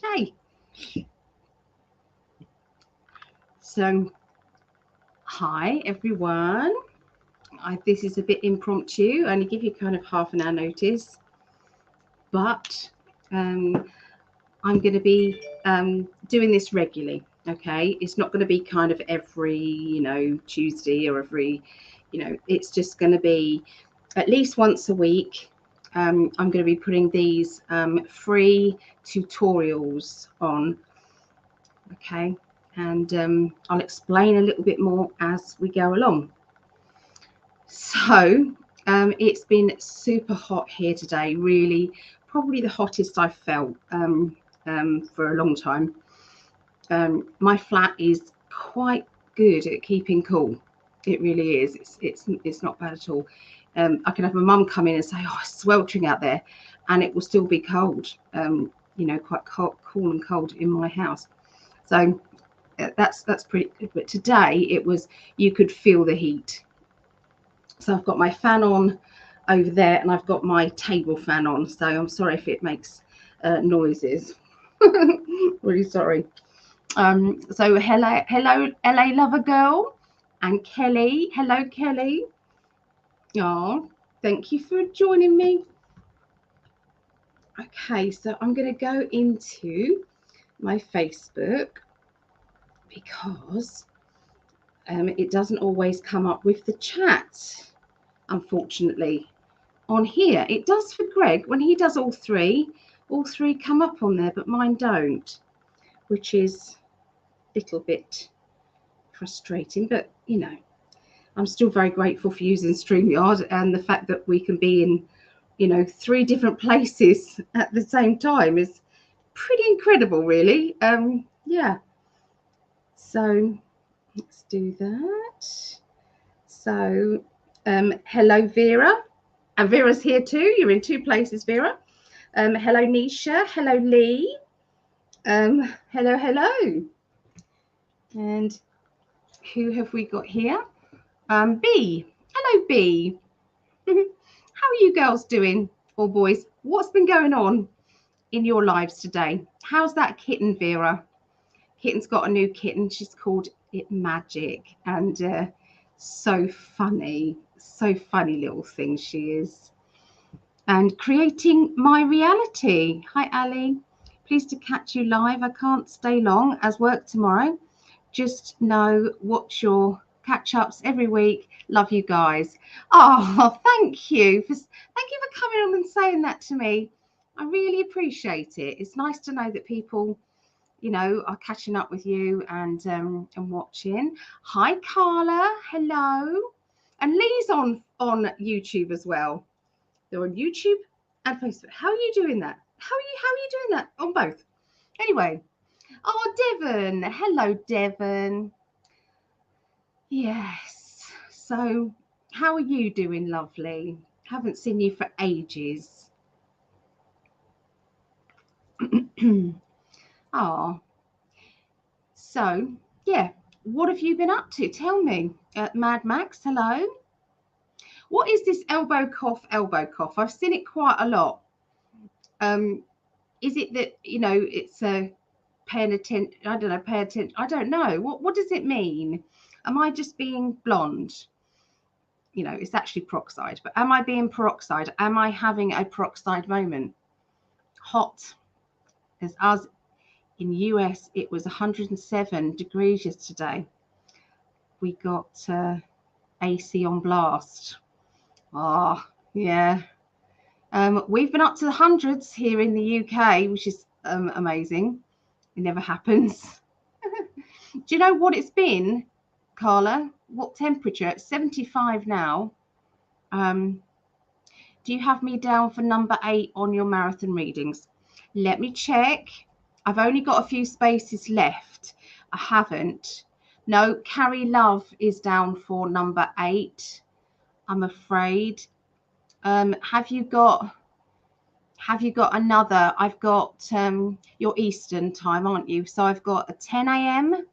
Hey. So, hi everyone. This is a bit impromptu. I only give you kind of half an hour notice, but I'm going to be doing this regularly. Okay, it's not going to be kind of every Tuesday or every it's just going to be at least once a week. I'm going to be putting these free tutorials on. Okay, and I'll explain a little bit more as we go along. So it's been super hot here today, really, probably the hottest I've felt for a long time. My flat is quite good at keeping cool. It really is. It's not bad at all. I can have my mum come in and say, "Oh, it's sweltering out there," and it will still be cold. Quite cool and cold in my house. So that's pretty good. But today you could feel the heat. So I've got my fan on over there, and I've got my table fan on. So I'm sorry if it makes noises. Really sorry. So hello, LA lover girl, and Kelly. Hello, Kelly. Oh, thank you for joining me. Okay, so I'm going to go into my Facebook because it doesn't always come up with the chat, unfortunately. On here it does for Greg when he does all three come up on there, but mine don't, which is a little bit frustrating, but I'm still very grateful for using StreamYard and the fact that we can be in 3 different places at the same time is pretty incredible, really. Yeah, so let's do that. So hello Vera, and Vera's here too. You're in 2 places, Vera. Hello, Nisha. Hello, Lee. Hello. And who have we got here? B. Hello, B. How are you girls doing, or boys? What's been going on in your lives today? How's that kitten, Vera? Kitten's got a new kitten. She's called it Magic, and so funny little thing she is. And creating my reality. Hi, Ali. Pleased to catch you live. I can't stay long as work tomorrow. Just know watch your catch ups every week. Love you guys. Oh, thank you for coming on and saying that to me. I really appreciate it. It's nice to know that people, are catching up with you and watching. Hi, Carla. Hello. And Lee's on YouTube as well. They're on YouTube and Facebook. How are you doing that? How are you doing that on both? Anyway, oh, Devon. Hello, Devon. Yes. So, how are you doing, lovely? Haven't seen you for ages. Oh. So, yeah. What have you been up to? Tell me. Mad Max, hello. What is this elbow cough? I've seen it quite a lot. Is it that it's a paying attention? I don't know. Pay attention. I don't know. What does it mean? Am I just being blonde? It's actually peroxide. But am I being peroxide? Am I having a peroxide moment? Hot. As us in US, it was 107 degrees yesterday. We got AC on blast. Oh, yeah. We've been up to the hundreds here in the UK, which is amazing. It never happens. Do you know what it's been, Carla? What temperature? It's 75 now. Do you have me down for number 8 on your marathon readings? Let me check. I've only got a few spaces left. I haven't. No, Carrie Love is down for number 8, I'm afraid. Have you got another? I've got your Eastern time, aren't you? So I've got a 10 a.m.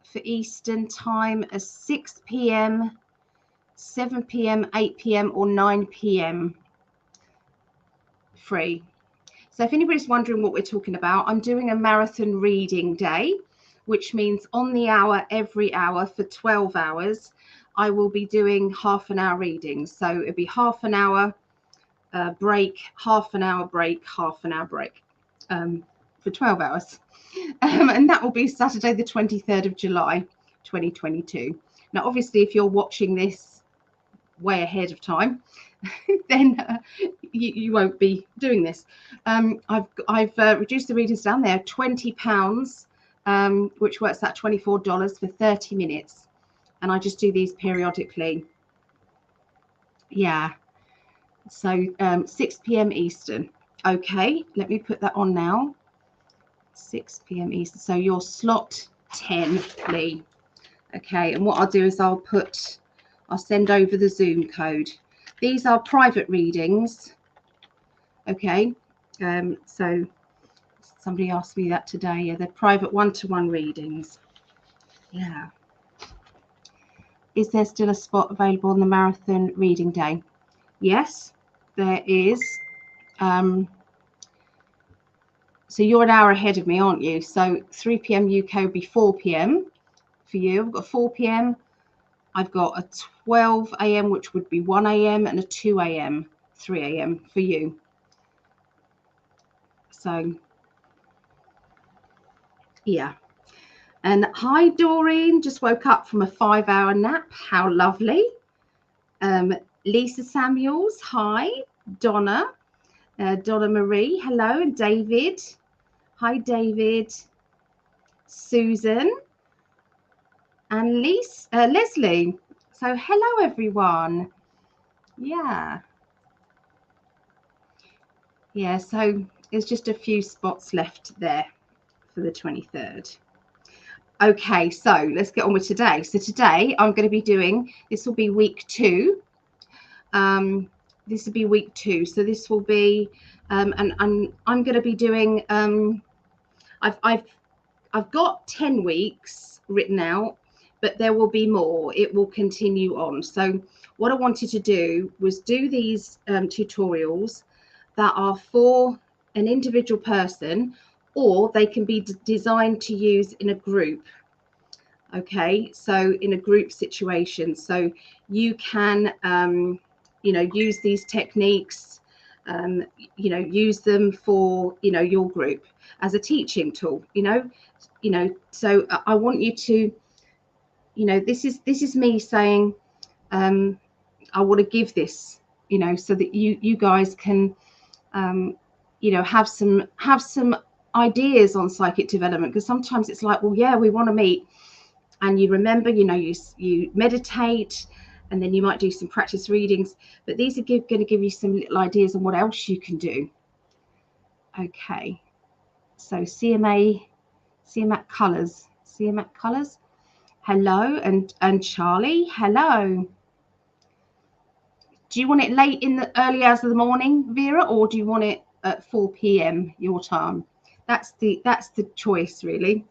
for Eastern time, a 6 p.m., 7 p.m., 8 p.m. or 9 p.m. free. So if anybody's wondering what we're talking about, I'm doing a marathon reading day, which means on the hour, every hour for 12 hours, I will be doing half an hour readings. So it'll be half an hour break, half an hour break, half an hour break for 12 hours. And that will be Saturday, the 23rd of July, 2022. Now, obviously, if you're watching this way ahead of time, then you won't be doing this. I've reduced the readings down there, £20, which works out $24 for 30 minutes. And I just do these periodically. Yeah. So 6 p.m. Eastern. Okay, let me put that on now. 6 p.m. Eastern. So your slot 10, Lee. Okay, and what I'll do is I'll send over the Zoom code. These are private readings. Okay, so somebody asked me that today. Yeah, they're private one-to-one readings. Yeah. Is there still a spot available on the marathon reading day? Yes, there is. So you're an hour ahead of me, aren't you? So 3 p.m. UK would be 4 p.m. for you. I've got 4 p.m. I've got a 12 a.m., which would be 1 a.m. and a 2 a.m., 3 a.m. for you. So, yeah. And hi, Doreen. Just woke up from a 5-hour nap. How lovely. Lisa Samuels. Hi. Donna. Donna Marie. Hello. And David. Hi, David. Susan. And Leslie. So hello, everyone. Yeah. Yeah, so there's just a few spots left there for the 23rd. Okay, so let's get on with today. So today I'm going to be doing, this will be week 2. This will be week 2. So this will be, and I'm going to be doing, I've got 10 weeks written out, but there will be more. It will continue on. So what I wanted to do was do these tutorials that are for an individual person, or they can be designed to use in a group. Okay, so in a group situation, so you can use these techniques, use them for your group as a teaching tool. So I want you to, this is me saying, I want to give this, so that you guys can, have some ideas on psychic development. Because sometimes it's like, well, yeah, we want to meet, and you remember, you meditate, and then you might do some practice readings, but these are going to give you some little ideas on what else you can do. Okay, so CMAC colors. Hello, and Charlie, hello. Do you want it late in the early hours of the morning, Vera, or do you want it at 4 p.m. your time? That's the choice, really.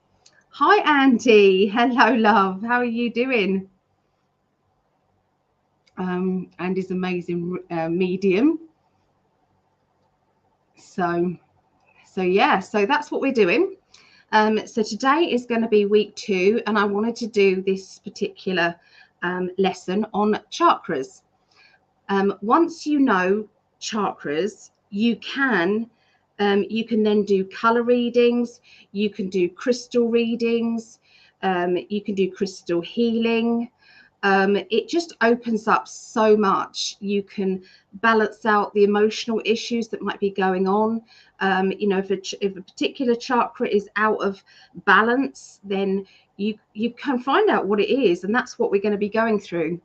Hi, Andy. Hello, love. How are you doing? Andy's amazing medium. So yeah, so that's what we're doing. So today is going to be week 2, and I wanted to do this particular lesson on chakras. Once you know chakras, you can then do color readings, you can do crystal readings, you can do crystal healing. It just opens up so much. You can balance out the emotional issues that might be going on. If a particular chakra is out of balance, then you can find out what it is, and that's what we're going to be going through.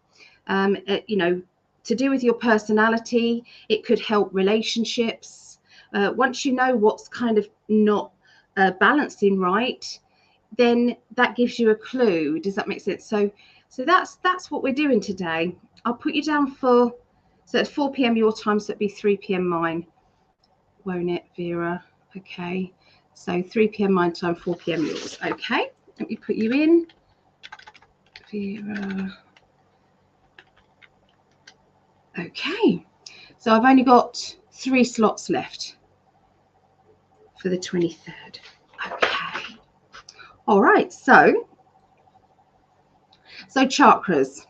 To do with your personality, it could help relationships. Once you know what's kind of not balancing right, then that gives you a clue. Does that make sense? So that's what we're doing today. I'll put you down so it's 4 p.m. your time, so it'd be 3 p.m. mine, won't it, Vera? Okay, so 3 p.m. my time, 4 p.m. yours. Okay, let me put you in, Vera. Okay, so I've only got 3 slots left. for the 23rd. Okay. All right. So chakras.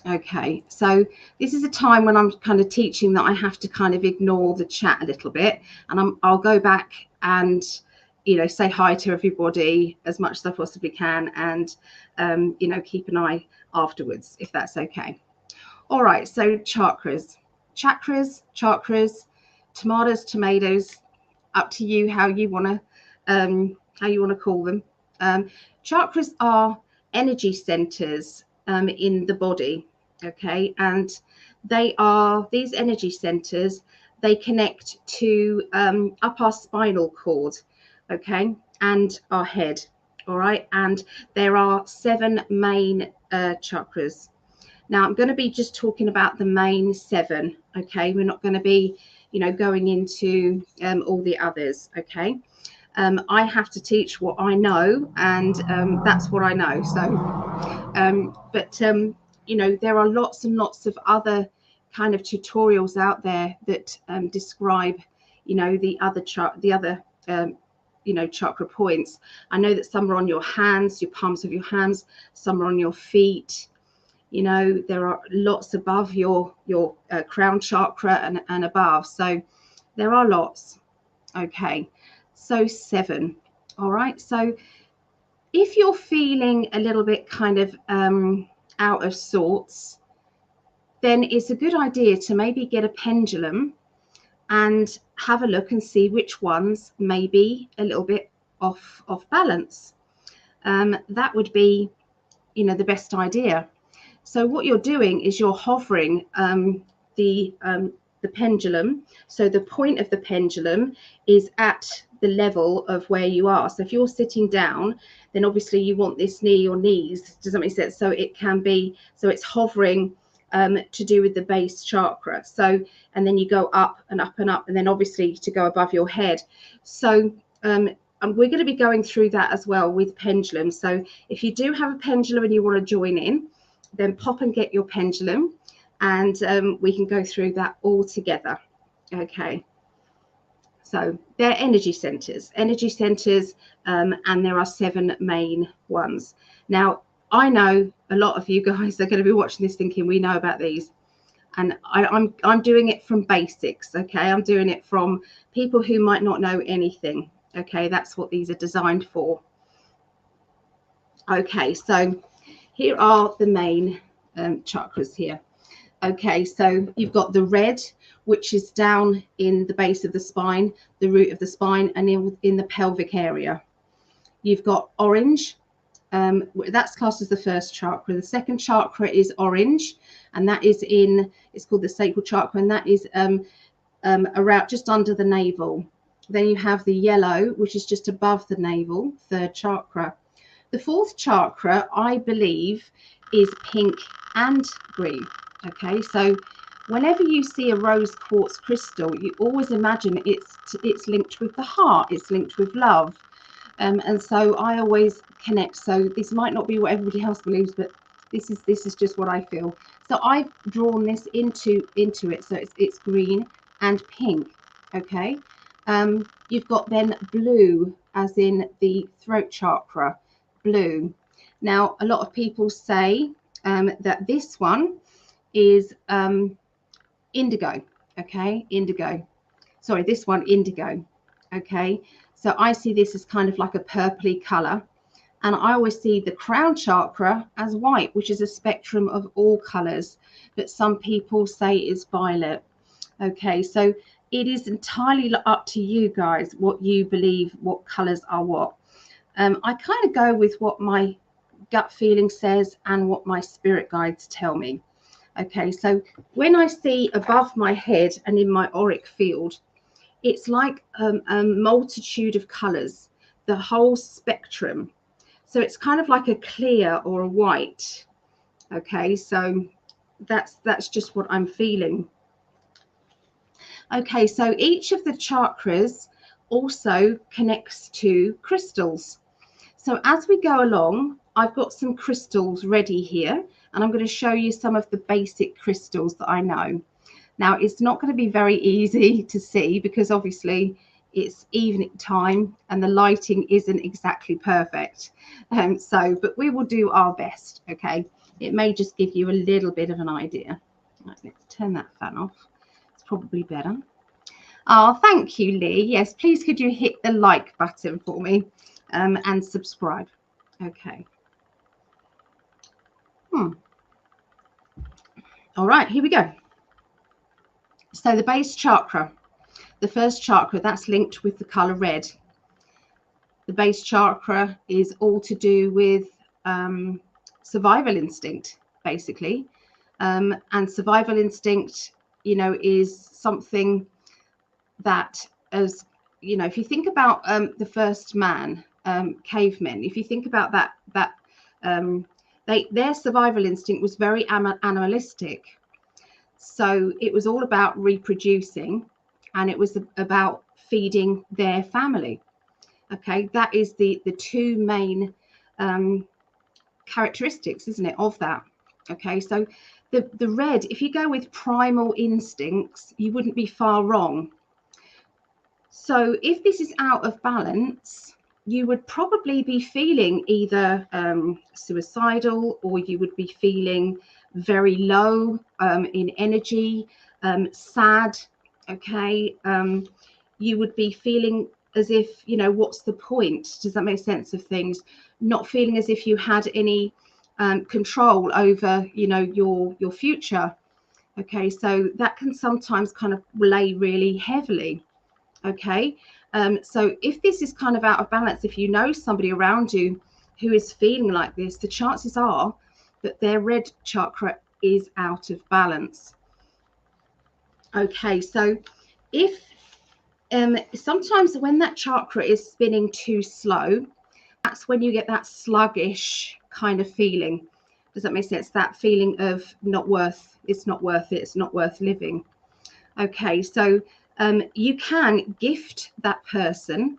Okay. So this is a time when I'm kind of teaching that I have to kind of ignore the chat a little bit, and I'll go back and, you know, say hi to everybody as much as I possibly can, and you know, keep an eye afterwards if that's okay. All right. So chakras, tomatoes, up to you how you want to call them. Chakras are energy centers in the body, okay, and these energy centers, they connect to up our spinal cord, okay, and our head. All right, and there are 7 main chakras. Now I'm going to be just talking about the main 7, okay. We're not going to be, you know, going into all the others, okay. I have to teach what I know, and that's what I know. So you know, there are lots and lots of other kind of tutorials out there that describe, you know, the other you know, chakra points. I know that some are on your hands, your palms of your hands, some are on your feet. You know, there are lots above your crown chakra and above. So there are lots. Okay, so 7. All right, so if you're feeling a little bit kind of out of sorts, then it's a good idea to maybe get a pendulum and have a look and see which ones may be a little bit off balance. That would be, you know, the best idea. So what you're doing is you're hovering the pendulum. So the point of the pendulum is at the level of where you are. So if you're sitting down, then obviously you want this near your knees. Does that make sense? So it can be, so it's hovering to do with the base chakra. So, and then you go up and up and up, and then obviously to go above your head. So and we're going to be going through that as well with pendulums. So if you do have a pendulum and you want to join in, then pop and get your pendulum, and we can go through that all together. Okay, so they're energy centers, and there are 7 main ones. Now I know a lot of you guys are going to be watching this thinking we know about these, and I'm doing it from basics. Okay, I'm doing it from people who might not know anything. Okay, that's what these are designed for. Okay, so here are the main chakras here. Okay, so you've got the red, which is down in the base of the spine, the root of the spine, and in the pelvic area. You've got orange, that's classed as the first chakra. The second chakra is orange, and that is it's called the sacral chakra, and that is around just under the navel. Then you have the yellow, which is just above the navel, third chakra. The fourth chakra, I believe, is pink and green. Okay, so whenever you see a rose quartz crystal, you always imagine it's linked with the heart, it's linked with love. And so I always connect. So this might not be what everybody else believes, but this is just what I feel. So I've drawn this into it. So it's green and pink. Okay. You've got then blue, as in the throat chakra, blue. Now, a lot of people say that this one is indigo. Okay, indigo. Sorry, this one indigo. Okay, so I see this as kind of like a purpley color, and I always see the crown chakra as white, which is a spectrum of all colors, but some people say it's violet. Okay, so it is entirely up to you guys what you believe, what colors are what. I kind of go with what my gut feeling says and what my spirit guides tell me. Okay, so when I see above my head and in my auric field, it's like a multitude of colors, the whole spectrum. So it's kind of like a clear or a white. Okay, so that's just what I'm feeling. Okay, so each of the chakras also connects to crystals. So as we go along, I've got some crystals ready here, and I'm going to show you some of the basic crystals that I know. Now, it's not going to be very easy to see because obviously, it's evening time and the lighting isn't exactly perfect. But we will do our best. Okay, it may just give you a little bit of an idea. Right, let's turn that fan off. It's probably better. Oh, thank you, Lee. Yes, please could you hit the like button for me and subscribe. Okay. All right, here we go. So the base chakra, the first chakra, that's linked with the color red. The base chakra is all to do with survival instinct, basically. And survival instinct, you know, is something that, as you know, if you think about the first man, cavemen, if you think about that their survival instinct was very animalistic. So it was all about reproducing, and it was about feeding their family. Okay, that is the two main characteristics, isn't it, of that? Okay, so the red, if you go with primal instincts, you wouldn't be far wrong. So if this is out of balance, you would probably be feeling either suicidal, or you would be feeling very low in energy, sad. Okay, you would be feeling as if, you know, what's the point? Does that make sense of things? Not feeling as if you had any control over, you know, your future. Okay, so that can sometimes kind of weigh really heavily. Okay, so if this is kind of out of balance, if you know somebody around you who is feeling like this, the chances are that their red chakra is out of balance. Okay, so if sometimes when that chakra is spinning too slow, that's when you get that sluggish kind of feeling. Does that make sense? That feeling of it's not worth it, it's not worth living. Okay, so you can gift that person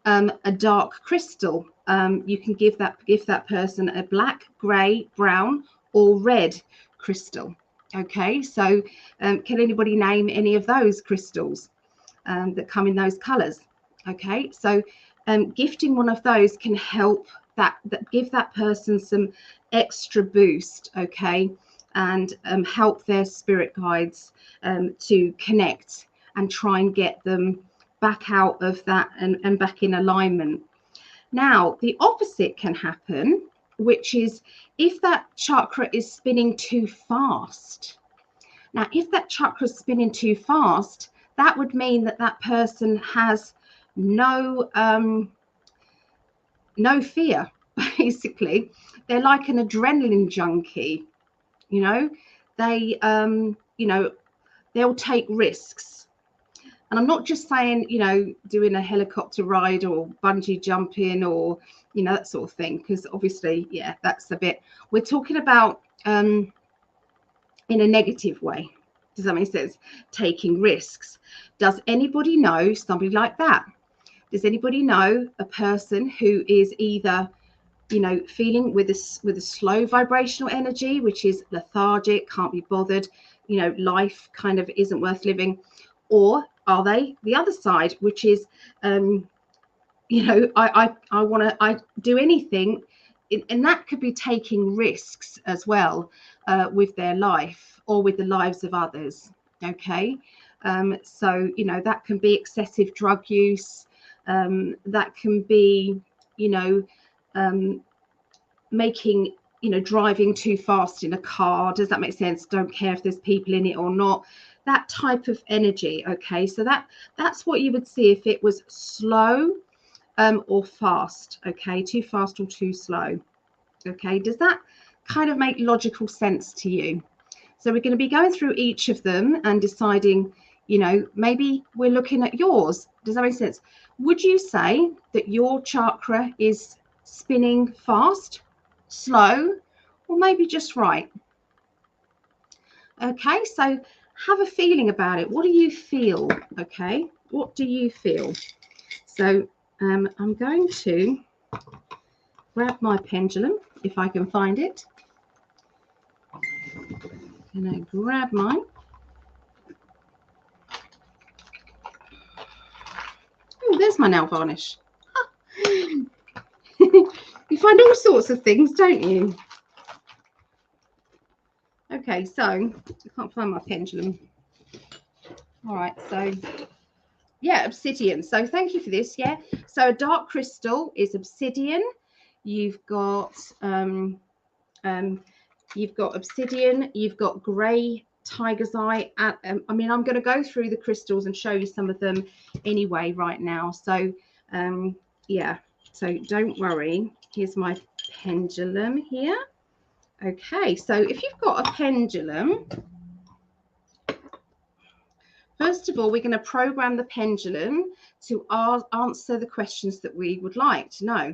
a dark crystal. You can give that person a black, grey, brown, or red crystal. Okay, so can anybody name any of those crystals that come in those colors? Okay, so gifting one of those can help that give that person some extra boost. Okay, and help their spirit guides to connect and try and get them back out of that and back in alignment. Now, the opposite can happen, which is if that chakra is spinning too fast. Now, if that chakra is spinning too fast, that would mean that that person has no fear. Basically, they're like an adrenaline junkie. You know, they you know, they'll take risks. And I'm not just saying, you know, doing a helicopter ride or bungee jumping or, you know, that sort of thing, because obviously, yeah, that's a bit, we're talking about in a negative way. Does that make sense? Taking risks. Does anybody know somebody like that? Does anybody know a person who is either, you know, feeling with a slow vibrational energy, which is lethargic, can't be bothered, you know, life kind of isn't worth living? Or are they the other side, which is you know, I do anything, and that could be taking risks as well with their life or with the lives of others. Okay, so you know, that can be excessive drug use, that can be, you know, making, you know, driving too fast in a car. Does that make sense? Don't care if there's people in it or not. That type of energy. Okay, so that's what you would see if it was slow or fast. Okay, too fast or too slow. Okay, does that kind of make logical sense to you? So we're going to be going through each of them and deciding, you know, maybe we're looking at yours. Does that make sense? Would you say that your chakra is spinning fast, slow, or maybe just right? Okay, so have a feeling about it. What do you feel? Okay, what do you feel? So I'm going to grab my pendulum if I can find it. I'm going to grab mine. where's my nail varnish? You find all sorts of things, don't you? Okay, so I can't find my pendulum. All right, so yeah, obsidian. So thank you for this. Yeah, so a dark crystal is obsidian. You've got obsidian. You've got grey tiger's eye. I mean, I'm going to go through the crystals and show you some of them anyway right now. So yeah, so don't worry. Here's my pendulum here. Okay, so if you've got a pendulum, first of all, we're going to program the pendulum to answer the questions that we would like to know.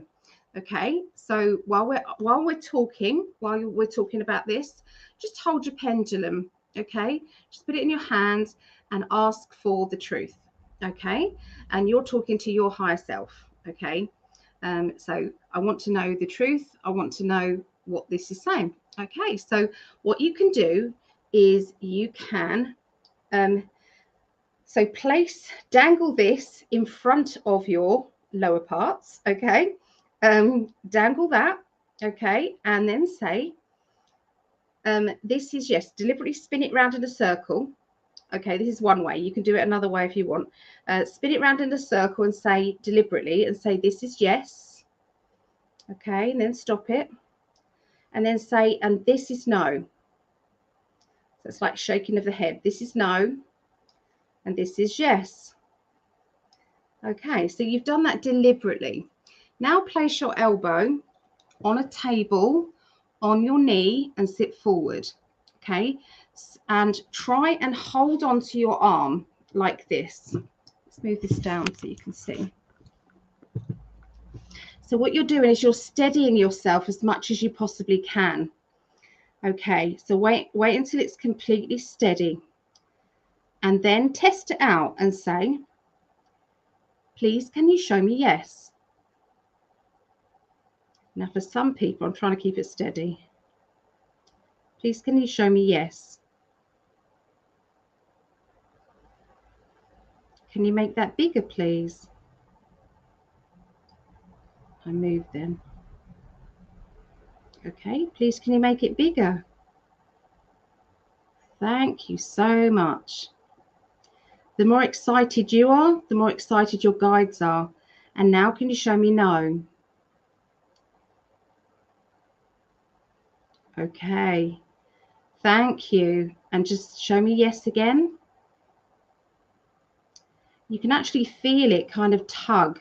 Okay, so while we're talking about this, just hold your pendulum. Okay, just put it in your hand and ask for the truth. Okay, and you're talking to your higher self. Okay, so I want to know the truth. I want to know what this is saying. Okay, so what you can do is you can so dangle this in front of your lower parts. Okay, dangle that. Okay, and then say this is yes. Deliberately spin it round in a circle. Okay, this is one way. You can do it another way if you want. Spin it round in a circle and say deliberately and say this is yes. Okay, and then stop it. And then say, and this is no. So it's like shaking of the head. This is no. And this is yes. Okay, so you've done that deliberately. Now place your elbow on a table on your knee and sit forward. Okay, and try and hold on to your arm like this. Let's move this down so you can see. So what you're doing is you're steadying yourself as much as you possibly can. Okay, so wait until it's completely steady. And then test it out and say, please, can you show me yes? Now, for some people, I'm trying to keep it steady. Please, can you show me yes? Can you make that bigger, please? I move then. Okay, please, can you make it bigger? Thank you so much. The more excited you are, the more excited your guides are. And now can you show me no? Okay, thank you. And just show me yes again. You can actually feel it kind of tug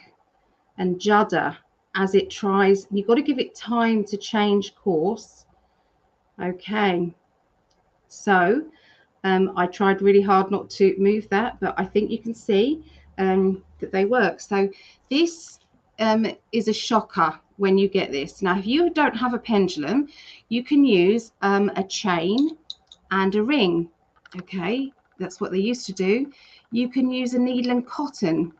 and judder as it tries. You've got to give it time to change course. Okay, so I tried really hard not to move that, but I think you can see that they work. So this is a shocker when you get this. Now, if you don't have a pendulum, you can use a chain and a ring. Okay, that's what they used to do. You can use a needle and cotton.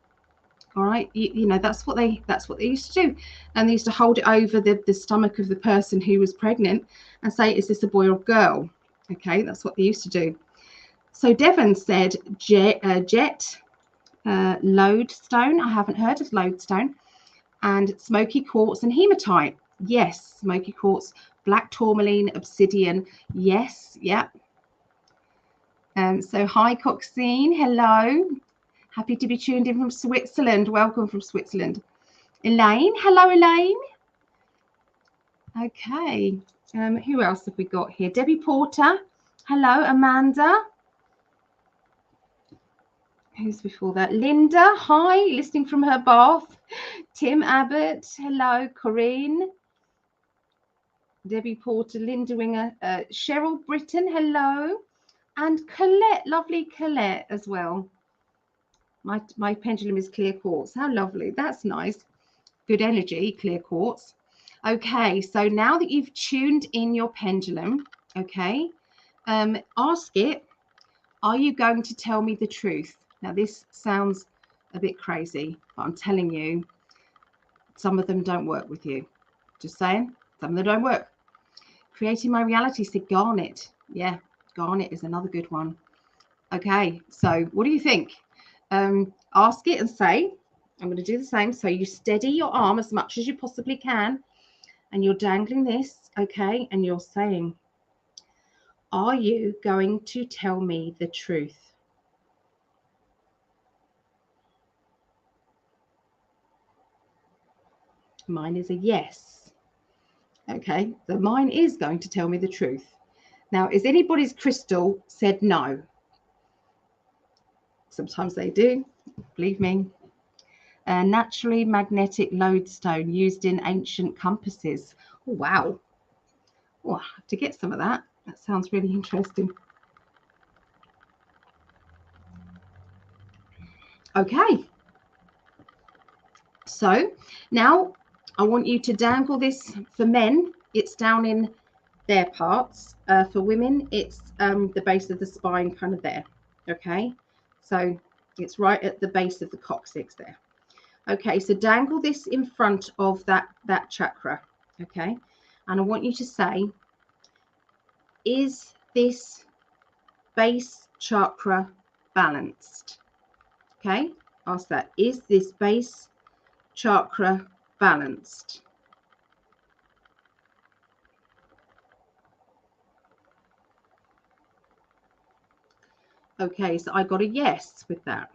All right, you know that's what they used to do, and they used to hold it over the stomach of the person who was pregnant and say, is this a boy or girl? Okay, that's what they used to do. So Devon said jet lodestone. I haven't heard of lodestone. And smoky quartz and hematite. Yes, smoky quartz, black tourmaline, obsidian. Yes, yeah. So hi Coxine, hello. Happy to be tuned in from Switzerland. Welcome from Switzerland. Elaine, hello Elaine. Okay, who else have we got here? Debbie Porter, hello. Amanda. Who's before that? Linda, hi, listening from her bath. Tim Abbott, hello. Corinne. Debbie Porter, Linda Winger, Cheryl Britton, hello. And Colette, lovely Colette as well. My pendulum is clear quartz. How lovely. That's nice. Good energy, clear quartz. Okay, so now that you've tuned in your pendulum, okay, ask it, are you going to tell me the truth? Now, this sounds a bit crazy, but I'm telling you, some of them don't work with you. Just saying, some of them don't work. Creating My Reality said garnet. Yeah, garnet is another good one. Okay, so what do you think? Ask it and say, I'm going to do the same. So you steady your arm as much as you possibly can, and you're dangling this, okay? And you're saying, are you going to tell me the truth? Mine is a yes. Okay, so mine is going to tell me the truth. Now, is anybody's crystal said no? Sometimes they do, believe me. A naturally magnetic lodestone used in ancient compasses. Oh, wow. Oh, I have to get some of that. That sounds really interesting. Okay. So now I want you to dangle this. For men, it's down in their parts. For women, it's the base of the spine, kind of there. Okay. So it's right at the base of the coccyx there. Okay, so dangle this in front of that chakra. Okay, and I want you to say, is this base chakra balanced? Okay, ask that. Is this base chakra balanced? Okay, so I got a yes with that.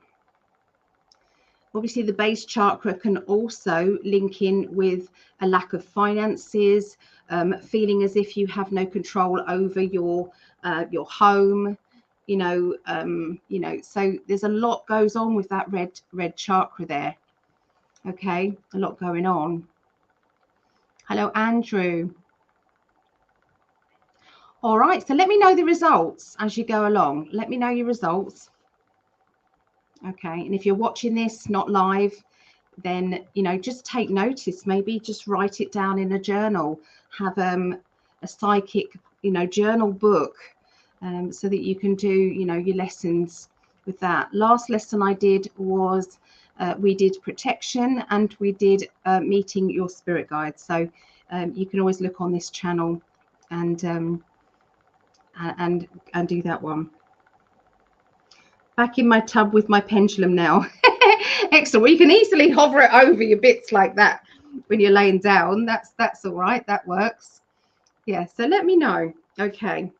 Obviously, the base chakra can also link in with a lack of finances, feeling as if you have no control over your home. So there's a lot goes on with that red chakra there. Okay, a lot going on. Hello, Andrew. All right, so let me know the results as you go along. Let me know your results. Okay, and if you're watching this not live, then just take notice. Maybe just write it down in a journal. Have a psychic journal book, so that you can do your lessons with that. Last lesson I did was we did protection, and we did meeting your spirit guide. So you can always look on this channel and do that one. Back in my tub with my pendulum now. Excellent. Well, you can easily hover it over your bits like that when you're laying down. That's all right. That works. Yeah. So let me know. Okay.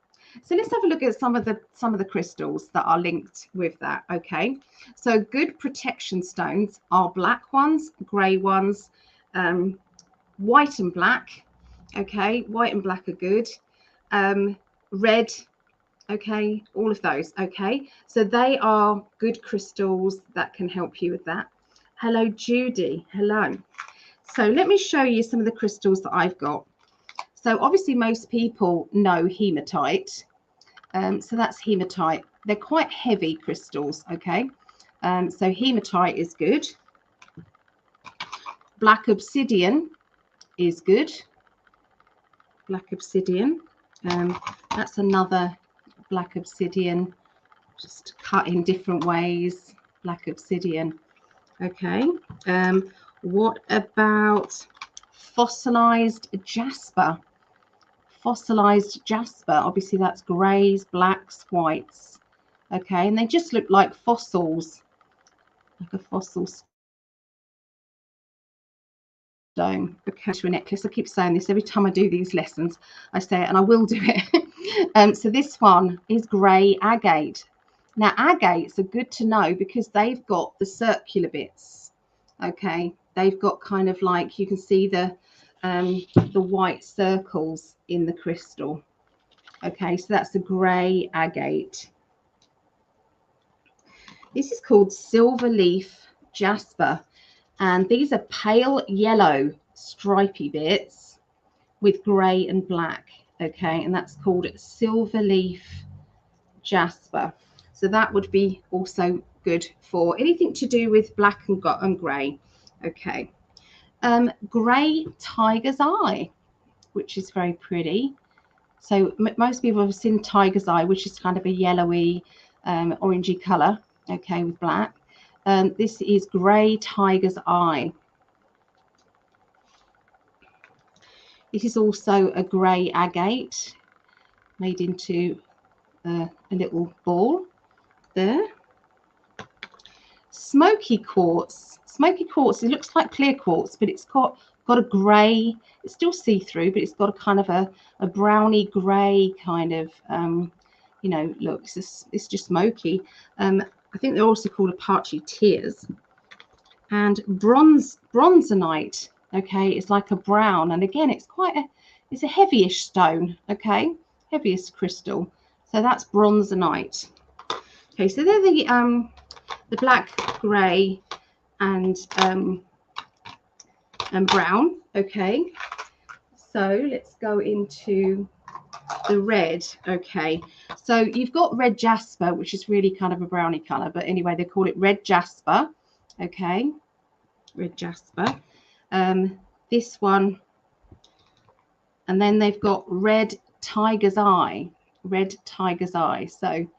So let's have a look at some of the crystals that are linked with that. Okay. So good protection stones are black ones, grey ones, white and black. Okay. White and black are good. Red. Okay, all of those. Okay, so they are good crystals that can help you with that. Hello, Judy. Hello. So let me show you some of the crystals that I've got. So obviously most people know hematite. So that's hematite. They're quite heavy crystals. Okay, so hematite is good. Black obsidian is good. Black obsidian. That's another black obsidian, just cut in different ways. Black obsidian. Okay. What about fossilized jasper? Fossilized jasper, obviously that's greys, blacks, whites. Okay, and they just look like fossils, like a fossil stone. Okay, to a necklace. I keep saying this every time I do these lessons. I say it, and I will do it. So this one is grey agate. Now agates are good to know because they've got the circular bits. Okay, they've got kind of like, you can see the white circles in the crystal. Okay, so that's the grey agate. This is called silver leaf jasper, and these are pale yellow stripy bits with grey and black. Okay, and that's called silver leaf jasper. So that would be also good for anything to do with black and grey. Okay, grey tiger's eye, which is very pretty. So most people have seen tiger's eye, which is kind of a yellowy, orangey colour. Okay, with black. This is grey tiger's eye. It is also a grey agate made into a little ball there. Smoky quartz. smoky quartz. It looks like clear quartz, but it's got a grey. It's still see-through, but it's got a kind of a browny grey kind of you know, look. It's just smoky. I think they're also called Apache tears. And bronzonite, okay, it's like a brown, and again it's a heavyish stone, okay, heaviest crystal. So that's bronzonite. Okay, so they're the black, grey, and brown. Okay, so let's go into the red. Okay, so you've got red jasper, which is really kind of a browny color, but anyway, they call it red jasper. Okay, red jasper. This one, and then they've got red tiger's eye. Red tiger's eye. So you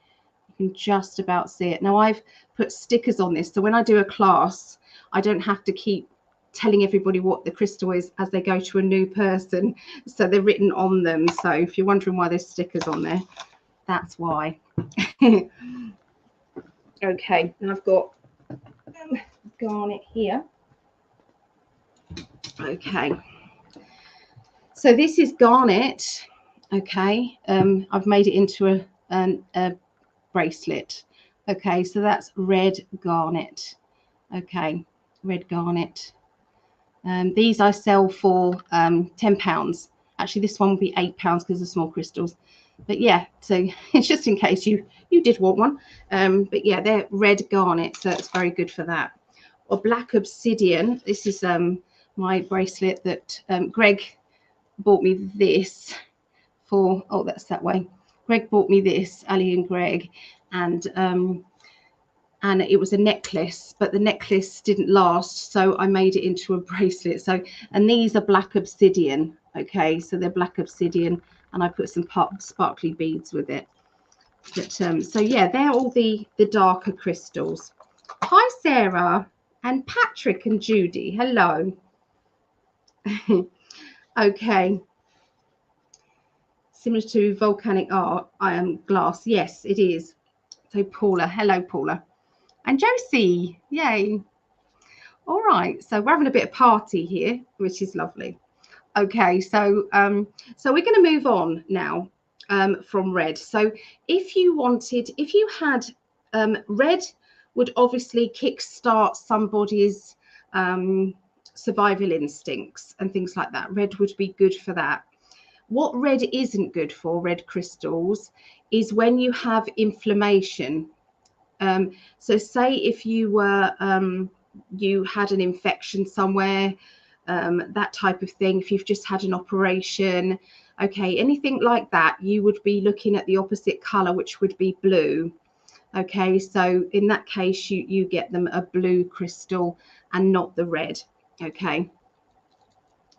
can just about see it. Now I've put stickers on this, so when I do a class, I don't have to keep telling everybody what the crystal is as they go to a new person. So they're written on them. So if you're wondering why there's stickers on there, that's why. Okay, and I've got garnet here. Okay, so this is garnet. Okay, I've made it into a bracelet. Okay, so that's red garnet. Okay, red garnet. These I sell for £10. Actually, this one will be £8 because of small crystals. But yeah, so it's just in case you did want one. But yeah, they're red garnet, so it's very good for that. Or black obsidian. This is my bracelet that Greg bought me this for. Oh, that's that way. Greg bought me this, Ali and Greg, and it was a necklace, but the necklace didn't last, so I made it into a bracelet. So, and these are black obsidian. Okay, so they're black obsidian, and I put some sparkly beads with it. But so yeah, they're all the darker crystals. Hi Sarah and Patrick and Judy, hello. Okay, similar to volcanic art, glass. Yes, it is. So Paula, hello Paula. And Josie, yay. All right, so we're having a bit of party here, which is lovely. Okay, so so we're going to move on now from red. So if you had red would obviously kickstart somebody's survival instincts and things like that. Red would be good for that. What red isn't good for, red crystals, is when you have inflammation. So say if you were you had an infection somewhere, that type of thing, if you've just had an operation, okay, anything like that, you would be looking at the opposite color, which would be blue. Okay, so in that case you get them a blue crystal and not the red. Okay,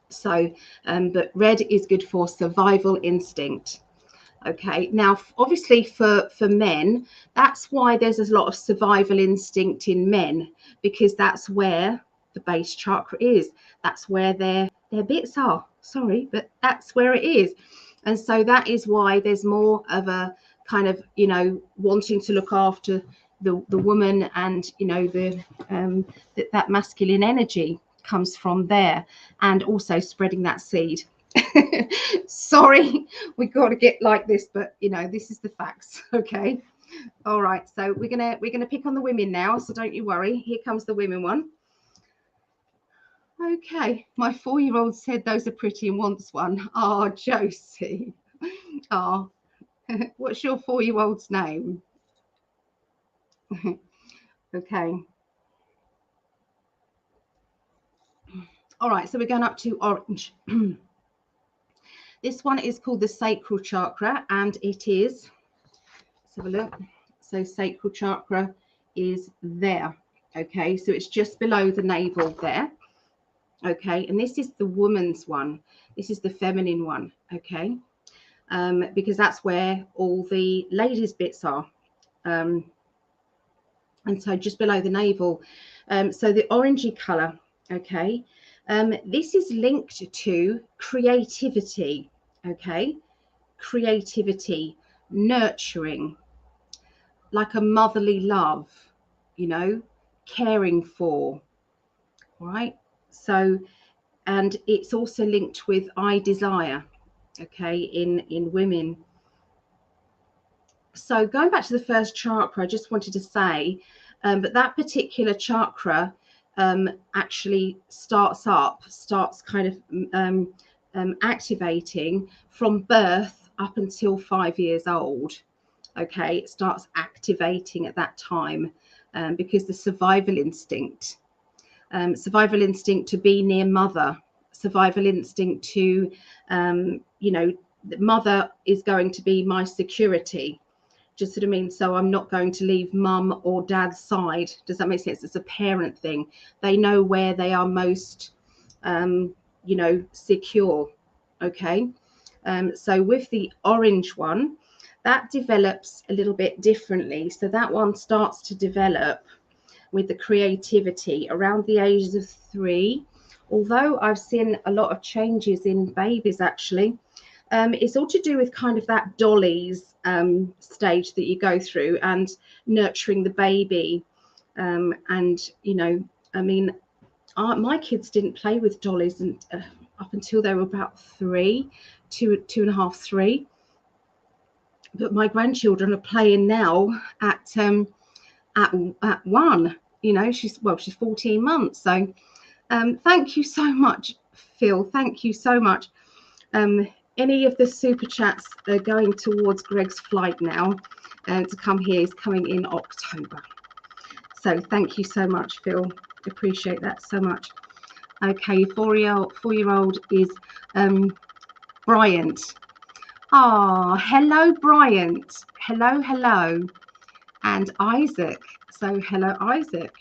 so but red is good for survival instinct. Okay, now obviously for men, that's why there's a lot of survival instinct in men, because that's where the base chakra is. That's where their bits are. Sorry, but that's where it is. And so that is why there's more of a kind of, you know, wanting to look after the woman, and you know, that masculine energy comes from there, and also spreading that seed. Sorry, we got to get like this, but you know, this is the facts. Okay, all right, so we're gonna pick on the women now, so don't you worry. Here comes the women one. Okay, my 4-year-old said those are pretty and wants one. Oh, Josie. Oh, what's your 4-year-old's name? Okay, all right, so we're going up to orange. This one is called the sacral chakra, and it is, let's have a look. So sacral chakra is there. Okay, so it's just below the navel there. Okay, and this is the woman's one. This is the feminine one. Okay, because that's where all the ladies' bits are. And so just below the navel. So the orangey color. Okay, this is linked to creativity. Okay, creativity, nurturing, like a motherly love, you know, caring for. right? So, and it's also linked with I desire, okay, in women. So going back to the first chakra, I just wanted to say, but that particular chakra actually starts kind of activating from birth up until 5 years old. Okay, it starts activating at that time because the survival instinct to be near mother, survival instinct to, you know, the mother is going to be my security. Just what I mean? So I'm not going to leave mum or dad's side. Does that make sense? It's a parent thing. They know where they are most, you know, secure. Okay. So with the orange one, that develops a little bit differently. So that one starts to develop with the creativity around the ages of 3. Although I've seen a lot of changes in babies actually. It's all to do with kind of that dollies stage that you go through and nurturing the baby. And, you know, I mean, my kids didn't play with dollies up until they were about 3, 2.5, 3. But my grandchildren are playing now at 1. You know, she's 14 months. So thank you so much, Phil. Thank you so much. Any of the super chats are going towards Greg's flight now to come here. He's coming in October. So thank you so much, Phil. Appreciate that so much. Okay, 4-year-old is Bryant. Ah, hello, Bryant. Hello. And Isaac. So hello, Isaac.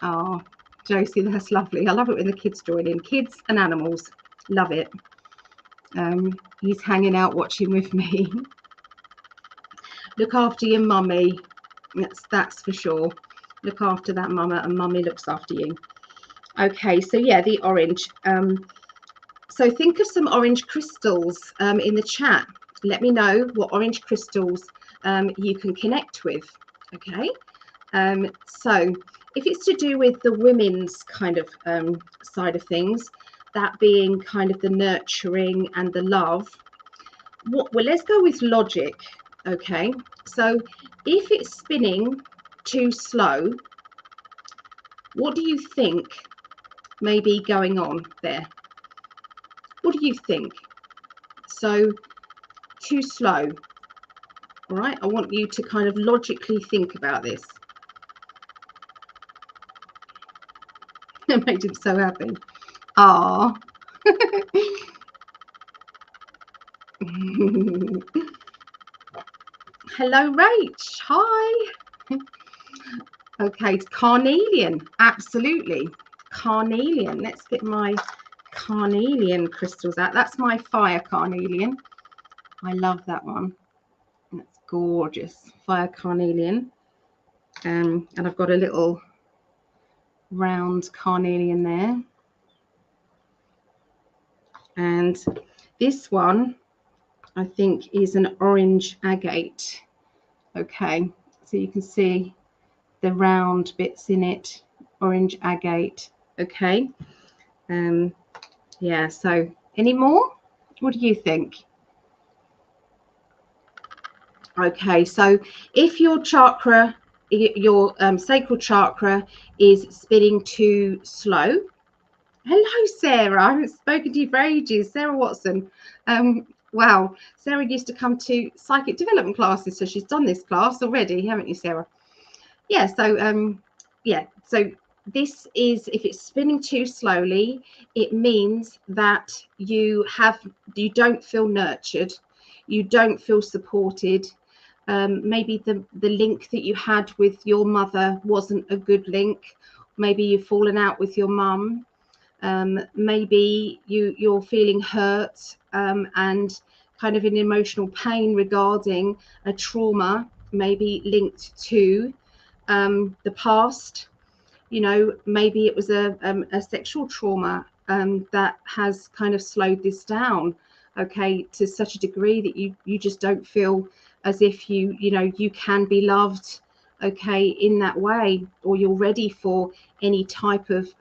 Ah, Josie, that's lovely. I love it when the kids join in. Kids and animals. Love it. He's hanging out watching with me. Look after your mummy. That's for sure. Look after that mama, and mummy looks after you. Okay, so yeah, the orange. So think of some orange crystals in the chat. Let me know what orange crystals you can connect with. Okay, so if it's to do with the women's kind of side of things, that being kind of the nurturing and the love, well, let's go with logic. Okay, so if it's spinning too slow, what do you think may be going on there? What do you think? So too slow. All right, I want you to kind of logically think about this. It made him so happy. Ah. Hello, Rach. Hi. Okay, it's carnelian. Absolutely. Carnelian. Let's get my carnelian crystals out. That's my fire carnelian. I love that one. That's gorgeous. Fire carnelian. And I've got a little round carnelian there. And this one, I think, is an orange agate. Okay, so you can see the round bits in it, orange agate. Okay, yeah, so any more? What do you think? Okay, so if your chakra, your sacral chakra is spinning too slow. Hello, Sarah. I haven't spoken to you for ages. Sarah Watson. Wow, Sarah used to come to psychic development classes, so she's done this class already, haven't you, Sarah? Yeah, so yeah, so this is, if it's spinning too slowly, it means that you don't feel nurtured, you don't feel supported. Maybe the link that you had with your mother wasn't a good link. Maybe you've fallen out with your mum. Maybe you're feeling hurt and kind of in emotional pain regarding a trauma, maybe linked to the past. You know, maybe it was a sexual trauma that has kind of slowed this down, okay, to such a degree that you just don't feel as if you know you can be loved okay, in that way, or you're ready for any type of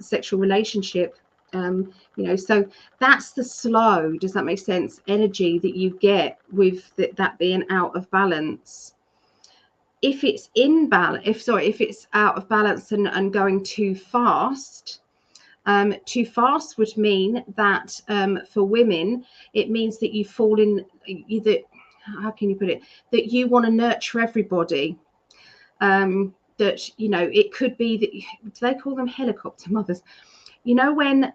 sexual relationship. So that's the slow, does that make sense, energy that you get with that being out of balance. If it's in balance, if it's out of balance and going too fast would mean that for women, it means that you fall in either, how can you put it, that you want to nurture everybody. That, it could be that, do they call them helicopter mothers? When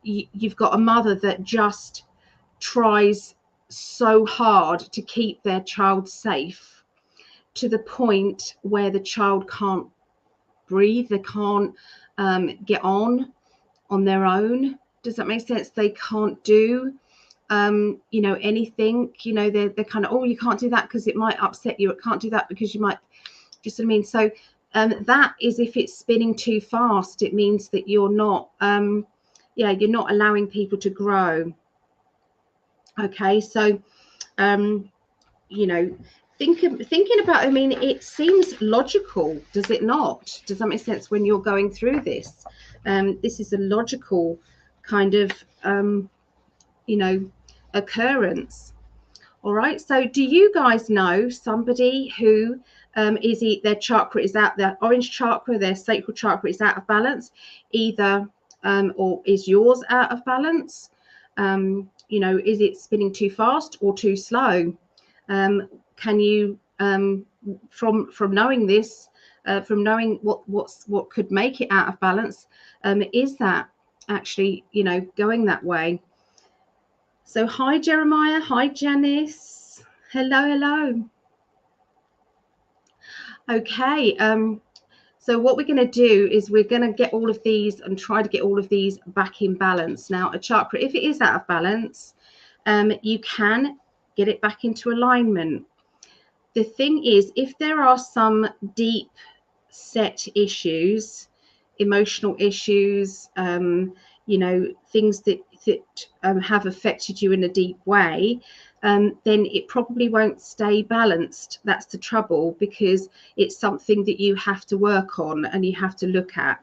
you've got a mother that just tries so hard to keep their child safe to the point where the child can't breathe, they can't get on their own. Does that make sense? They can't do anything. They're kind of, oh, you can't do that because it might upset you. It can't do that because you might, just what I mean. So that is, if it's spinning too fast, it means that you're not you're not allowing people to grow. Okay, so thinking about, I mean, it seems logical, does it not? Does that make sense when you're going through this? This is a logical kind of occurrence. All right, so do you guys know somebody who their chakra is out, their orange chakra, their sacral chakra is out of balance, either or is yours out of balance? Is it spinning too fast or too slow? Can you from knowing this, from knowing what could make it out of balance, is that actually going that way? So hi Jeremiah, hi Janice, hello. Okay, so what we're going to do is we're going to get all of these and try to get all of these back in balance. Now, a chakra, if it is out of balance, you can get it back into alignment. The thing is, if there are some deep set issues, emotional issues, things that have affected you in a deep way, then it probably won't stay balanced. That's the trouble, because it's something that you have to work on and you have to look at.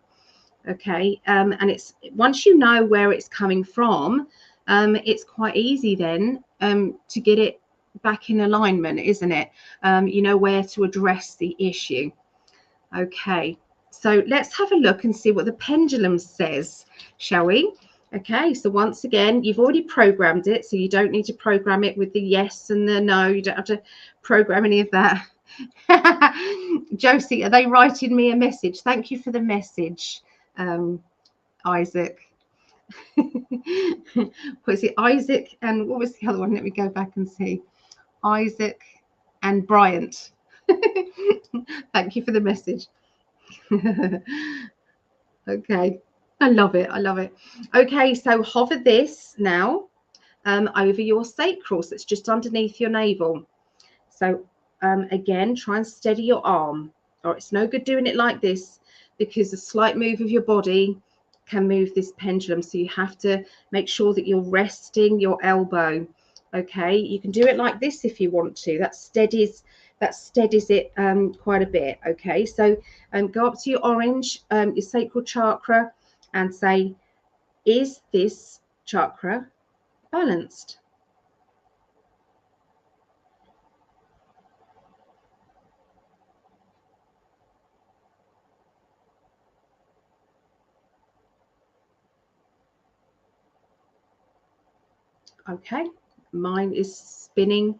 Okay, and it's, once you know where it's coming from, it's quite easy then to get it back in alignment, isn't it? You know where to address the issue. Okay, so let's have a look and see what the pendulum says, shall we? Okay, so once again, you've already programmed it, so you don't need to program it with the yes and the no. You don't have to program any of that. Josie, are they writing me a message? Thank you for the message, Isaac. Was it Isaac and what was the other one? Let me go back and see. Isaac and Bryant. Thank you for the message. Okay, I love it. Okay, so hover this now over your sacral, so it's just underneath your navel. So again, try and steady your arm. Or it's no good doing it like this, because a slight move of your body can move this pendulum. So you have to make sure that you're resting your elbow. Okay, you can do it like this if you want to. That steadies it quite a bit. Okay, so go up to your orange, your sacral chakra, and say, is this chakra balanced? Okay, mine is spinning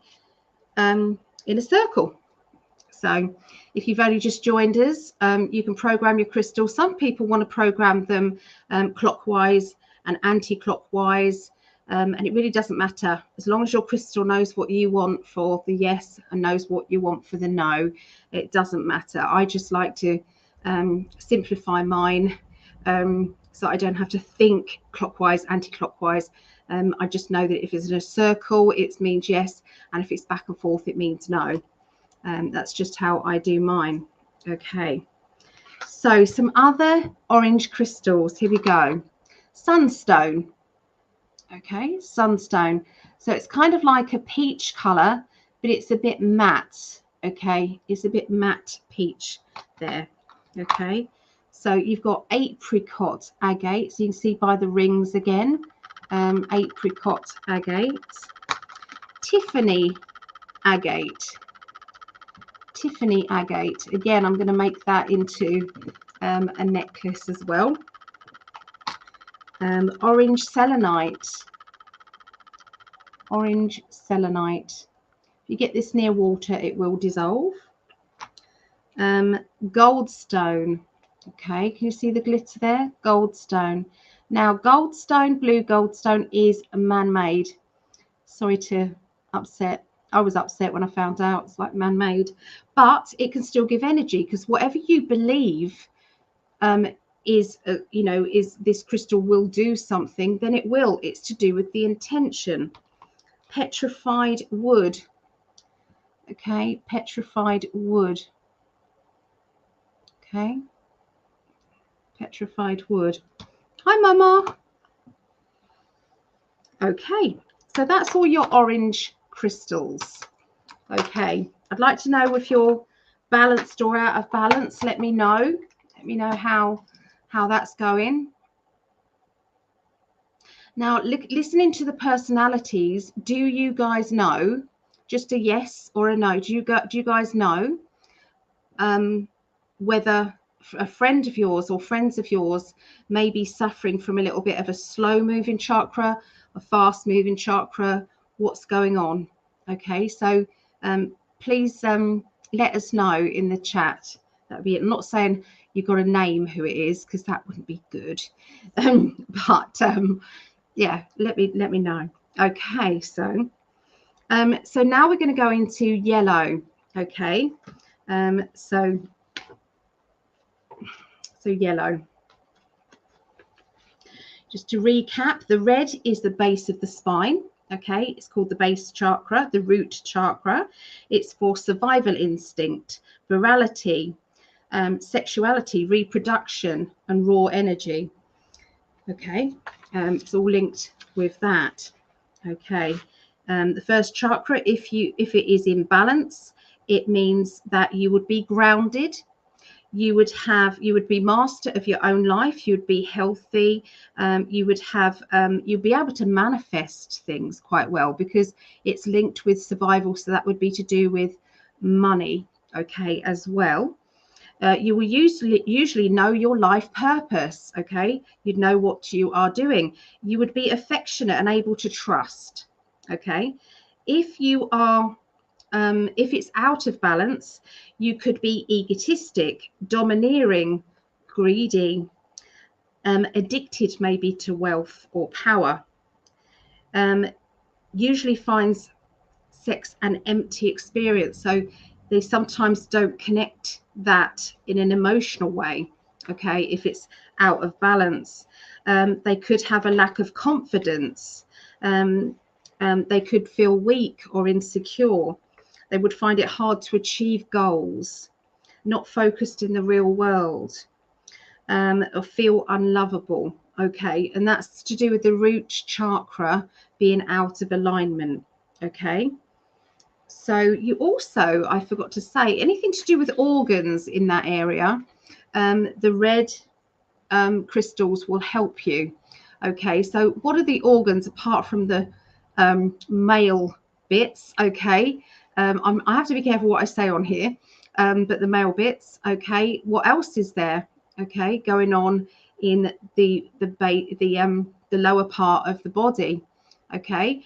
in a circle. So if you've only just joined us, you can program your crystals. Some people want to program them clockwise and anti-clockwise, and it really doesn't matter. As long as your crystal knows what you want for the yes and knows what you want for the no, it doesn't matter. I just like to simplify mine so I don't have to think clockwise, anti-clockwise. I just know that if it's in a circle, it means yes, and if it's back and forth, it means no. That's just how I do mine. Okay, so some other orange crystals. Here we go. Sunstone. So it's kind of like a peach color, but it's a bit matte. Okay, it's a bit matte peach there. Okay, so you've got apricot agate. So you can see by the rings again, apricot agate, Tiffany agate. Tiffany agate. Again, I'm going to make that into a necklace as well. Orange selenite. Orange selenite. If you get this near water, it will dissolve. Goldstone. Okay, can you see the glitter there? Goldstone. Now, goldstone, blue goldstone is man-made. Sorry to upset. I was upset when I found out it's like man-made, but it can still give energy, because whatever you believe is this crystal will do something, then it will. It's to do with the intention. Petrified wood. Okay, petrified wood. Okay, petrified wood. Hi, Mama. Okay, so that's all your orange crystals. Okay, I'd like to know if you're balanced or out of balance. Let me know. Let me know how that's going. Now, listening to the personalities, do you guys know? Just a yes or a no. Do you guys know whether a friend of yours or friends of yours may be suffering from a little bit of a slow moving chakra, a fast moving chakra? What's going on? Okay, so please let us know in the chat. That would be it. I'm not saying you've got to name who it is, because that wouldn't be good. But yeah, let me know. Okay, so now we're going to go into yellow. Okay, so yellow. Just to recap, the red is the base of the spine. Okay, it's called the base chakra, the root chakra. It's for survival instinct, virality, sexuality, reproduction, and raw energy. Okay, it's all linked with that. Okay, the first chakra, if it is in balance, it means that you would be grounded. You would be master of your own life. You'd be healthy. You'd be able to manifest things quite well, because it's linked with survival. So that would be to do with money, okay, as well. You will usually know your life purpose. Okay, you'd know what you are doing. You would be affectionate and able to trust. Okay, if you are if it's out of balance, you could be egotistic, domineering, greedy, addicted maybe to wealth or power. Usually finds sex an empty experience. So they sometimes don't connect that in an emotional way. Okay, if it's out of balance, they could have a lack of confidence. They could feel weak or insecure. They would find it hard to achieve goals, not focused in the real world, or feel unlovable. Okay, and that's to do with the root chakra being out of alignment. Okay, so you also, I forgot to say, anything to do with organs in that area, the red crystals will help you. Okay, so what are the organs apart from the male bits? Okay, I have to be careful what I say on here, but the male bits. Okay, what else is there? Okay, going on in the lower part of the body. Okay,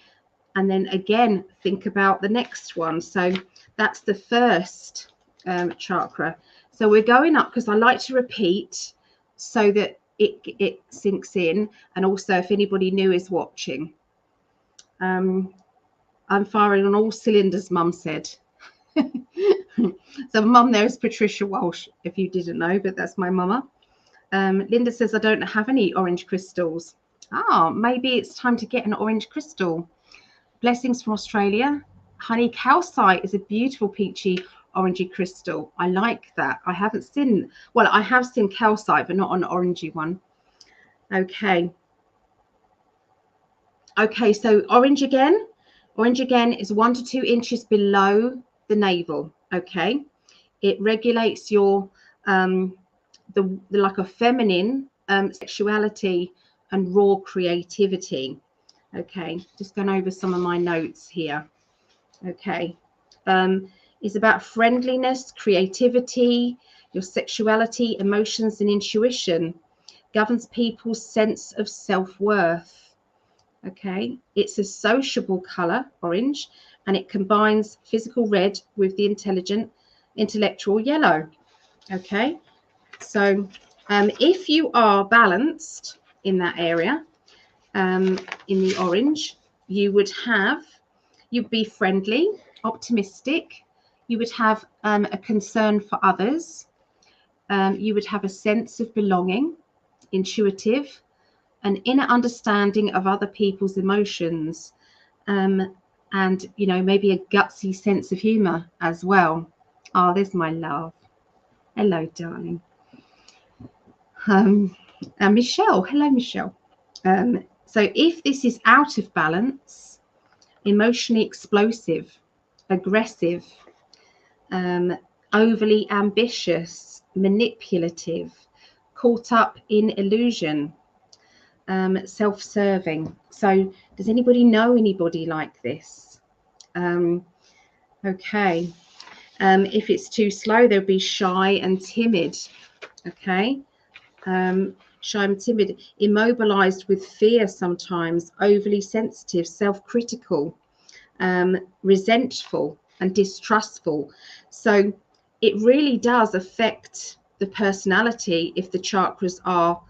and then again, think about the next one. So that's the first chakra. So we're going up, because I like to repeat so that it sinks in, and also if anybody new is watching. I'm firing on all cylinders, Mum said. So Mum there is Patricia Walsh, if you didn't know, but that's my mama. Linda says, I don't have any orange crystals. Maybe it's time to get an orange crystal. Blessings from Australia. Honey calcite is a beautiful peachy orangey crystal. I like that. I haven't seen, well, I have seen calcite, but not an orangey one. Okay, so orange again is 1 to 2 inches below the navel. Okay, it regulates your the like a feminine sexuality and raw creativity. Okay, just going over some of my notes here. Okay, it's about friendliness, creativity, your sexuality, emotions, and intuition. Governs people's sense of self-worth. Okay, it's a sociable color, orange, and it combines physical red with the intellectual yellow. Okay, so if you are balanced in that area, in the orange, you'd be friendly, optimistic, you would have a concern for others, you would have a sense of belonging, intuitive, an inner understanding of other people's emotions, and maybe a gutsy sense of humor as well. Oh, there's my love. Hello, darling. And Michelle. Hello, Michelle. So if this is out of balance, emotionally explosive, aggressive, overly ambitious, manipulative, caught up in illusion, self-serving. So does anybody know anybody like this? Okay. If it's too slow, they'll be shy and timid. Okay. Shy and timid, immobilized with fear sometimes, overly sensitive, self-critical, resentful and distrustful. So it really does affect the personality if the chakras are,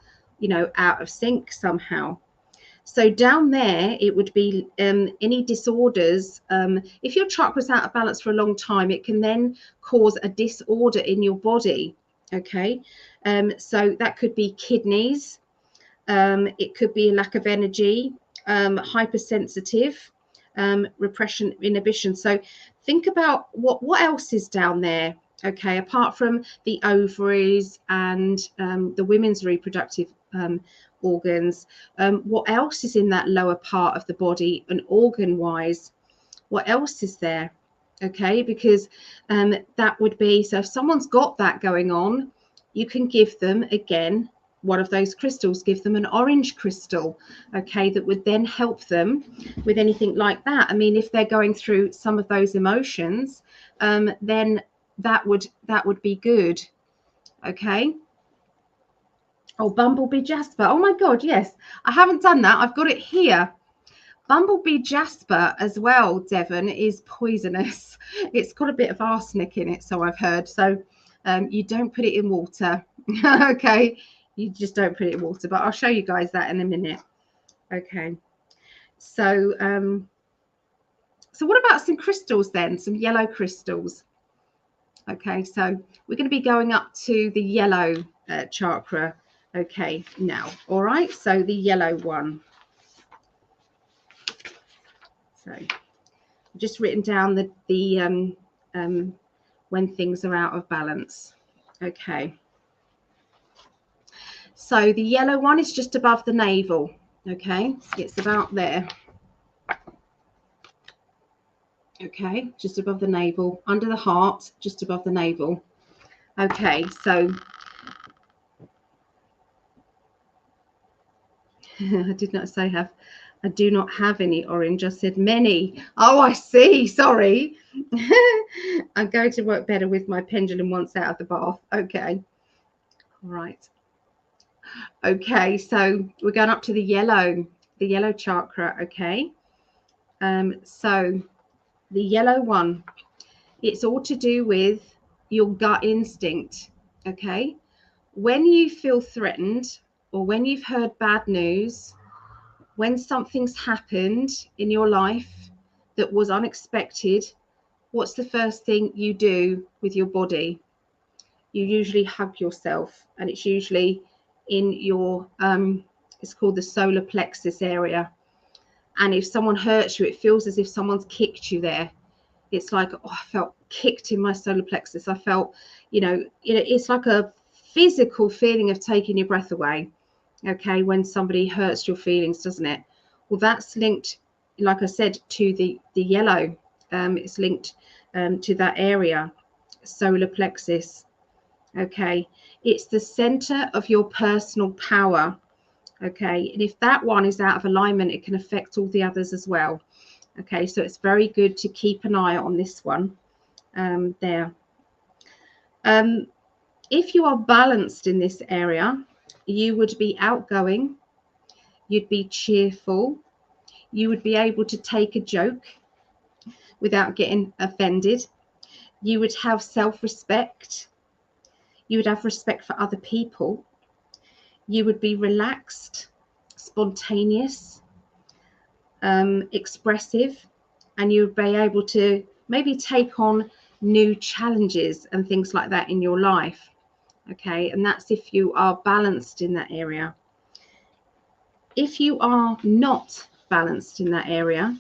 out of sync somehow. So down there, it would be any disorders. If your chakra's out of balance for a long time, it can then cause a disorder in your body. Okay, so that could be kidneys. It could be a lack of energy, hypersensitive, repression, inhibition. So think about what else is down there. Okay, apart from the ovaries and the women's reproductive organs, what else is in that lower part of the body and organ wise? What else is there? Okay, because that would be, so if someone's got that going on, you can give them again one of those crystals, give them an orange crystal, okay, that would then help them with anything like that. I mean, if they're going through some of those emotions, then that would be good. Okay. Oh, Bumblebee Jasper. Oh my God, yes. I haven't done that. I've got it here. Bumblebee Jasper as well, Devon, is poisonous. It's got a bit of arsenic in it, so I've heard. So you don't put it in water. Okay. You just don't put it in water, but I'll show you guys that in a minute. Okay. So so what about some crystals then? Some yellow crystals. Okay, so we're going to be going up to the yellow chakra. Okay, now, all right, so the yellow one. So I've just written down the when things are out of balance. Okay. So the yellow one is just above the navel. Okay, it's about there. Okay, just above the navel, under the heart, just above the navel. Okay, so I did not say I do not have any orange. I said many. Oh, I see. Sorry. I'm going to work better with my pendulum once out of the bath. Okay. All right. Okay, so we're going up to the yellow chakra. Okay. So the yellow one, it's all to do with your gut instinct. Okay. When you feel threatened or when you've heard bad news, when something's happened in your life that was unexpected, what's the first thing you do with your body? You usually hug yourself, and it's usually in your it's called the solar plexus area. And if someone hurts you, it feels as if someone's kicked you there. It's like, oh, I felt kicked in my solar plexus. I felt, it's like a physical feeling of taking your breath away. Okay, when somebody hurts your feelings, doesn't it? Well, that's linked, like I said, to the yellow. It's linked to that area. solar plexus. Okay, it's the center of your personal power. Okay, and if that one is out of alignment, it can affect all the others as well. Okay, so it's very good to keep an eye on this one there. If you are balanced in this area, you would be outgoing, you'd be cheerful, you would be able to take a joke without getting offended, you would have self-respect, you would have respect for other people, you would be relaxed, spontaneous, expressive, and you would be able to maybe take on new challenges and things like that in your life. Okay, and that's if you are balanced in that area. If you are not balanced in that area,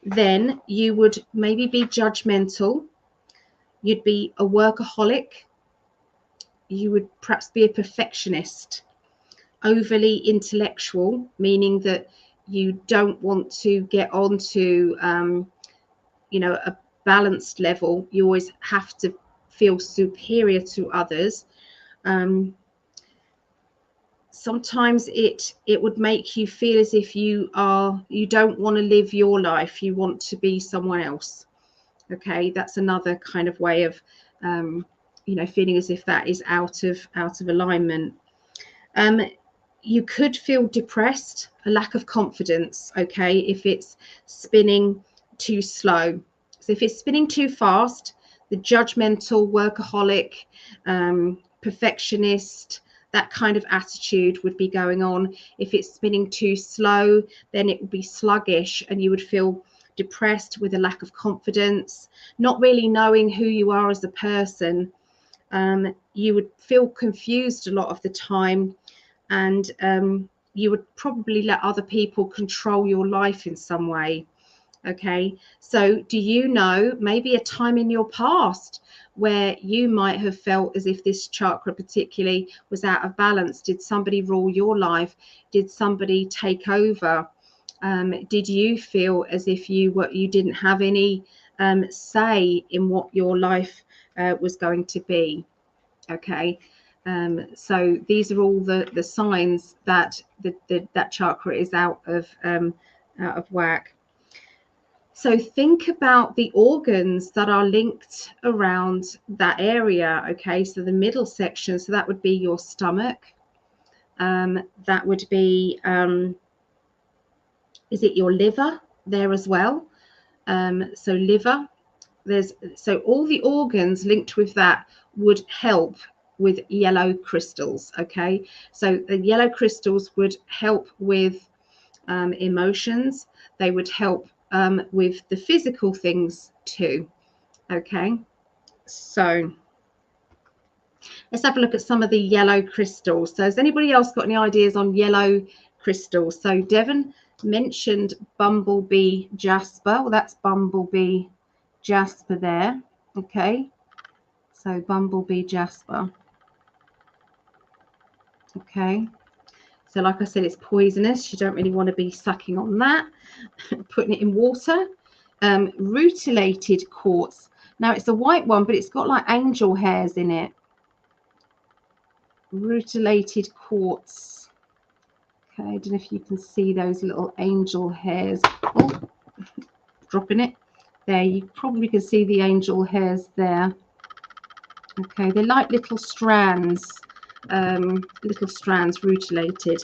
then you would maybe be judgmental, you'd be a workaholic, you would perhaps be a perfectionist, overly intellectual, meaning that you don't want to get on to a balanced level. You always have to feel superior to others. Sometimes it would make you feel as if you don't want to live your life, you want to be someone else. Okay, that's another kind of way of feeling as if that is out of alignment. You could feel depressed, a lack of confidence, okay, if it's spinning too slow. So if it's spinning too fast, the judgmental, workaholic, perfectionist, that kind of attitude would be going on. If it's spinning too slow, then it would be sluggish and you would feel depressed with a lack of confidence, not really knowing who you are as a person. You would feel confused a lot of the time, and you would probably let other people control your life in some way. Okay, so do you know maybe a time in your past where you might have felt as if this chakra particularly was out of balance? Did somebody rule your life? Did somebody take over? Did you feel as if you didn't have any say in what your life was going to be? Okay, so these are all the signs that that chakra is out of whack. So think about the organs that are linked around that area. Okay, so the middle section, so that would be your stomach. That would be, is it your liver there as well? So liver, so all the organs linked with that would help with yellow crystals. Okay, so the yellow crystals would help with emotions. They would help with the physical things too. Okay, so let's have a look at some of the yellow crystals. So has anybody else got any ideas on yellow crystals? So Devon mentioned bumblebee jasper. Well, that's bumblebee jasper there. Okay, so bumblebee jasper. Okay, so like I said, it's poisonous. You don't really want to be sucking on that. Putting it in water. Rutilated quartz. Now it's a white one, but it's got like angel hairs in it. Rutilated quartz. Okay, I don't know if you can see those little angel hairs. Oh, dropping it. There, you probably can see the angel hairs there. Okay, they're like little strands, rutilated.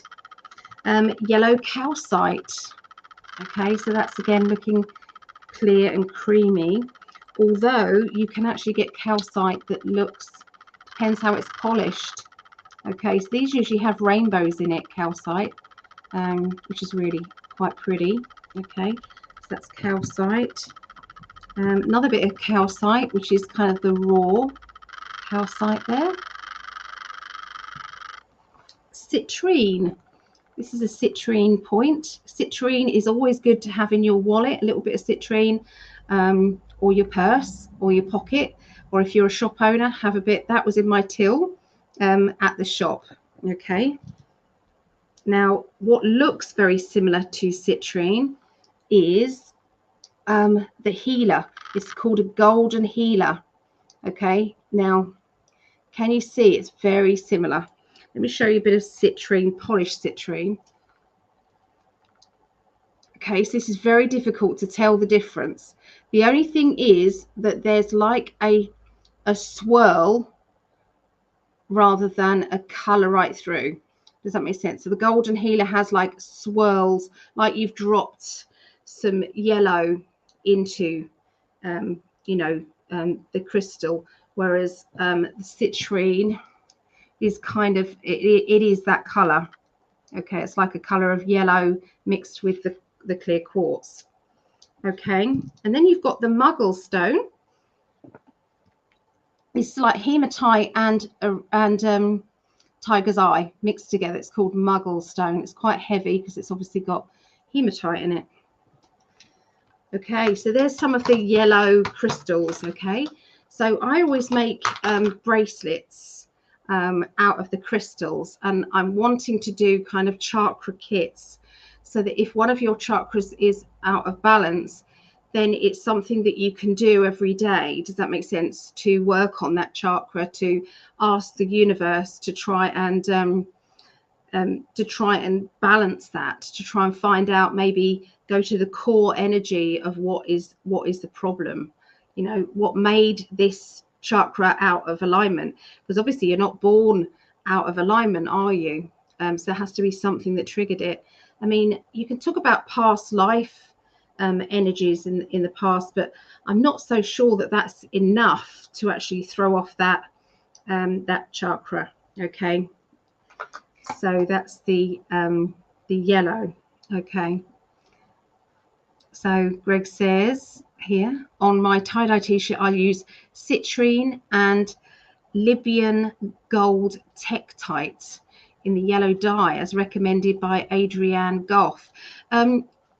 Yellow calcite. Okay, so that's again looking clear and creamy, although you can actually get calcite that looks, depends how it's polished. Okay, so these usually have rainbows in it, calcite, which is really quite pretty. Okay, so that's calcite. Another bit of calcite, which is kind of the raw calcite there. Citrine. This is a citrine point. Citrine is always good to have in your wallet, a little bit of citrine, or your purse or your pocket, or if you're a shop owner, have a bit. That was in my till at the shop. Okay, now what looks very similar to citrine is the healer. It's called a golden healer. Okay, now can you see it's very similar? Let me show you a bit of citrine, polished citrine. Okay, so this is very difficult to tell the difference. The only thing is that there's like a swirl rather than a color right through. Does that make sense? So the golden healer has like swirls, like you've dropped some yellow into the crystal, whereas the citrine is kind of it is that color. Okay, it's like a color of yellow mixed with the clear quartz. Okay, and then you've got the muggle stone. It's like hematite and tiger's eye mixed together. It's called muggle stone. It's quite heavy because it's obviously got hematite in it. Okay, so there's some of the yellow crystals. Okay, so I always make bracelets out of the crystals, and I'm wanting to do kind of chakra kits, so that if one of your chakras is out of balance, then it's something that you can do every day. Does that make sense? To work on that chakra, to ask the universe to try and balance that, to try and find out, maybe go to the core energy of what is the problem. You know, what made this chakra out of alignment? Because obviously you're not born out of alignment, are you? So there has to be something that triggered it. I mean, you can talk about past life energies in the past, but I'm not so sure that that's enough to actually throw off that chakra. Okay, so that's the yellow. Okay, so Greg says here, on my tie-dye t-shirt I use citrine and Libyan gold tektite in the yellow dye as recommended by Adrienne Goff.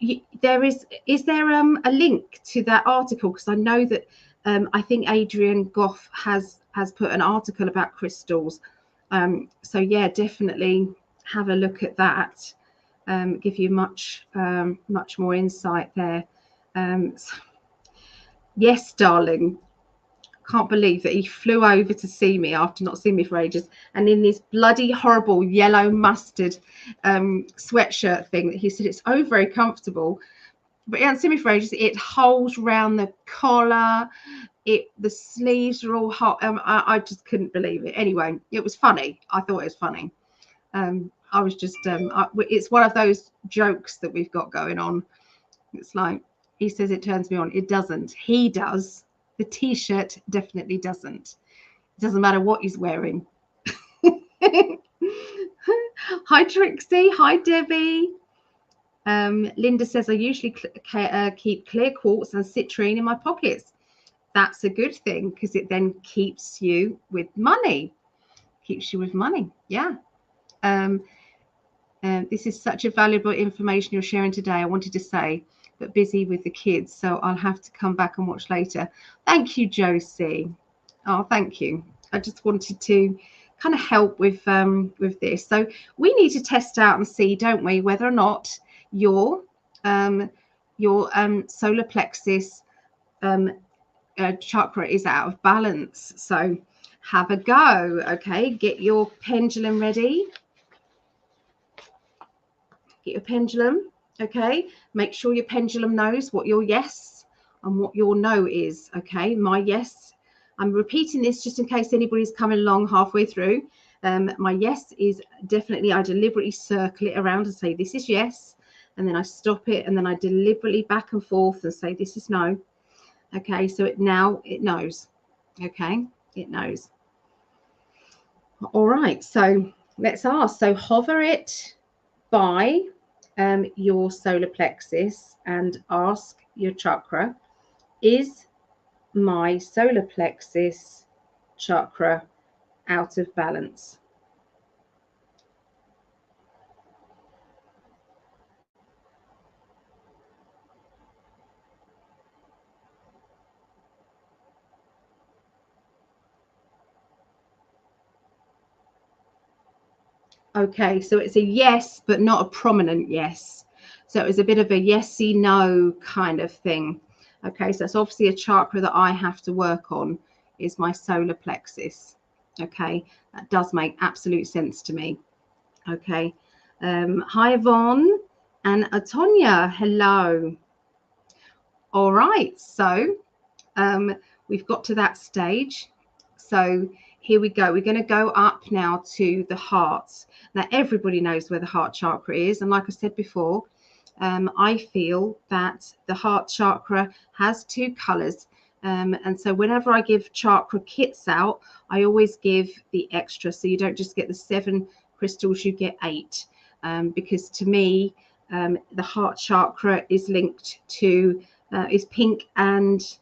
Is there a link to that article? Because I know that I think Adrienne Goff has put an article about crystals. So yeah, definitely have a look at that. Give you much more insight there. Yes, darling. Can't believe that he flew over to see me after not seeing me for ages, and in this bloody horrible yellow mustard sweatshirt thing that he said it's very comfortable, but he hasn't seen me for ages. It holds round the collar, the sleeves are all hot. I just couldn't believe it. Anyway, it was funny. I thought it was funny. I was just it's one of those jokes that we've got going on. It's like, he says it turns me on. It doesn't. He does. The t-shirt definitely doesn't. It doesn't matter what he's wearing. Hi Trixie. Hi Debbie. Linda says I usually keep clear quartz and citrine in my pockets. That's a good thing, because it then keeps you with money. Keeps you with money. Yeah. This is such a valuable information you're sharing today. I wanted to say, but busy with the kids, so I'll have to come back and watch later. Thank you, Josie. Oh, thank you. I just wanted to kind of help with this. So we need to test out and see, don't we, whether or not your solar plexus chakra is out of balance. So have a go. Okay, get your pendulum ready. Get your pendulum. Okay, make sure your pendulum knows what your yes and what your no is. Okay, my yes, I'm repeating this just in case anybody's coming along halfway through. My yes is definitely, I deliberately circle it around and say this is yes, and then I stop it, and then I deliberately back and forth and say this is no. Okay, so it knows. Okay, it knows. All right, so let's ask. So hover it by your solar plexus and ask your chakra, is my solar plexus chakra out of balance? Okay, so it's a yes, but not a prominent yes. So it was a bit of a yesy no kind of thing. Okay, so it's obviously a chakra that I have to work on. is my solar plexus. Okay, that does make absolute sense to me. Okay, hi Yvonne and Atonia, hello. All right, so we've got to that stage. So here we go. We're going to go up now to the heart. Now everybody knows where the heart chakra is, and like I said before, I feel that the heart chakra has two colors. And so whenever I give chakra kits out, I always give the extra. So you don't just get the 7 crystals, you get 8. Because to me, the heart chakra is linked to, is pink and,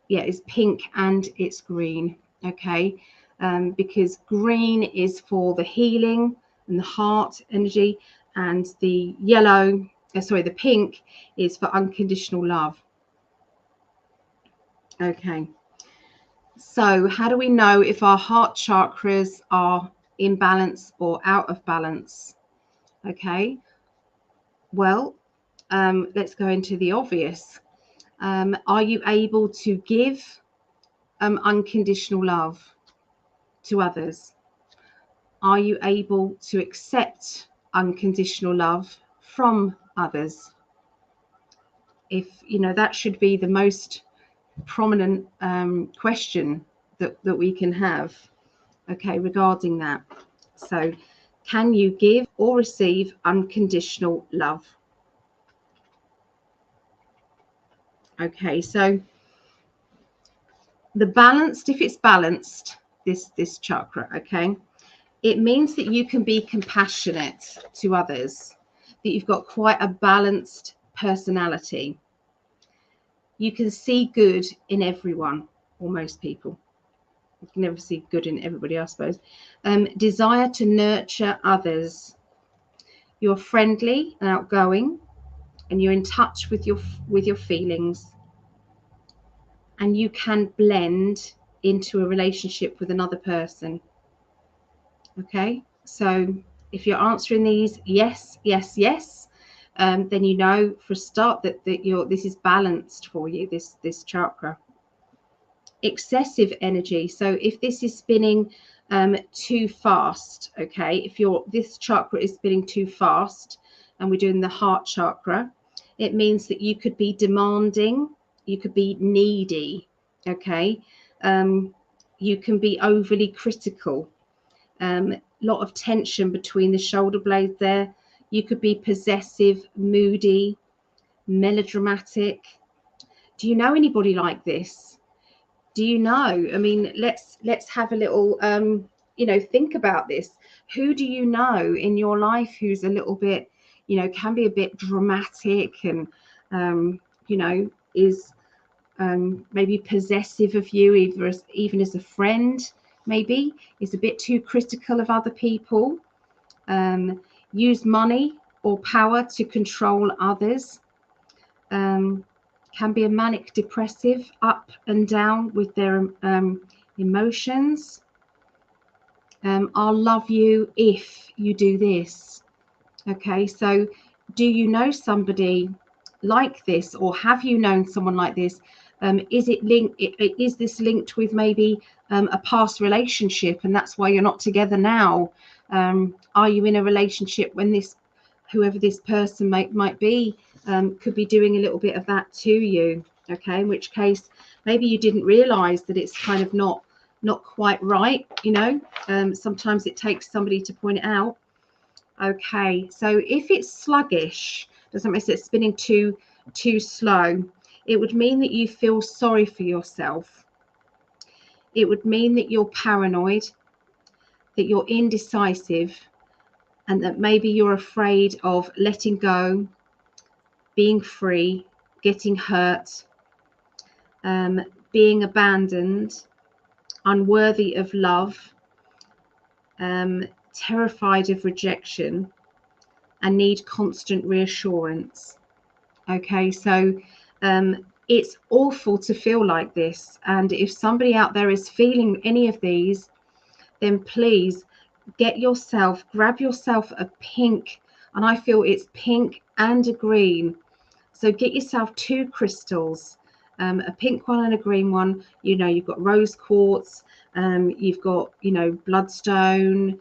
yeah, it's pink and it's green. Okay. Because green is for the healing and the heart energy, and the yellow, the pink is for unconditional love. Okay, so how do we know if our heart chakras are in balance or out of balance? Okay, well, let's go into the obvious. Are you able to give unconditional love to others? Are you able to accept unconditional love from others? If you know, that should be the most prominent question that we can have, okay, regarding that. So can you give or receive unconditional love? Okay, so the balanced, if it's balanced, this chakra, okay, it means that you can be compassionate to others, that you've got quite a balanced personality. You can see good in everyone, or most people. You can never see good in everybody, I suppose. Desire to nurture others. You're friendly and outgoing, and you're in touch with your feelings, and you can blend into a relationship with another person. Okay, so if you're answering these yes, yes, yes, then you know for a start that this is balanced for you, this chakra. Excessive energy. So if this is spinning too fast, okay, if this chakra is spinning too fast, and we're doing the heart chakra, it means that you could be demanding, you could be needy, okay, you can be overly critical, lot of tension between the shoulder blades there. You could be possessive, moody, melodramatic. Do you know anybody like this? Do you know? I mean, let's have a little think about this. Who do you know in your life who's a little bit, can be a bit dramatic and is maybe possessive of you, even as a friend, maybe is a bit too critical of other people, use money or power to control others, can be a manic depressive, up and down with their emotions. I'll love you if you do this. Okay, so do you know somebody like this, or have you known someone like this? Is it linked? Is this linked with maybe a past relationship, and that's why you're not together now? Are you in a relationship when whoever this person might be, could be doing a little bit of that to you? Okay, in which case maybe you didn't realize that it's kind of not quite right. Sometimes it takes somebody to point it out. Okay, so if it's sluggish, doesn't mean it's spinning too slow, it would mean that you feel sorry for yourself. It would mean that you're paranoid, that you're indecisive, and that maybe you're afraid of letting go, being free, getting hurt, being abandoned, unworthy of love, terrified of rejection, and need constant reassurance. Okay, so it's awful to feel like this, and if somebody out there is feeling any of these, then please grab yourself a pink, and I feel it's pink and a green. So get yourself 2 crystals, a pink one and a green one. You know, you've got rose quartz, you've got, you know, bloodstone,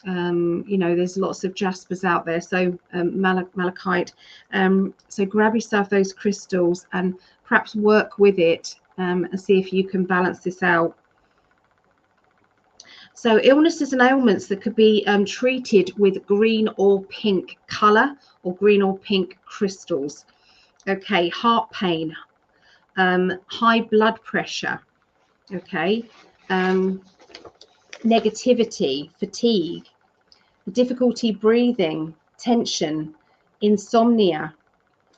you know, there's lots of jaspers out there, so malachite. So grab yourself those crystals and perhaps work with it and see if you can balance this out. So illnesses and ailments that could be treated with green or pink color or green or pink crystals. Okay, heart pain, high blood pressure, okay, negativity, fatigue, difficulty breathing, tension, insomnia,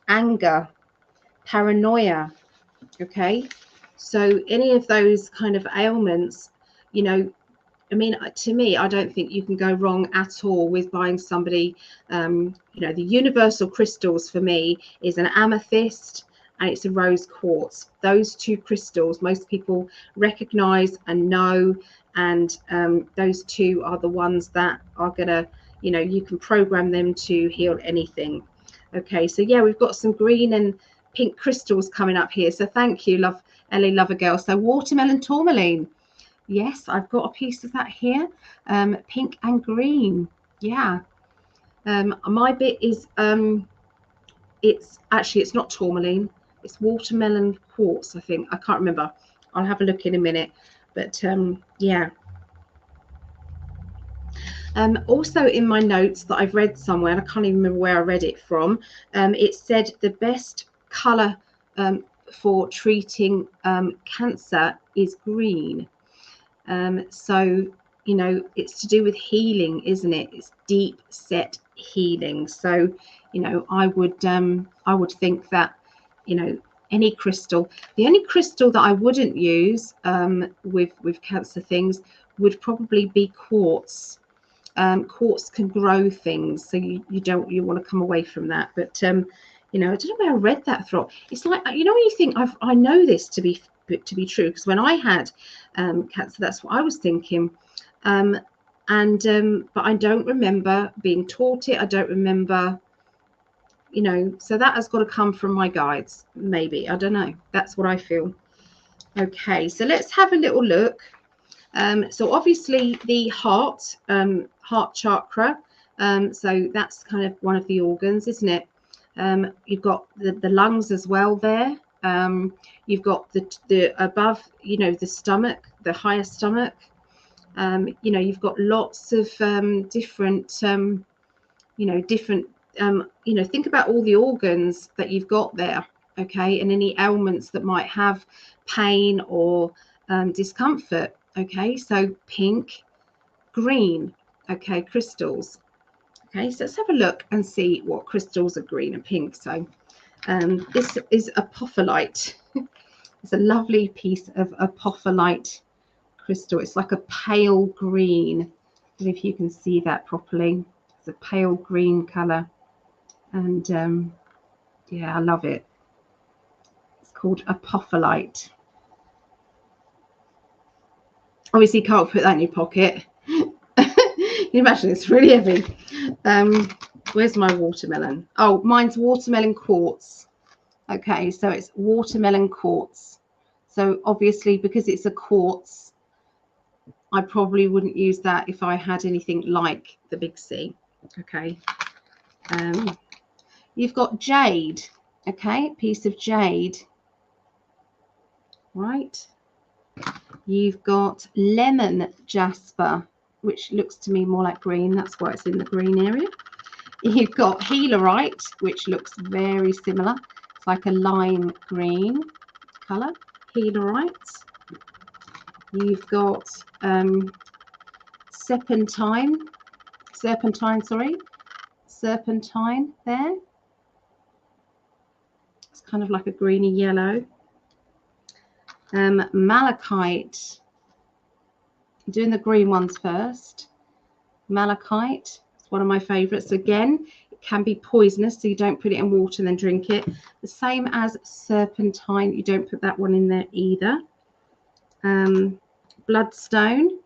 anger, paranoia. Okay, so any of those kind of ailments, you know, I mean, to me, I don't think you can go wrong at all with buying somebody, you know, the universal crystals for me is an amethyst and it's a rose quartz. Those two crystals most people recognize and know, and those two are the ones that are gonna, you know, you can program them to heal anything. Okay, so yeah, we've got some green and pink crystals coming up here, so thank you, love Ellie, love a girl. So watermelon tourmaline, yes, I've got a piece of that here, pink and green. Yeah, my bit is it's actually, it's not tourmaline, it's watermelon quartz, I think. I can't remember, I'll have a look in a minute, but yeah. Also in my notes that I've read somewhere, and I can't even remember where I read it from, it said the best color for treating cancer is green. So, you know, it's to do with healing, isn't it? It's deep set healing. So, you know, I would think that, you know, any crystal, the only crystal that I wouldn't use with cancer things would probably be quartz. Quartz can grow things, so you want to come away from that. But you know, I don't know where I read that from. It's like, you know, when you think I know this to be true, because when I had cancer, that's what I was thinking, but I don't remember being taught it. I don't remember, you know, so that has got to come from my guides, maybe, I don't know, that's what I feel. Okay, so let's have a little look. So obviously the heart chakra, so that's kind of one of the organs, isn't it? You've got the lungs as well there. You've got the above, you know, the stomach, the higher stomach. You know, you've got lots of different, you know, different, you know, think about all the organs that you've got there, okay, and any ailments that might have pain or discomfort. Okay, so pink, green, okay, crystals. Okay, so let's have a look and see what crystals are green and pink. So this is apophyllite. It's a lovely piece of apophyllite crystal. It's like a pale green. I don't know if you can see that properly. It's a pale green color, and yeah, I love it. It's called apophyllite. Obviously, you can't put that in your pocket. You imagine it's really heavy. Where's my watermelon? Oh, mine's watermelon quartz. Okay, so it's watermelon quartz. So obviously, because it's a quartz, I probably wouldn't use that if I had anything like the big C. Okay. You've got jade. Okay, piece of jade. Right. You've got lemon jasper, which looks to me more like green. That's why it's in the green area. You've got healerite, which looks very similar. It's like a lime green color, healerite. You've got serpentine there. It's kind of like a greeny yellow. Malachite. I'm doing the green ones first. Malachite, it's one of my favorites. Again, it can be poisonous, so you don't put it in water and then drink it. The same as serpentine, you don't put that one in there either. Bloodstone,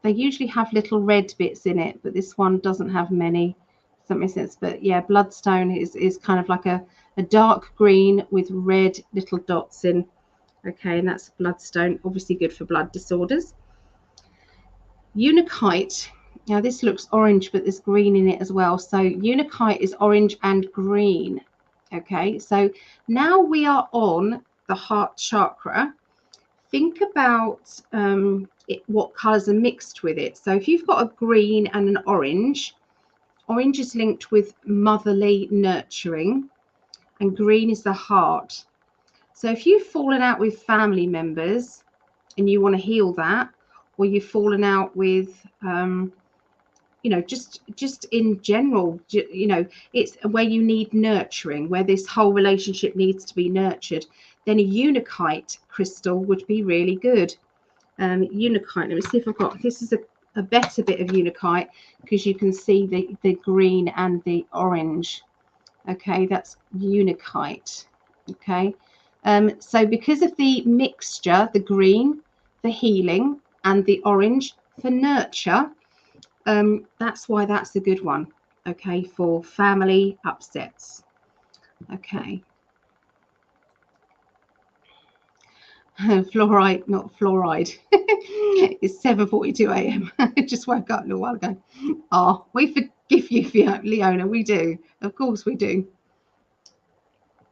they usually have little red bits in it, but this one doesn't have many, that make sense? But yeah, bloodstone is kind of like a dark green with red little dots in. Okay, and that's bloodstone, obviously good for blood disorders. Unakite. Now this looks orange, but there's green in it as well. So unakite is orange and green. Okay, so now we are on the heart chakra. Think about what colors are mixed with it. So if you've got a green and an orange, orange is linked with motherly nurturing, and green is the heart. So if you've fallen out with family members and you want to heal that, or you've fallen out with you know, just in general, you know, it's where you need nurturing, where this whole relationship needs to be nurtured, then a unakite crystal would be really good. Unakite, let me see if I've got, this is a better bit of unakite, because you can see the green and the orange. Okay, that's unakite. Okay, so because of the mixture, the green for healing and the orange for nurture, that's why that's a good one. Okay, for family upsets. Okay. Fluoride, not fluoride. It's 7:42 a.m. I just woke up a little while ago. Oh, we forgive you, Leona. We do. Of course we do.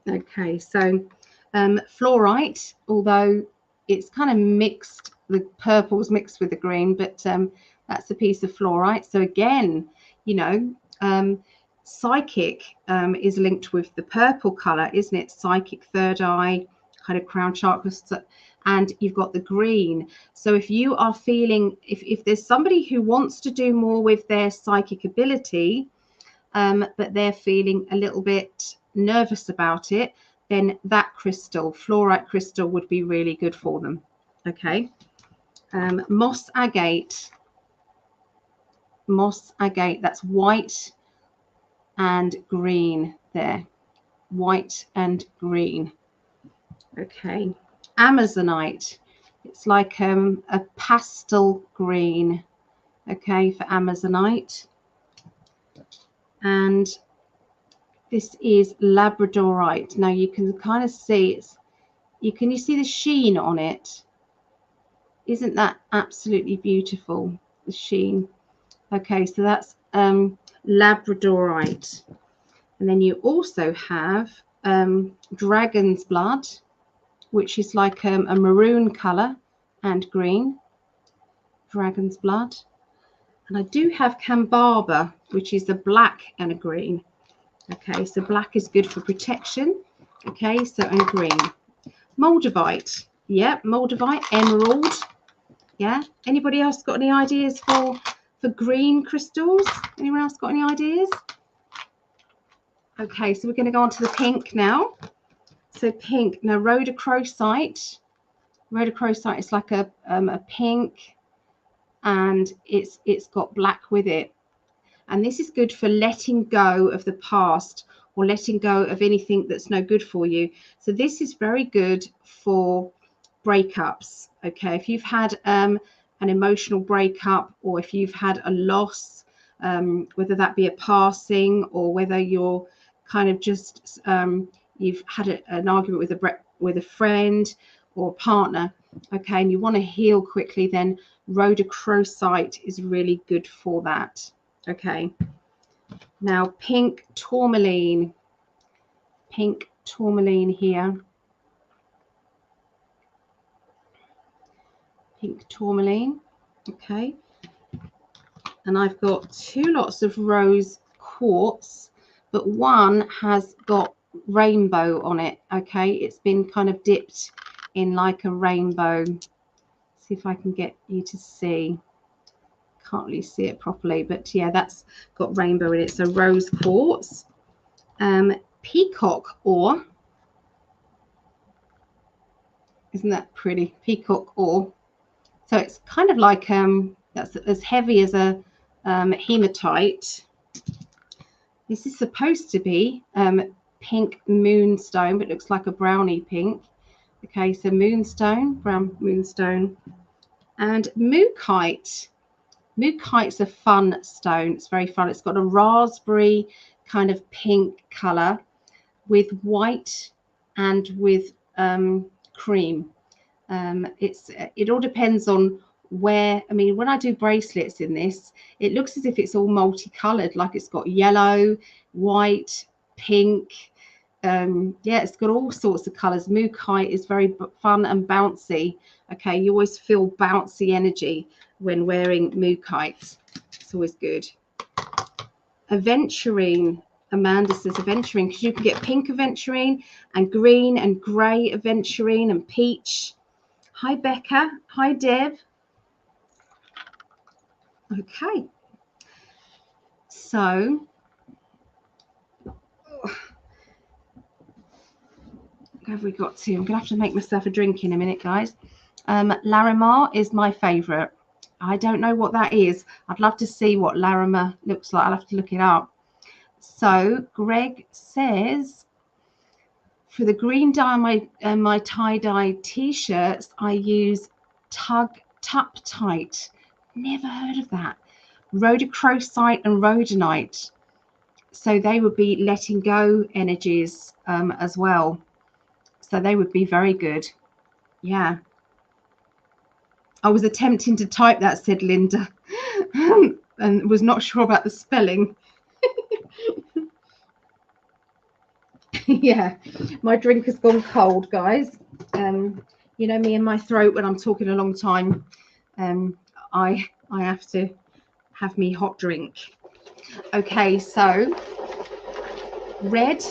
Okay, so fluorite, although it's kind of mixed, the purple's mixed with the green, but that's a piece of fluorite. So again, you know, psychic is linked with the purple color, isn't it? Psychic, third eye, kind of crown chakra, and you've got the green. So if you are feeling, if there's somebody who wants to do more with their psychic ability, but they're feeling a little bit nervous about it, then that crystal, fluorite crystal, would be really good for them. Okay. Moss agate, that's white and green there, white and green. Okay. Amazonite, it's like a pastel green. Okay, for amazonite. And this is labradorite. Now you can kind of see you see the sheen on it? Isn't that absolutely beautiful, the sheen? Okay, so that's labradorite. And then you also have dragon's blood, which is like a maroon color and green. Dragon's blood. And I do have Kambaba, which is a black and a green. Okay, so black is good for protection. Okay, so and green. Moldavite. Yeah, Moldavite, emerald. Yeah. Anybody else got any ideas for green crystals? Anyone else got any ideas? Okay, so we're going to go on to the pink now. So pink. Now rhodochrosite. Rhodochrosite is like a pink, and it's got black with it. And this is good for letting go of the past or letting go of anything that's no good for you. So this is very good for breakups. Okay, if you've had an emotional breakup, or if you've had a loss, whether that be a passing, or whether you're kind of just you've had an argument with a friend or a partner, okay, and you want to heal quickly, then rhodochrosite is really good for that. Okay, now pink tourmaline here. Pink tourmaline. Okay, and I've got two lots of rose quartz, but one has got rainbow on it. Okay, it's been kind of dipped in like a rainbow. See if I can get you to see. Can't really see it properly, but yeah, that's got rainbow in it. So rose quartz. Peacock ore. Isn't that pretty? Peacock ore. So it's kind of like that's as heavy as a hematite. This is supposed to be pink moonstone, but it looks like a brownie pink. Okay, so moonstone, brown moonstone, and mookite. Mookaite's a fun stone. It's very fun. It's got a raspberry kind of pink color with white and with cream. It all depends on where. I mean, when I do bracelets in this, it looks as if it's all multicolored, like it's got yellow, white, pink. Yeah, it's got all sorts of colors. Mookaite is very fun and bouncy. Okay, you always feel bouncy energy when wearing mookaite. It's always good. Aventurine. Amanda says aventurine, because you can get pink aventurine and green and grey aventurine and peach. Hi, Becca. Hi, Deb. Okay. So, where have we got to? I'm going to have to make myself a drink in a minute, guys. Larimar is my favourite. I don't know what that is. I'd love to see what Larimar looks like. I'll have to look it up. So, Greg says, for the green dye on my tie-dye T-shirts, I use Tup Tight. Never heard of that. Rhodochrosite and rhodonite. So they would be letting go energies as well. So they would be very good. Yeah. I was attempting to type that, said Linda, and was not sure about the spelling. Yeah, my drink has gone cold, guys. You know me and my throat when I'm talking a long time. I have to have me hot drink. Okay, so red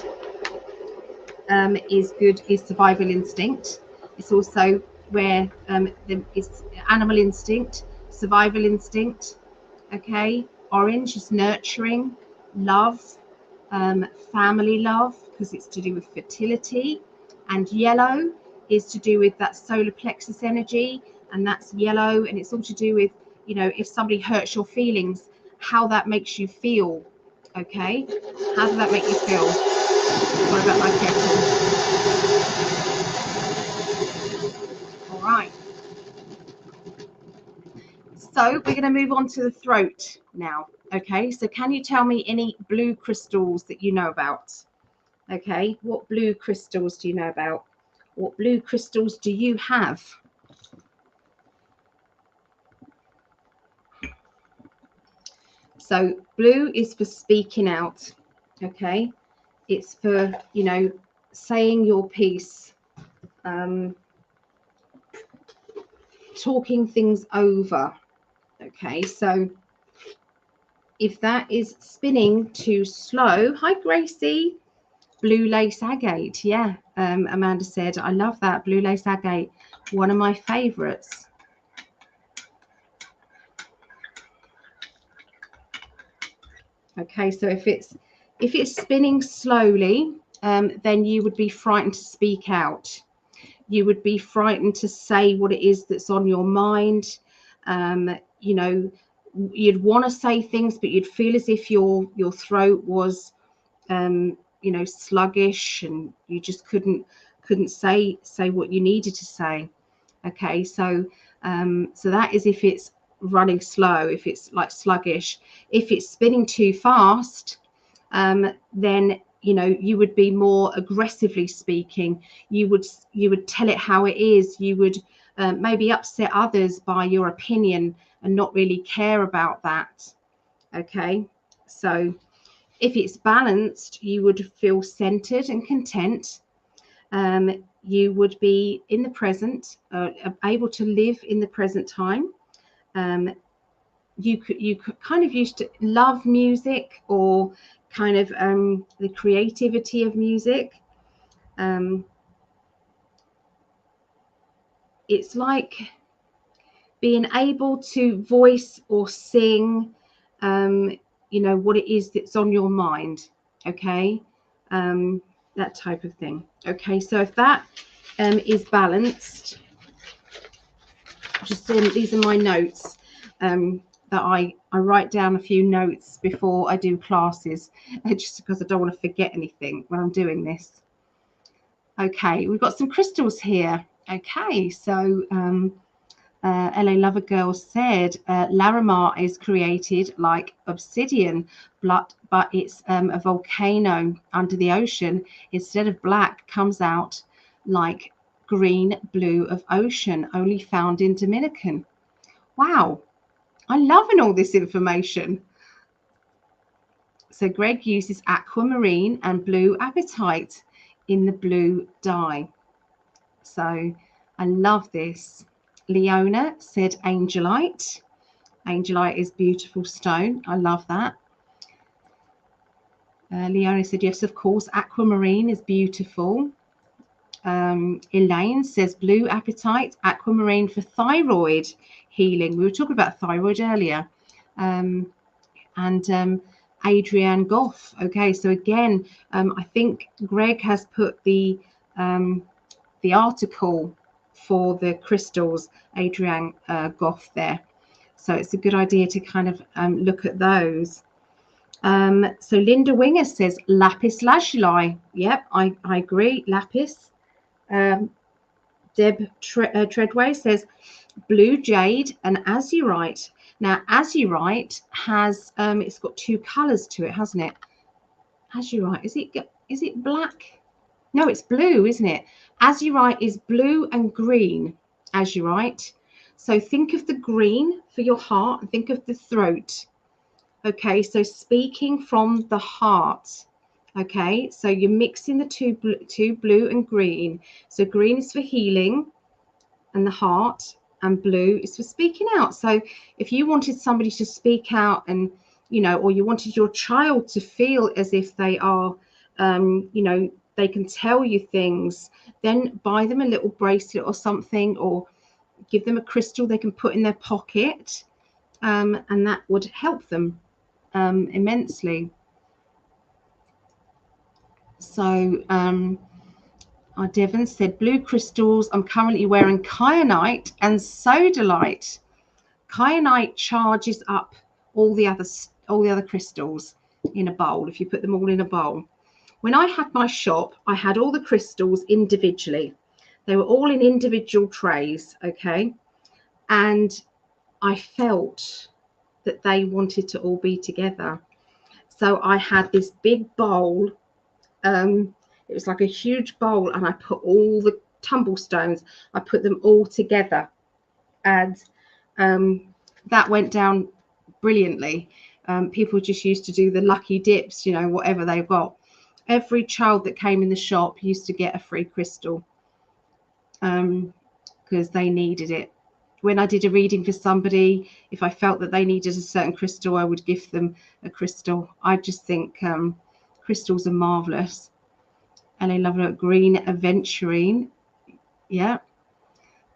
is good, is survival instinct. It's also where it's animal instinct, survival instinct. Okay, orange is nurturing, love, family love, because it's to do with fertility, and yellow is to do with that solar plexus energy, and that's yellow, and it's all to do with, you know, if somebody hurts your feelings, how that makes you feel. Okay, how does that make you feel? What about my kettle? All right, so we're going to move on to the throat now. Okay, so can you tell me any blue crystals that you know about? Okay, what blue crystals do you know about? What blue crystals do you have? So blue is for speaking out. Okay, it's for, you know, saying your piece, talking things over. Okay, so if that is spinning too slow, hi Gracie, blue lace agate. Yeah, Amanda said, I love that blue lace agate, one of my favorites. Okay, so if it's spinning slowly, then you would be frightened to speak out. You would be frightened to say what it is that's on your mind. You know, you'd want to say things, but you'd feel as if your throat was, you know, sluggish, and you just couldn't say what you needed to say. Okay, so so that is if it's running slow, if it's like sluggish. If it's spinning too fast, then, you know, you would be more aggressively speaking. You would tell it how it is. You would maybe upset others by your opinion and not really care about that. Okay, so if it's balanced, you would feel centered and content. You would be in the present, able to live in the present time. You could kind of used to love music, or kind of the creativity of music. It's like being able to voice or sing, you know, what it is that's on your mind. Okay, that type of thing. Okay, so if that is balanced, just these are my notes that I write down a few notes before I do classes, just because I don't want to forget anything when I'm doing this. Okay, we've got some crystals here. Okay, so LA Lover Girl said Larimar is created like obsidian, but it's a volcano under the ocean. Instead of black, comes out like green blue of ocean, only found in Dominican. Wow, I'm loving all this information. So Greg uses aquamarine and blue apatite in the blue dye. So I love this. Leona said angelite. Angelite is beautiful stone. I love that. Leona said, yes, of course, aquamarine is beautiful. Elaine says blue apatite, aquamarine for thyroid healing. We were talking about thyroid earlier. Adrienne Goff. Okay, so again, I think Greg has put the article for the crystals, Adrienne Goff there. So it's a good idea to kind of look at those. So Linda Winger says lapis lazuli. Yep, I agree, lapis. Deb Treadway says blue jade and azurite. Now azurite has it's got two colors to it, hasn't it? Azurite, is it black? No, it's blue, isn't it? Azurite is blue and green azurite. So think of the green for your heart and think of the throat. Okay, so speaking from the heart. Okay, so you're mixing the two blue and green. So green is for healing and the heart, and blue is for speaking out. So if you wanted somebody to speak out and, you know, or you wanted your child to feel as if they are, you know, they can tell you things, then buy them a little bracelet or something, or give them a crystal they can put in their pocket, and that would help them immensely. So Devon said blue crystals. I'm currently wearing kyanite and sodalite. Kyanite charges up all the other crystals in a bowl if you put them all in a bowl. When I had my shop, I had all the crystals individually. They were all in individual trays, okay? And I felt that they wanted to all be together. So I had this big bowl. It was like a huge bowl, and I put all the tumblestones, I put them all together, and that went down brilliantly. People just used to do the lucky dips, you know, whatever they've got. Every child that came in the shop used to get a free crystal because they needed it. When I did a reading for somebody, if I felt that they needed a certain crystal, I would give them a crystal. I just think crystals are marvelous. And I love it. Green aventurine. Yeah.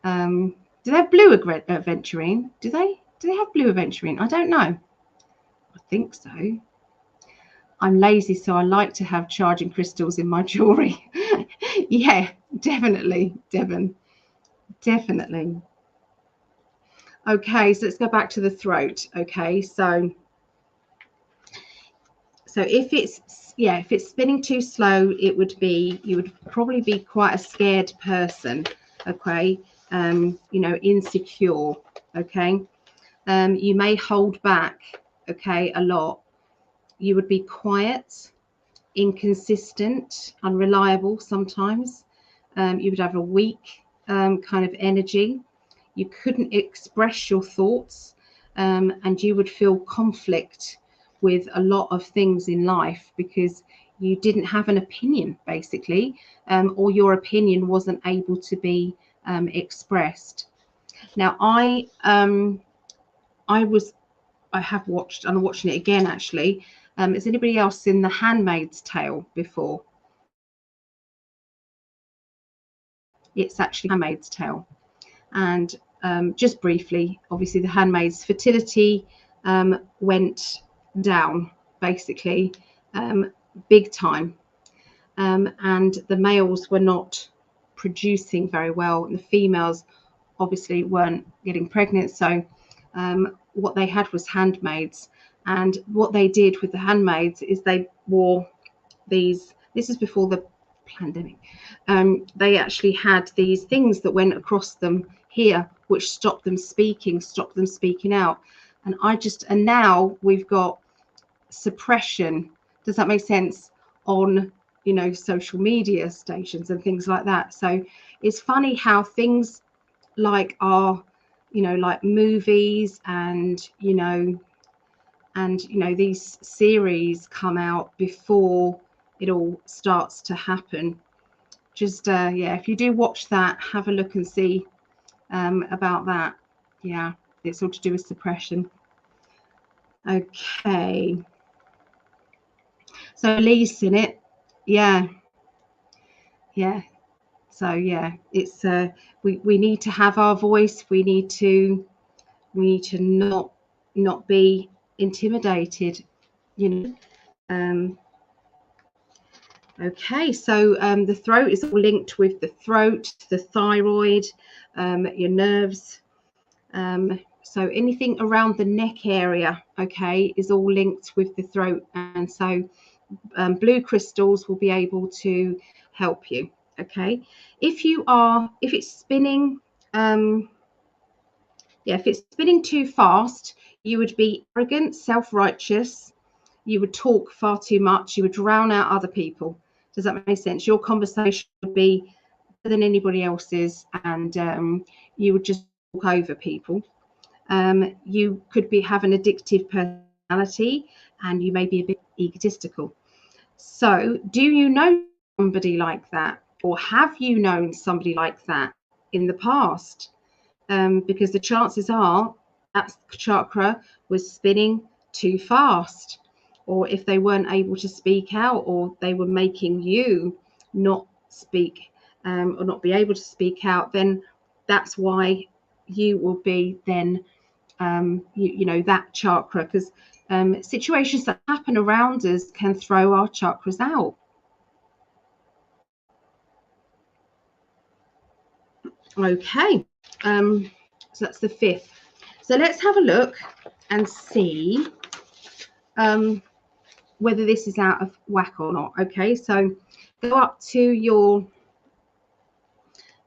Do they have blue aventurine? Do they have blue aventurine? I don't know. I think so. I'm lazy, so I like to have charging crystals in my jewelry. Yeah, definitely, Devon. Definitely. Okay, so let's go back to the throat. Okay, so if it's spinning too slow, you would probably be quite a scared person. Okay, you know, insecure. Okay, you may hold back. Okay, a lot. You would be quiet, inconsistent, unreliable sometimes. You would have a weak kind of energy. You couldn't express your thoughts, and you would feel conflict with a lot of things in life because you didn't have an opinion, basically, or your opinion wasn't able to be expressed. Now, I have watched, and I'm watching it again actually. Has anybody else seen The Handmaid's Tale before? It's actually Handmaid's Tale. And just briefly, obviously the handmaid's fertility went down, basically, big time. And the males were not producing very well, and the females obviously weren't getting pregnant. So what they had was handmaids. And what they did with the handmaids is they wore these, this is before the pandemic, they actually had these things that went across them, here which stop them speaking out. And now we've got suppression, does that make sense, on, you know, social media stations and things like that. So it's funny how things like our, you know, like movies and you know these series come out before it all starts to happen. Just yeah, if you do watch that, have a look and see about that. Yeah, it's all to do with suppression. Okay, so Lee's in it. Yeah, yeah. So yeah, it's we need to have our voice. We need to not be intimidated, you know. Okay, so the throat is all linked with the throat, the thyroid, your nerves. So anything around the neck area, okay, is all linked with the throat. And so blue crystals will be able to help you. Okay, if it's spinning, if it's spinning too fast, you would be arrogant, self-righteous. You would talk far too much. You would drown out other people. Does that make sense? Your conversation would be better than anybody else's, and you would just talk over people. You could have an addictive personality, and you may be a bit egotistical. So, do you know somebody like that, or have you known somebody like that in the past? Because the chances are that chakra was spinning too fast, or if they weren't able to speak out, or they were making you not speak or not be able to speak out, then that's why you will be then you know, that chakra, because situations that happen around us can throw our chakras out. Okay, so that's the 5th. So let's have a look and see whether this is out of whack or not. Okay, so go up to your,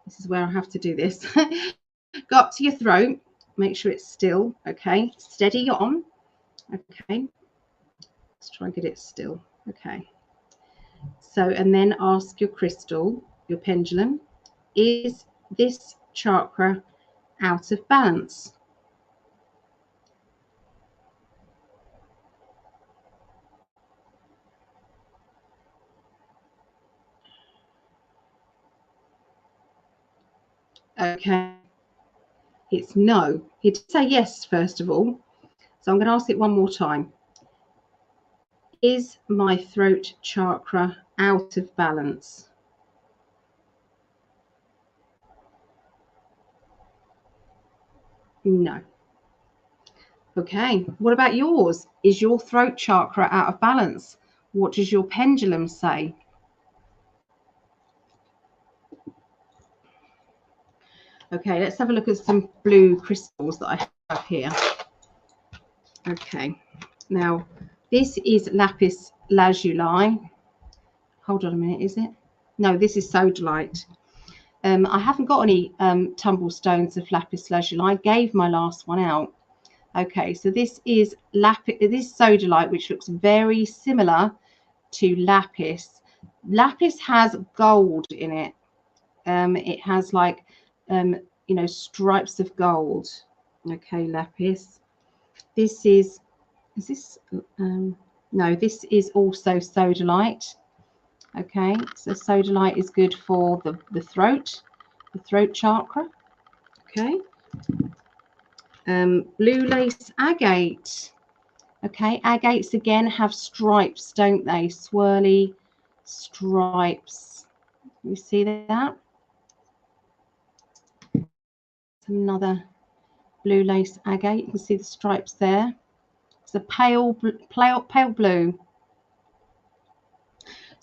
this is where I have to do this. Go up to your throat, make sure it's still. Okay, steady on. Okay, let's try and get it still. Okay, so and then ask your crystal, your pendulum, is this chakra out of balance? Okay, it's no. He did say yes first of all, so I'm going to ask it one more time. Is my throat chakra out of balance? No. Okay, what about yours? Is your throat chakra out of balance? What does your pendulum say? Okay, let's have a look at some blue crystals that I have here. Okay, now this is lapis lazuli. Hold on a minute, is it? No, this is sodalite. I haven't got any tumble stones of lapis lazuli. I gave my last one out. Okay, so this is sodalite, which looks very similar to lapis. Lapis has gold in it. It has like you know, stripes of gold. Okay, lapis. This is this no, this is also sodalite. Okay, so sodalite is good for the throat chakra. Okay, blue lace agate. Okay, agates again have stripes, don't they? Swirly stripes. You see that? Another blue lace agate. You can see the stripes there. It's a pale blue.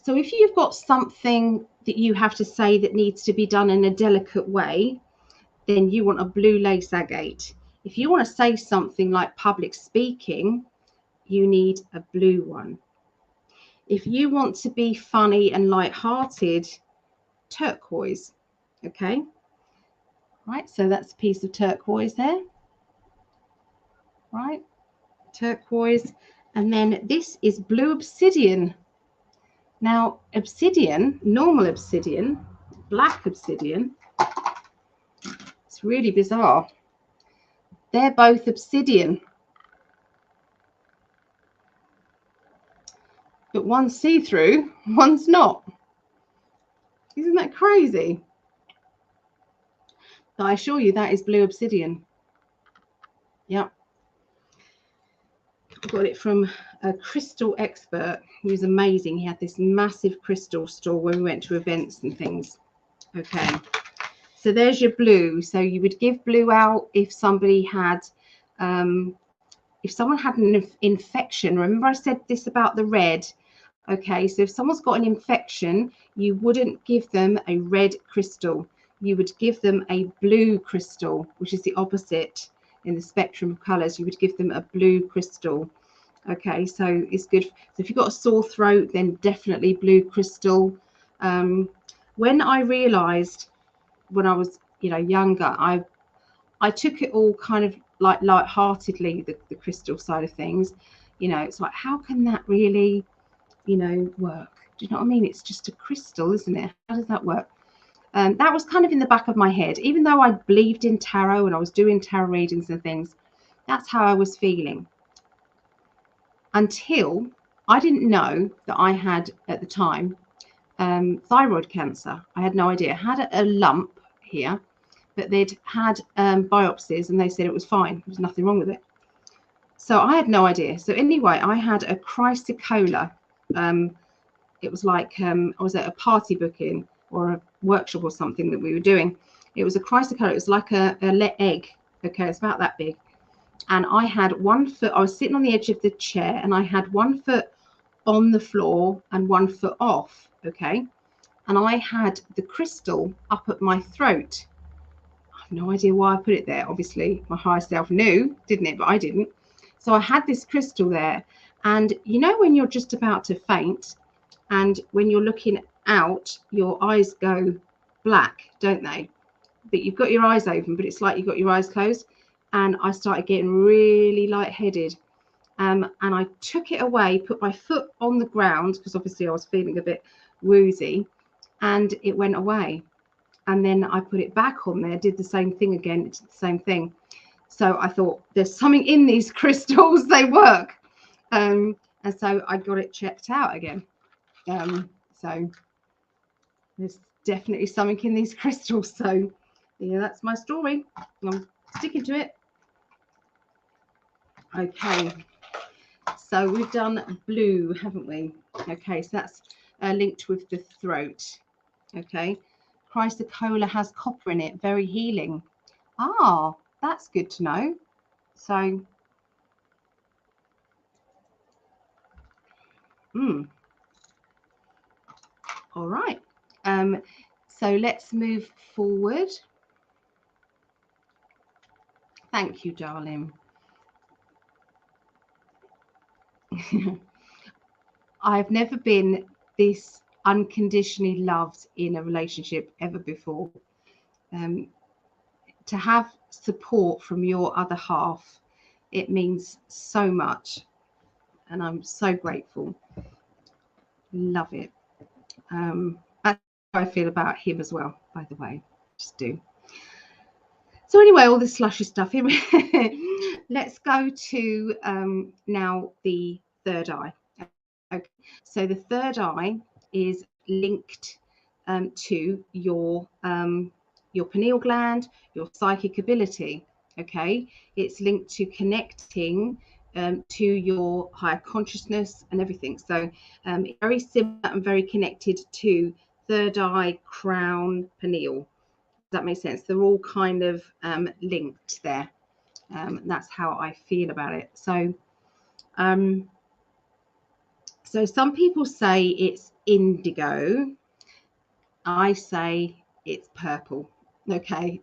So if you've got something that you have to say that needs to be done in a delicate way, then you want a blue lace agate. If you want to say something like public speaking, you need a blue one. If you want to be funny and light-hearted, turquoise. Okay. Right, so that's a piece of turquoise there. Right, turquoise. And then this is blue obsidian. Now, obsidian, normal obsidian, black obsidian, it's really bizarre. They're both obsidian, but one's see-through, one's not. Isn't that crazy? But I assure you that is blue obsidian. Yep. I got it from a crystal expert who was amazing. He had this massive crystal store when we went to events and things. Okay, so there's your blue. So you would give blue out if somebody had if someone had an infection. Remember I said this about the red? Okay, so if someone's got an infection, you wouldn't give them a red crystal. You would give them a blue crystal, which is the opposite in the spectrum of colors. You would give them a blue crystal. Okay, so it's good. So if you've got a sore throat, then definitely blue crystal. When I realized when I was, younger, I took it all kind of like lightheartedly, the crystal side of things. It's like, how can that really, work? Do you know what I mean? It's just a crystal, isn't it? How does that work? That was kind of in the back of my head. Even though I believed in tarot and I was doing tarot readings and things, that's how I was feeling. Until I didn't know that I had, at the time, thyroid cancer. I had no idea. I had a lump here, but they'd had biopsies and they said it was fine. There was nothing wrong with it. So I had no idea. So anyway, I had a chrysocolla. It was like I was at a party booking or a workshop or something that we were doing. It was a chrysocolla. It was like a egg. Okay, it's about that big. And I had one foot, I was sitting on the edge of the chair and I had one foot on the floor and one foot off. Okay. And I had the crystal up at my throat. I have no idea why I put it there. Obviously, my higher self knew, didn't it? But I didn't. So I had this crystal there. And when you're just about to faint and when you're looking out, your eyes go black, don't they? But you've got your eyes open, but it's like you've got your eyes closed. And I started getting really lightheaded. And I took it away, put my foot on the ground, because obviously I was feeling a bit woozy, and it went away. And then I put it back on there, did the same thing again, did the same thing. So I thought, there's something in these crystals, they work. And so I got it checked out again. So there's definitely something in these crystals. So that's my story. I'm sticking to it. Okay, so we've done blue, haven't we? Okay, so that's linked with the throat. Okay, chrysocolla has copper in it, very healing. Ah, that's good to know. So, all right. So let's move forward. Thank you, darling. I've never been this unconditionally loved in a relationship ever before. To have support from your other half, it means so much, and I'm so grateful. Love it. That's how I feel about him as well, by the way. Just do. So anyway, all this slushy stuff here. Let's go to now the third eye. Okay. So the third eye is linked to your pineal gland, your psychic ability. Okay, it's linked to connecting to your higher consciousness and everything. So very similar and very connected to third eye, crown, pineal. Does that make sense? They're all kind of linked there. That's how I feel about it. So so some people say it's indigo. I say it's purple. Okay.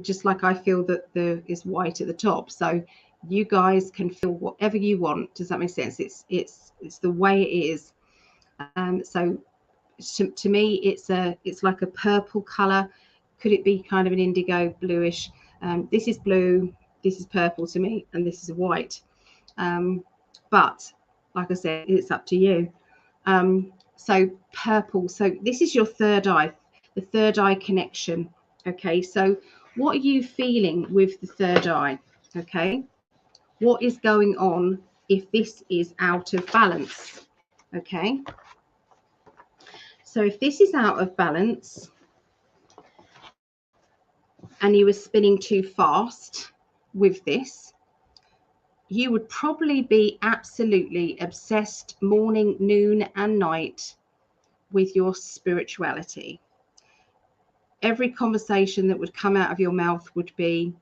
Just like I feel that there is white at the top. So you guys can feel whatever you want. Does that make sense? It's the way it is. So to me, it's like a purple color. Could it be kind of an indigo bluish? This is blue, this is purple to me, and this is white. But like I said, it's up to you. So purple, so this is your third eye, the third eye connection. Okay, so what are you feeling with the third eye? Okay, what is going on if this is out of balance? Okay, so if this is out of balance and you were spinning too fast with this, you would probably be absolutely obsessed morning, noon and night with your spirituality. Every conversation that would come out of your mouth would be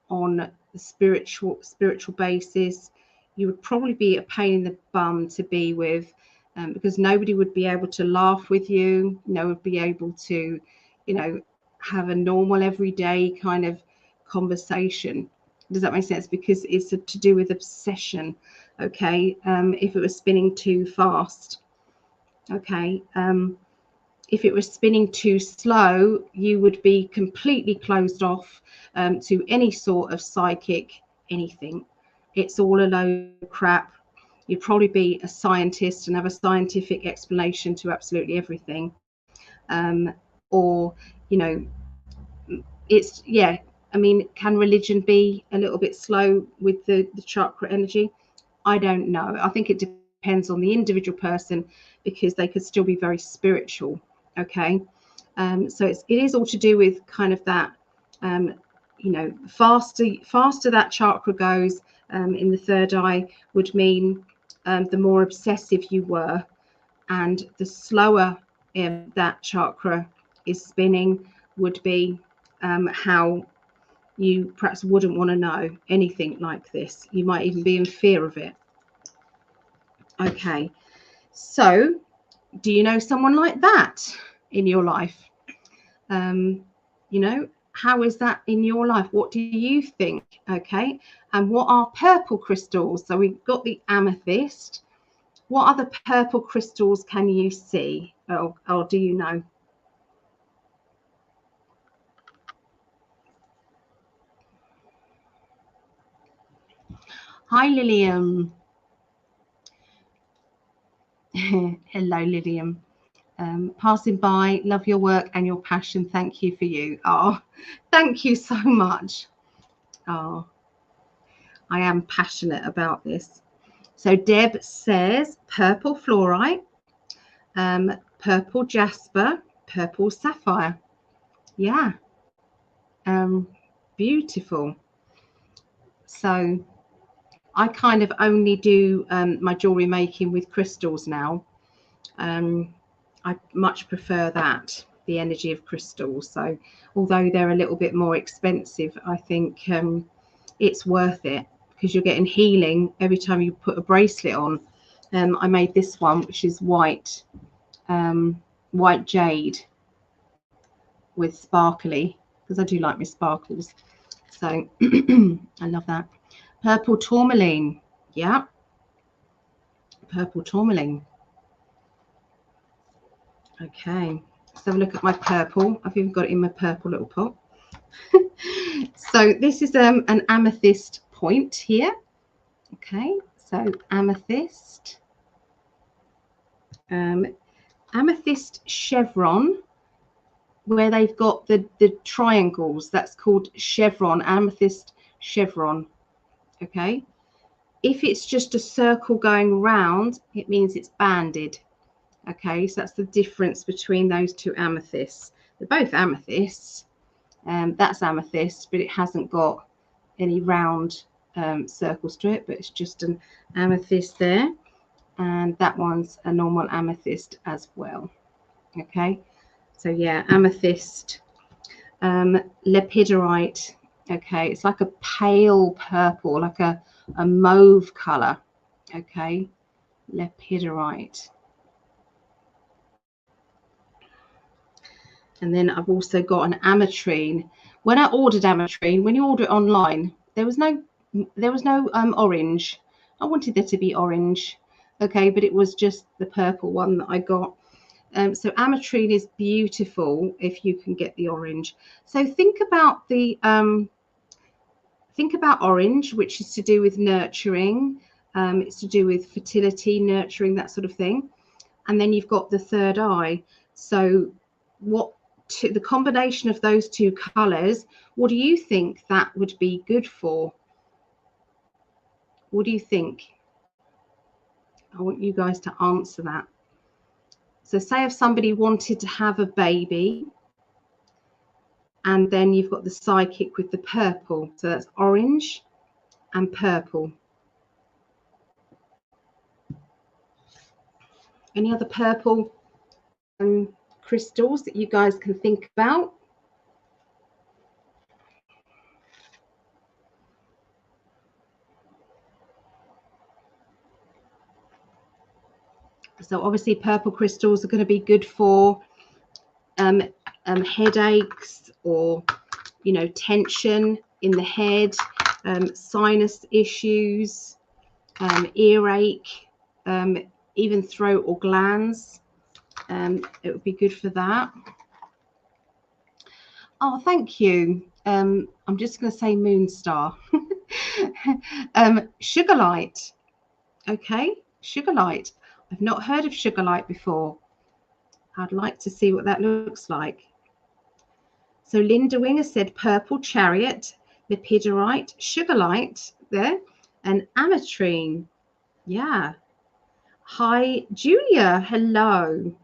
on the spiritual basis. You would probably be a pain in the bum to be with, because nobody would be able to laugh with you. No one would be able to, have a normal everyday kind of conversation. Does that make sense? Because it's to do with obsession. Okay, if it was spinning too fast. Okay, if it was spinning too slow, you would be completely closed off to any sort of psychic anything. It's all a load of crap. You'd probably be a scientist and have a scientific explanation to absolutely everything. Or, it's, yeah, I mean, can religion be a little bit slow with the chakra energy? I don't know. I think it depends on the individual person, because they could still be very spiritual. Okay, so it is all to do with kind of that, faster that chakra goes in the third eye would mean the more obsessive you were, and the slower that chakra is spinning would be how you perhaps wouldn't want to know anything like this. You might even be in fear of it. Okay, so do you know someone like that in your life? How is that in your life? What do you think? Okay, and what are purple crystals? So we've got the amethyst. What other purple crystals can you see, or do you know? Hi, Lilium. Hello, Lilium. Passing by, love your work and your passion. Thank you for you. Oh, thank you so much. Oh, I am passionate about this. So Deb says purple fluorite, purple jasper, purple sapphire. Yeah, beautiful. So I kind of only do my jewelry making with crystals now. I much prefer that, the energy of crystals. So although they're a little bit more expensive, I think it's worth it, because you're getting healing every time you put a bracelet on. I made this one, which is white jade with sparkly, because I do like my sparkles. So I love that. Purple tourmaline. Yeah, purple tourmaline. Okay, let's have a look at my purple. I've even got it in my purple little pot. So this is an amethyst point here. Okay, so amethyst, amethyst chevron, where they've got the triangles. That's called chevron, amethyst chevron. Okay, if it's just a circle going round, it means it's banded. Okay, so that's the difference between those two amethysts. They're both amethysts. That's amethyst, but it hasn't got any round circles to it, but it's just an amethyst there. And that one's a normal amethyst as well. Okay, so yeah, amethyst, lepidolite. Okay, it's like a pale purple, like a mauve color. Okay, lepidolite. And then I've also got an ametrine. When I ordered ametrine, when you order it online, there was no orange. I wanted there to be orange, okay, but it was just the purple one that I got. So ametrine is beautiful if you can get the orange. So think about orange, which is to do with nurturing. It's to do with fertility, nurturing, that sort of thing. And then you've got the third eye. So the combination of those two colors, what do you think that would be good for? What do you think? I want you guys to answer that. So say if somebody wanted to have a baby, and then you've got the psychic with the purple. So that's orange and purple. Any other purple crystals that you guys can think about? So obviously purple crystals are going to be good for headaches, or tension in the head, sinus issues, earache, even throat or glands. It would be good for that. Oh, thank you. I'm just going to say Moonstar. Sugar light. Okay, sugar light. I've not heard of sugar light before. I'd like to see what that looks like. So Linda Winger said purple chariot, lepidolite, sugar light there, and ametrine. Yeah. Hi, Julia. Hello.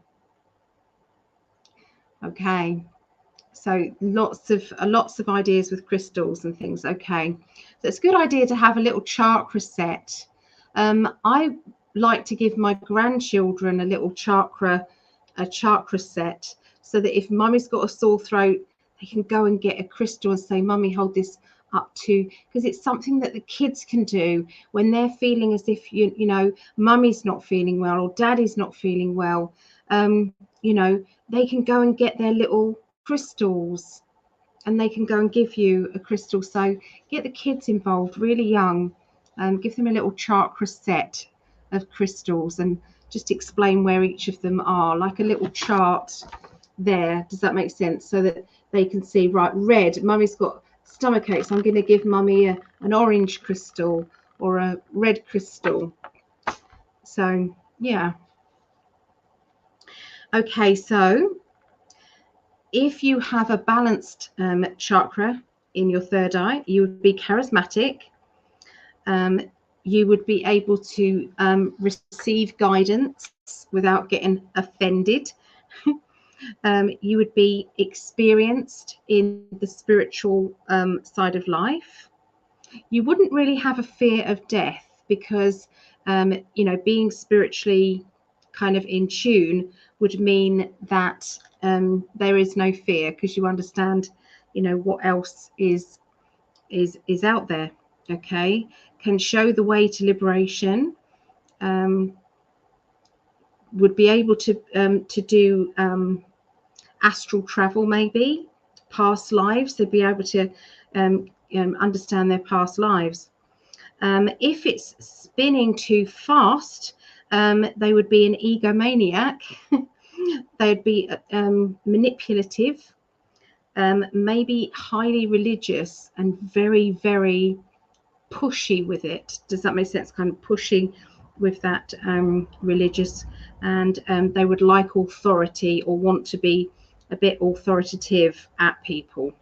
Okay. So lots of ideas with crystals and things. Okay. So it's a good idea to have a little chakra set. I like to give my grandchildren a little chakra set, so that if mummy's got a sore throat, they can go and get a crystal and say, mummy, hold this up to, because it's something that the kids can do when they're feeling as if mummy's not feeling well or daddy's not feeling well. They can go and get their little crystals, and they can go and give you a crystal. So get the kids involved really young, give them a little chakra set of crystals, and just explain where each of them are, like a little chart there. Does that make sense? So that they can see, right, red, mummy's got stomach aches, I'm going to give mummy an orange crystal or a red crystal. So yeah. Okay, so if you have a balanced chakra in your third eye, you would be charismatic. You would be able to receive guidance without getting offended. You would be experienced in the spiritual side of life. You wouldn't really have a fear of death, because being spiritually kind of in tune would mean that there is no fear, because you understand what else is out there. Okay, can show the way to liberation. Would be able to do astral travel, maybe past lives. They'd be able to understand their past lives. If it's spinning too fast, they would be an egomaniac. They'd be manipulative, maybe highly religious, and very, very pushy with it. Does that make sense? Kind of pushing with that religious, and they would like authority, or want to be a bit authoritative at people.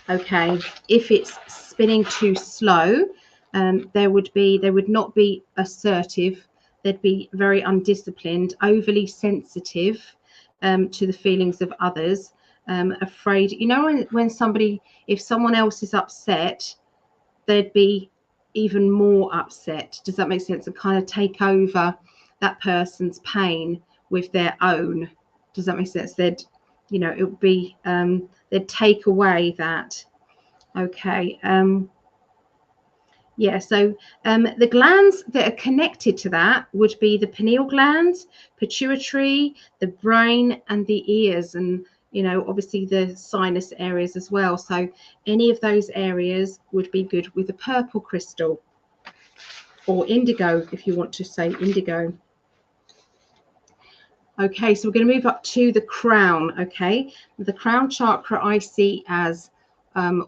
Okay, if it's spinning too slow, they would not be assertive. They'd be very undisciplined, overly sensitive to the feelings of others, afraid. When if someone else is upset, they'd be even more upset. Does that make sense? And kind of take over that person's pain with their own. Does that make sense? It would be they'd take away that. Okay. Yeah, so the glands that are connected to that would be the pineal glands, pituitary, the brain, and the ears, and obviously the sinus areas as well. So any of those areas would be good with a purple crystal, or indigo, if you want to say indigo. Okay, so we're going to move up to the crown. Okay, the crown chakra I see as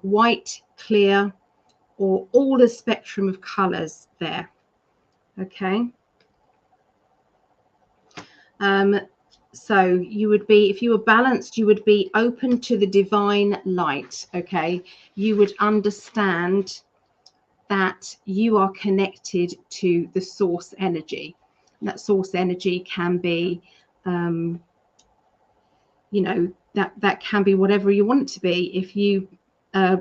white, clear, or all the spectrum of colors there. Okay. So you would be, if you were balanced, you would be open to the divine light. Okay, you would understand that you are connected to the source energy. And that source energy can be you know, that can be whatever you want it to be. If you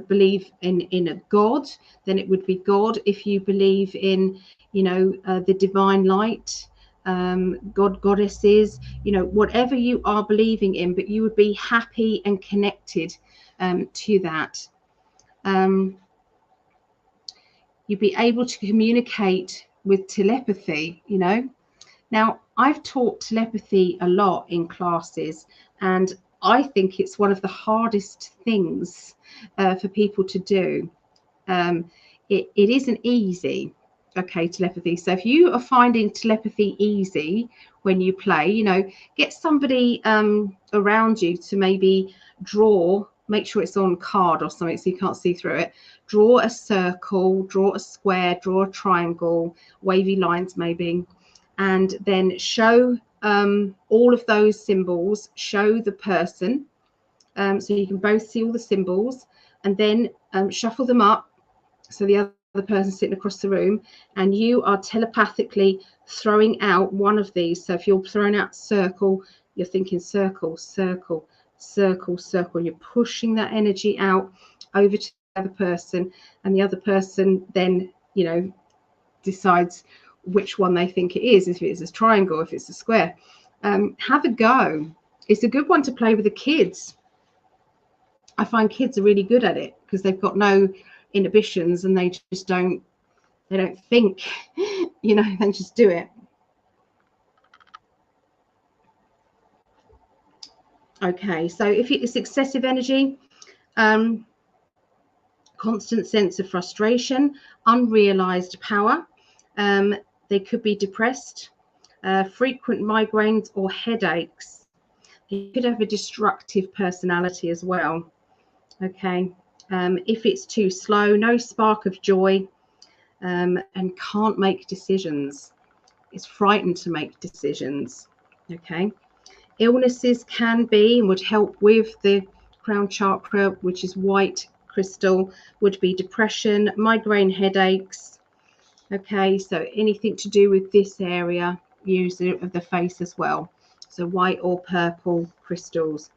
believe in a god, then it would be God. If you believe in, you know, the divine light, god, goddesses, you know, whatever you are believing in, but you would be happy and connected to that. You'd be able to communicate with telepathy, you know. Now, I've taught telepathy a lot in classes, and I think it's one of the hardest things for people to do. It isn't easy, okay, telepathy. So if you are finding telepathy easy when you play, you know, get somebody around you to maybe draw, make sure it's on card or something so you can't see through it. Draw a circle, draw a square, draw a triangle, wavy lines maybe, and then show all of those symbols, show the person, so you can both see all the symbols, and then shuffle them up so the other person sitting across the room, and you are telepathically throwing out one of these. So if you're throwing out circle, you're thinking circle, circle, circle, circle, and you're pushing that energy out over to the other person, and the other person then, you know, decides which one they think it is, if it's a triangle, if it's a square. Have a go. It's a good one to play with the kids. I find kids are really good at it because they've got no inhibitions and they just don't think, you know, they just do it. Okay, so if it's excessive energy, constant sense of frustration, unrealized power, they could be depressed, frequent migraines or headaches. They could have a destructive personality as well. Okay, if it's too slow, no spark of joy, and can't make decisions. It's frightened to make decisions. Okay, illnesses can be and would help with the crown chakra, which is white crystal, would be depression, migraine, headaches. Okay, so anything to do with this area, usually of the face as well. So white or purple crystals.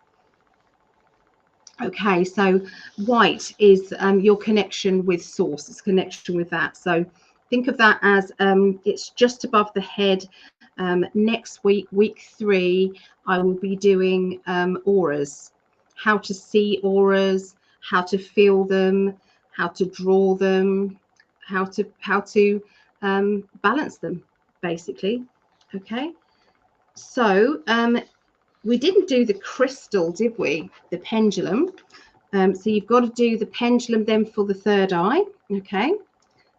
Okay, so white is your connection with source, it's connection with that. So think of that as it's just above the head. Next week, week 3, I will be doing auras, how to see auras, how to feel them, how to draw them, how to balance them, basically. Okay, so we didn't do the crystal, did we? The pendulum. So you've got to do the pendulum then for the third eye. Okay.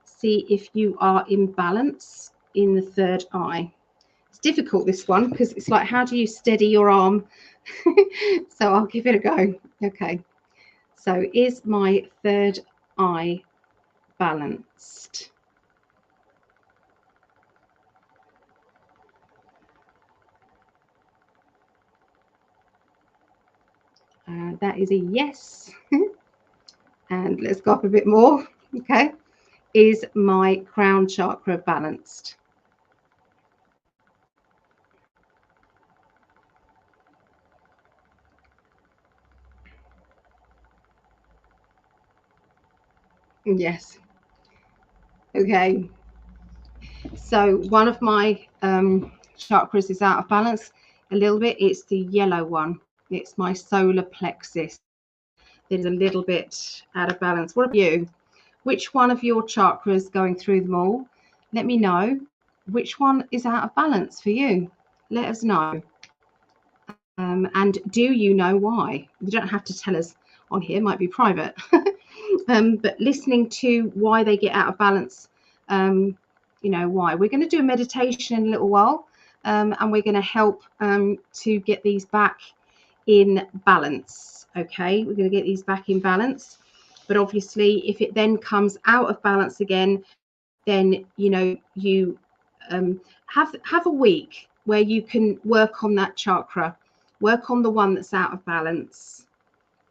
See if you are in balance in the third eye. It's difficult, this one, because it's like, how do you steady your arm? So I'll give it a go. Okay. So is my third eye balanced? That is a yes. And let's go up a bit more. Okay. Is my crown chakra balanced? Yes. Okay. So one of my chakras is out of balance a little bit. It's the yellow one. It's my solar plexus. It's a little bit out of balance. What about you? Which one of your chakras, going through them all, let me know which one is out of balance for you. Let us know. And do you know why? You don't have to tell us on here, it might be private. But listening to why they get out of balance, you know why. We're going to do a meditation in a little while, and we're going to help to get these back in balance. Okay, we're going to get these back in balance, but obviously if it then comes out of balance again, then you know you have a week where you can work on that chakra, work on the one that's out of balance.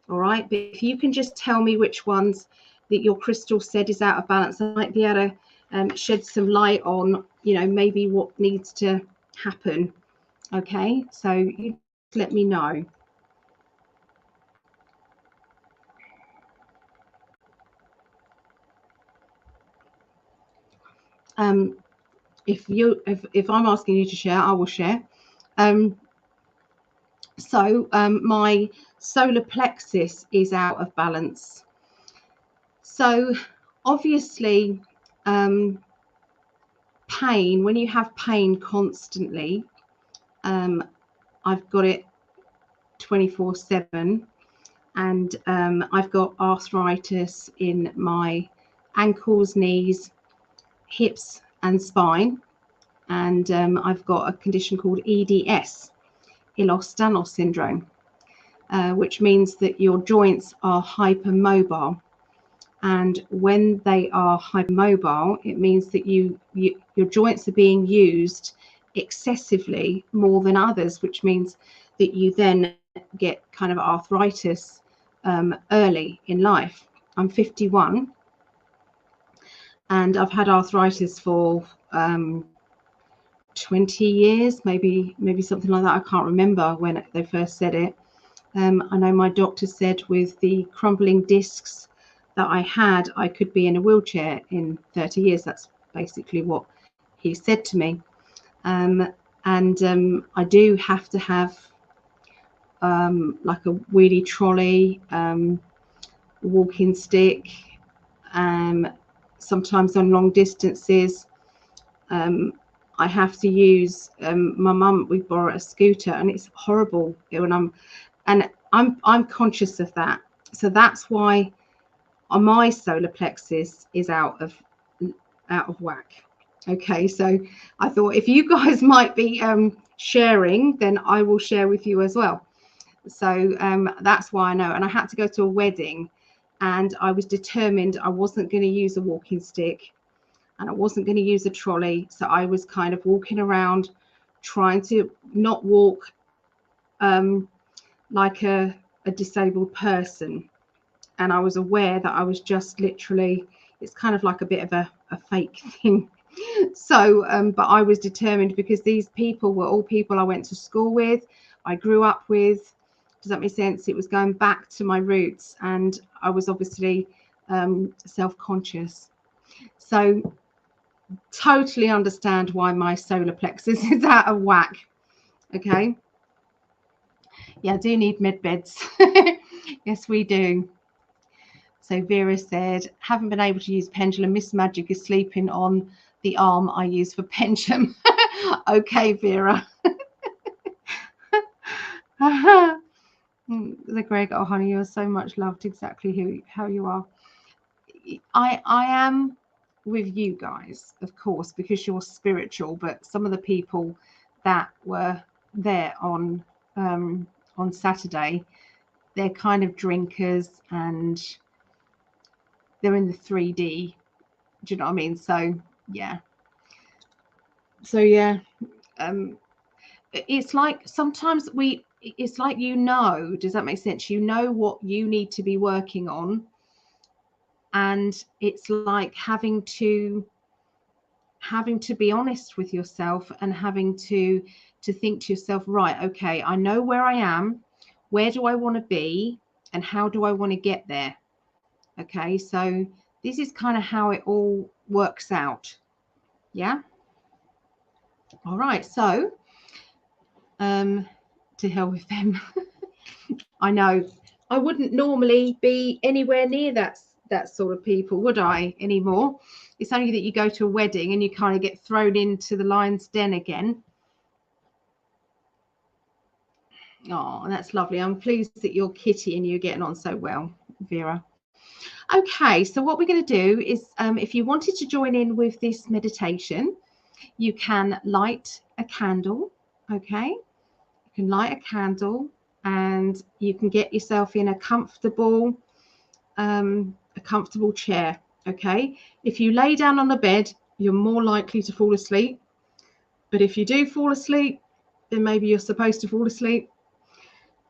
All right, but if you can just tell me which ones that your crystal said is out of balance, I might be able to shed some light on, you know, maybe what needs to happen. Okay, so you let me know. If I'm asking you to share, I will share. My solar plexus is out of balance. So obviously, pain, when you have pain constantly, I've got it 24/7, and I've got arthritis in my ankles, knees, hips and spine, and I've got a condition called EDS, Ehlers-Danlos syndrome, which means that your joints are hypermobile. And when they are hypermobile, it means that your joints are being used excessively more than others, which means that you then get kind of arthritis early in life. I'm 51 and I've had arthritis for 20 years, maybe something like that. I can't remember when they first said it. I know my doctor said with the crumbling discs that I had, I could be in a wheelchair in 30 years. That's basically what he said to me. I do have to have like a wheelie trolley, walking stick, sometimes on long distances. I have to use my mum, we borrow a scooter, and it's horrible when I'm conscious of that. So that's why my solar plexus is out of whack. Okay, so I thought if you guys might be sharing, then I will share with you as well. So that's why I know. And I had to go to a wedding, and I was determined I wasn't going to use a walking stick and I wasn't going to use a trolley. So I was kind of walking around trying to not walk like a disabled person. And I was aware that I was just literally, it's kind of like a bit of a fake thing. So, but I was determined because these people were all people I went to school with, I grew up with. Does that make sense? It was going back to my roots, and I was obviously self-conscious. So totally understand why my solar plexus is out of whack. Okay. Yeah, I do need med beds. Yes, we do. So Vera said, haven't been able to use pendulum. Miss Magic is sleeping on the arm I use for pendulum. Okay, Vera. The Greg, oh honey, you're so much loved, exactly how you are. I am with you guys, of course, because you're spiritual, but some of the people that were there on Saturday, they're kind of drinkers and they're in the 3D. Do you know what I mean? So yeah. It's like sometimes it's like, you know, does that make sense? You know what you need to be working on, and it's like having to be honest with yourself and having to think to yourself, right, okay, I know where I am, where do I want to be, and how do I want to get there? Okay, so this is kind of how it all works out. Yeah. All right, so to hell with them. I know I wouldn't normally be anywhere near that sort of people, would I, anymore? It's only that you go to a wedding and you kind of get thrown into the lion's den again. Oh, that's lovely. I'm pleased that you're Kitty and you're getting on so well, Vera. Okay, so what we're going to do is if you wanted to join in with this meditation, you can light a candle, okay? You can light a candle and you can get yourself in a comfortable chair, okay? If you lay down on the bed, you're more likely to fall asleep. But if you do fall asleep, then maybe you're supposed to fall asleep.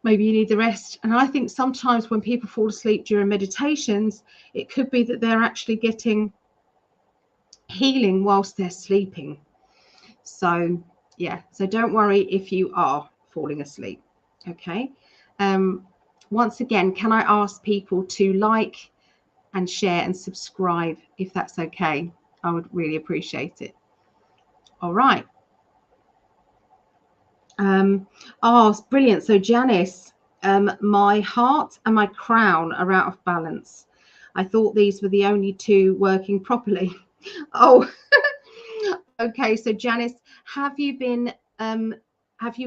Maybe you need the rest. And I think sometimes when people fall asleep during meditations, it could be that they're actually getting healing whilst they're sleeping. So yeah, so don't worry if you are falling asleep, okay? Once again, can I ask people to like and share and subscribe if that's okay? I would really appreciate it. All right. Oh, it's brilliant. So Janice, my heart and my crown are out of balance. I thought these were the only two working properly. Oh, okay. So Janice, have you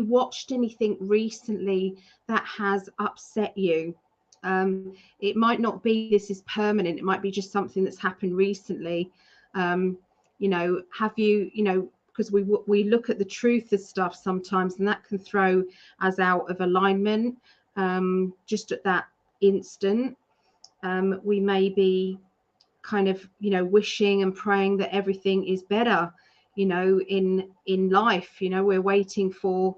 watched anything recently that has upset you? It might not be this is permanent. It might be just something that's happened recently. Have you, because we look at the truth of stuff sometimes, and that can throw us out of alignment just at that instant. We may be kind of wishing and praying that everything is better in life. We're waiting for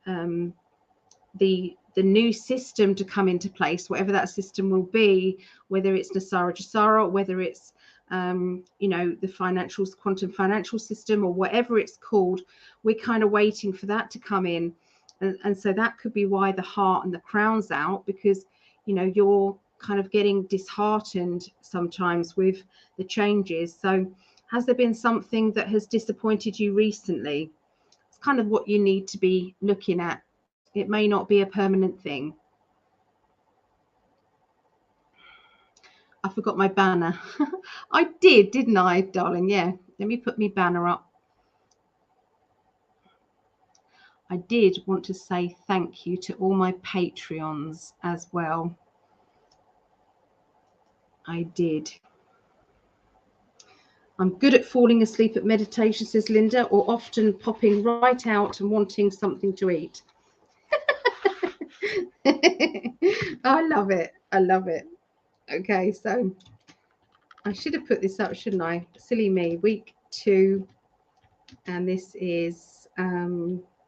the new system to come into place, whatever that system will be, whether it's Nasara Jasara, whether it's the quantum financial system, or whatever it's called. We're kind of waiting for that to come in, and so that could be why the heart and the crown's out, because you're kind of getting disheartened sometimes with the changes. So has there been something that has disappointed you recently? It's kind of what you need to be looking at. It may not be a permanent thing. I forgot my banner. I did, didn't I, darling? Yeah. Let me put my banner up. I did want to say thank you to all my Patreons as well. I did. I'm good at falling asleep at meditation, says Linda, or often popping right out and wanting something to eat. I love it. I love it. Okay, so I should have put this up, shouldn't I? Silly me. Week 2, and this is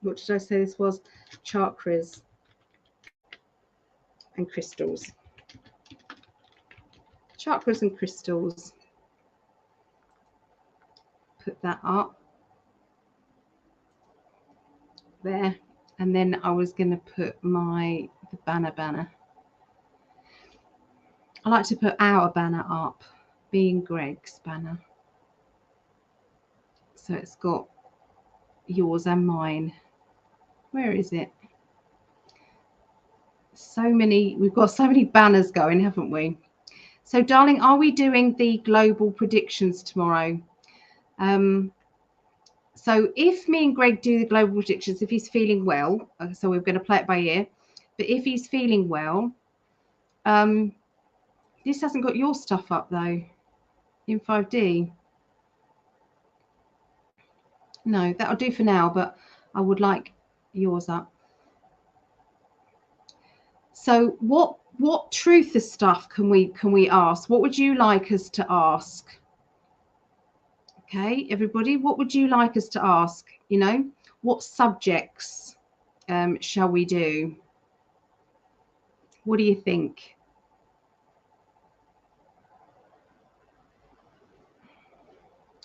what did I say this was? Chakras and crystals. Chakras and crystals. Put that up there, and then I was going to put the banner. I like to put our banner up, being Greg's banner. So it's got yours and mine. Where is it? We've got so many banners going, haven't we? So darling, are we doing the global predictions tomorrow? So if me and Greg do the global predictions, if he's feeling well, so we're going to play it by ear, but if he's feeling well, this hasn't got your stuff up though in 5D. No, that'll do for now, but I would like yours up. So what truth of stuff can we ask? What would you like us to ask? Okay, everybody, what would you like us to ask? What subjects shall we do? What do you think?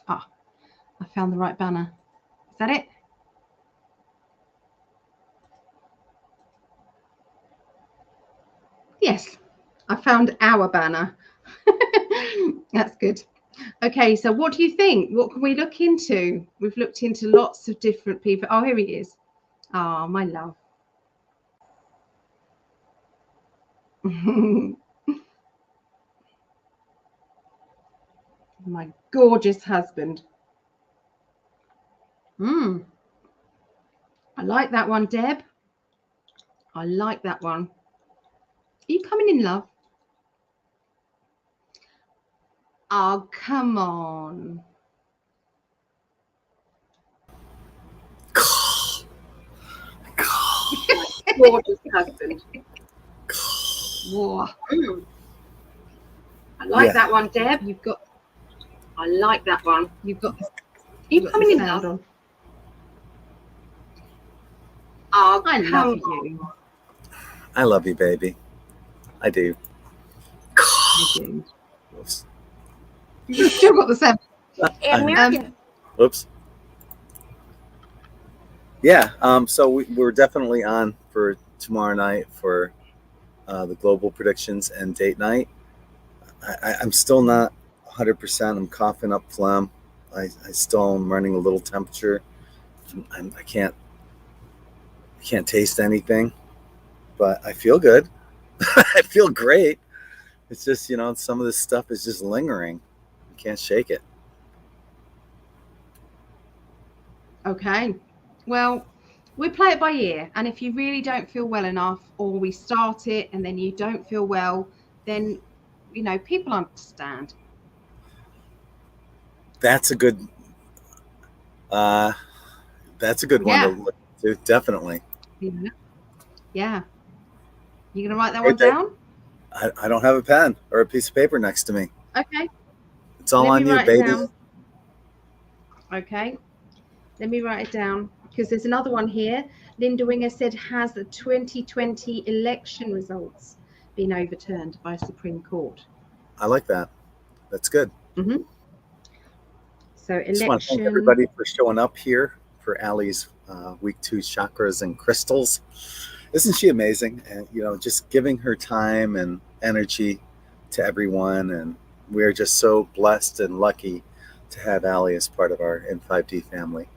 Ah, I found the right banner. Is that it? Yes, I found our banner. That's good. Okay, so what do you think? What can we look into? We've looked into lots of different people. Oh, here he is. Oh, my love. My gorgeous husband. I like that one, Deb. I like that one. Are you coming in, love? Oh, come on. gorgeous husband. Whoa. I like that one, Deb. You've got. I like that one. You've got. You coming in, sound love? on. Oh, I love you. I love you, baby. I do. I do. Whoops. You've still got the same. American. Whoops. Yeah. So we're definitely on for tomorrow night for the global predictions and date night. I'm still not 100%. I'm coughing up phlegm. I still am running a little temperature. I can't taste anything, but I feel good. I feel great. It's just, some of this stuff is just lingering. I can't shake it. Okay. Well, we play it by ear. And if you really don't feel well enough, or we start it and then you don't feel well, then, people understand. That's a good one to look to. Definitely. Yeah. You gonna write that one down? I don't have a pen or a piece of paper next to me. Okay. It's all on you, baby. Okay. Let me write it down, because there's another one here. Linda Winger said, has the 2020 election results been overturned by Supreme Court? I like that. That's good. Mm-hmm. So election. Just want to thank everybody for showing up here for Allie's week 2 chakras and crystals. Isn't she amazing? And just giving her time and energy to everyone, and we're just so blessed and lucky to have Allie as part of our N5D family.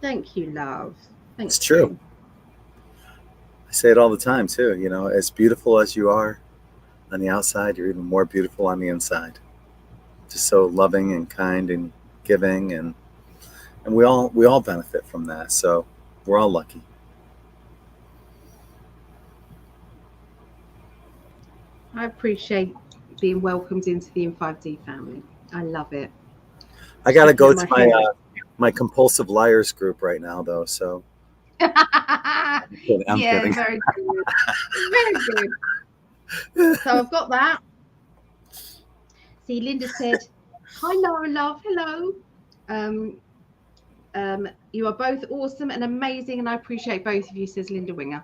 Thank you, love. It's true. I say it all the time too. As beautiful as you are on the outside, you're even more beautiful on the inside. Just so loving and kind and giving, and we all benefit from that. So we're all lucky. I appreciate being welcomed into the N5D family. I love it. I got to go to my compulsive liars group right now, though. So I'm kidding. Very good. Very good. So I've got that. See, Linda said, "Hi, Laura, love. Hello. You are both awesome and amazing, and I appreciate both of you," says Linda Winger.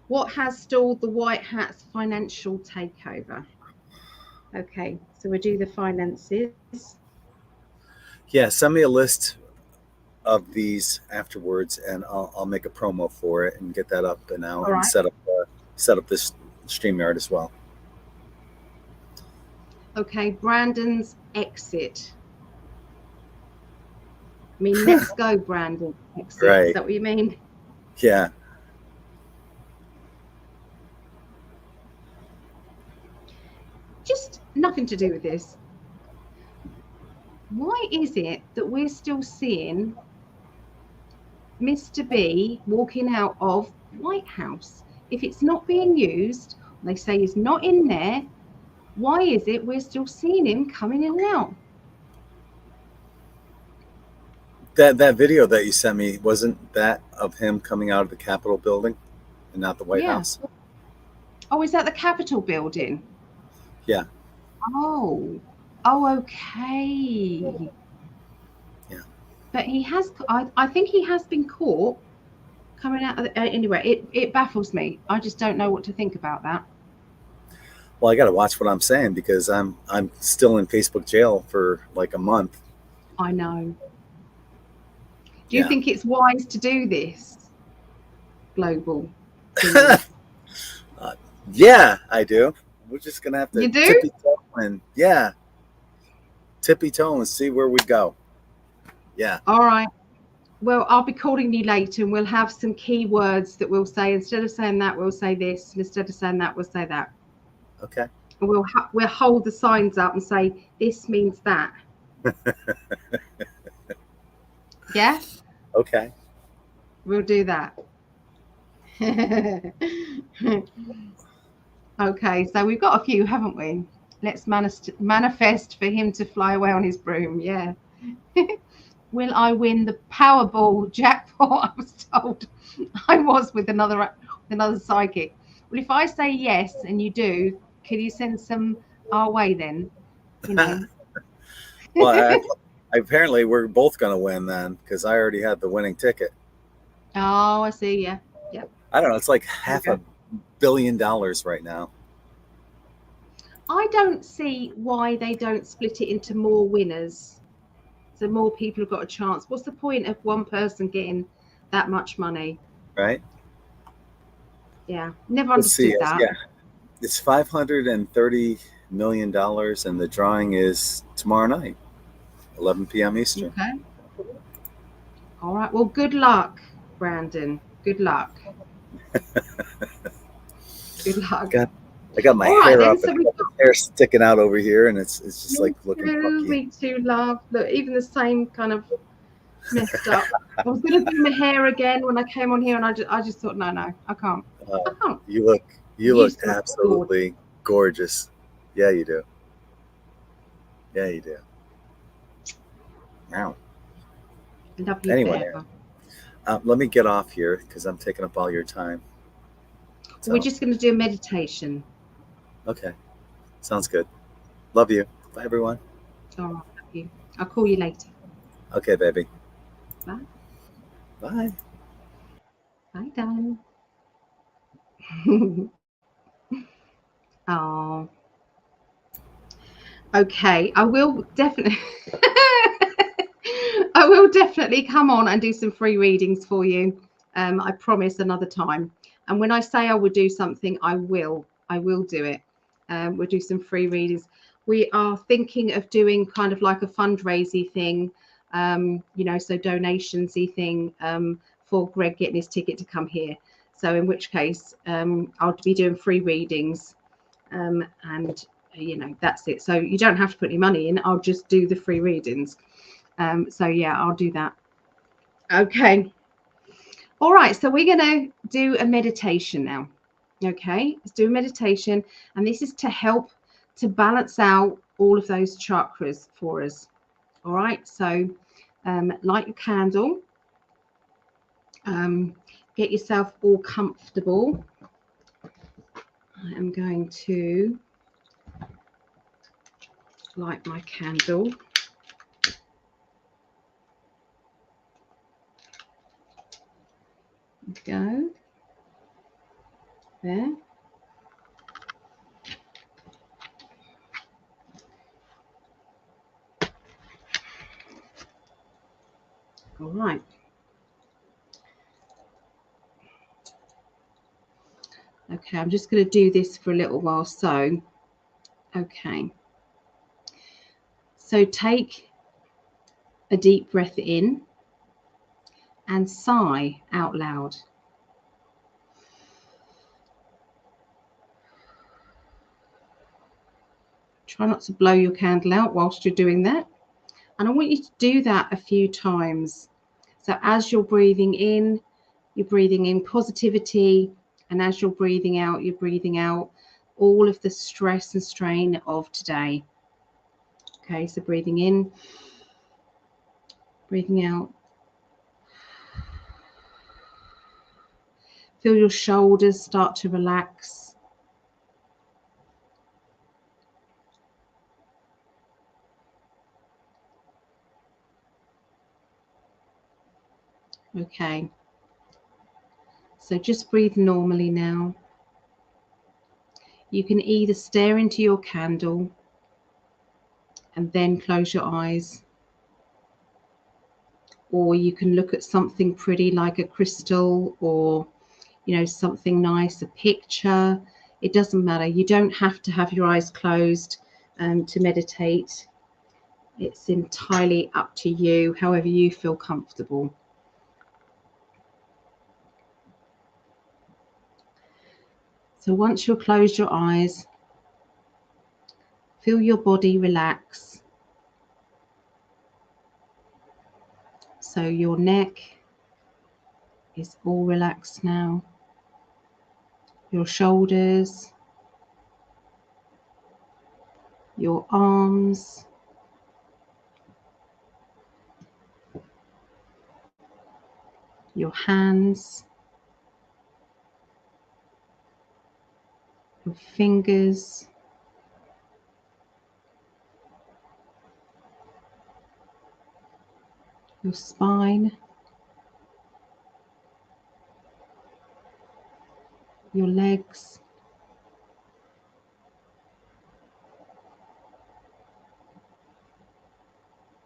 What has stalled the White Hat's financial takeover? Okay, so we'll do the finances. Yeah, send me a list of these afterwards, and I'll make a promo for it and get that up and out, and set up this StreamYard as well. Okay, Brandon's exit. I mean, let's go, Brandon. Exit. Right. Is that what you mean? Yeah. Just nothing to do with this. Why is it that we're still seeing Mr. B walking out of White House? If it's not being used, they say he's not in there, why is it we're still seeing him coming in and out? That video that you sent me, wasn't that of him coming out of the Capitol building and not the White House? Oh, is that the Capitol building? Yeah. Oh, okay. Yeah. But he has, I think he has been caught coming out of anyway, it baffles me. I just don't know what to think about that. Well, I got to watch what I'm saying, because I'm still in Facebook jail for like a month. I know. Do you think it's wise to do this? Global. Yeah, I do. We're just going to have to tippy toe and see where we go. Yeah. All right. Well, I'll be calling you later, and we'll have some keywords that we'll say. Instead of saying that, we'll say this. And instead of saying that, we'll say that. Okay. And we'll hold the signs up and say, this means that. Yeah? Okay. We'll do that. Okay, so we've got a few, haven't we? Let's manifest for him to fly away on his broom. Yeah. will I win the Powerball jackpot? I was told I was with another psychic. Well, if I say yes and you do, could you send some our way then? You know. Well, apparently we're both going to win then, because I already had the winning ticket. Oh, I see. Yeah. Yeah. I don't know. It's like $500 million right now. I don't see why they don't split it into more winners, so more people have got a chance. What's the point of one person getting that much money? Right? Yeah, never Let's see. understood that. Yeah, it's $530 million, and the drawing is tomorrow night, 11 p.m. Eastern. Okay. All right. Well, good luck, Brandon. Good luck. Good luck. I got my hair up and hair sticking out over here, and it's just like looking funky. Me too, love. Look, even the same kind of messed up. I was going to do my hair again when I came on here, and I just thought, no, I can't. I can't. You look absolutely gorgeous. Yeah, you do. Yeah, you do. Wow. Love you anyway, forever. Let me get off here because I'm taking up all your time. So. We're just going to do a meditation. Okay. Sounds good. Love you. Bye, everyone. Oh, love you. I'll call you later. Okay, baby. Bye. Bye. Bye, darling. Oh. Okay. I will definitely come on and do some free readings for you. I promise another time. And when I say I will do something, I will do it. We'll do some free readings. We are thinking of doing kind of like a fundraising thing, so donations-y thing for Greg getting his ticket to come here. So in which case, I'll be doing free readings, and that's it. So you don't have to put any money in. I'll just do the free readings. So yeah, I'll do that. Okay. All right, so we're going to do a meditation now. Okay, let's do a meditation, and this is to help to balance out all of those chakras for us. All right, so light your candle, get yourself all comfortable. I am going to light my candle. Go there. All right. Okay, I'm just going to do this for a little while. So, okay. So take a deep breath in and sigh out loud. Try not to blow your candle out whilst you're doing that. And I want you to do that a few times. So as you're breathing in positivity. And as you're breathing out all of the stress and strain of today. Okay, so breathing in, breathing out. Feel your shoulders start to relax. Okay. So just breathe normally now. You can either stare into your candle and then close your eyes, or you can look at something pretty like a crystal or, something nice, a picture. It doesn't matter. You don't have to have your eyes closed to meditate. It's entirely up to you, however you feel comfortable. So once you've closed your eyes, feel your body relax. So your neck is all relaxed now. Your shoulders, your arms, your hands, your fingers, your spine, your legs,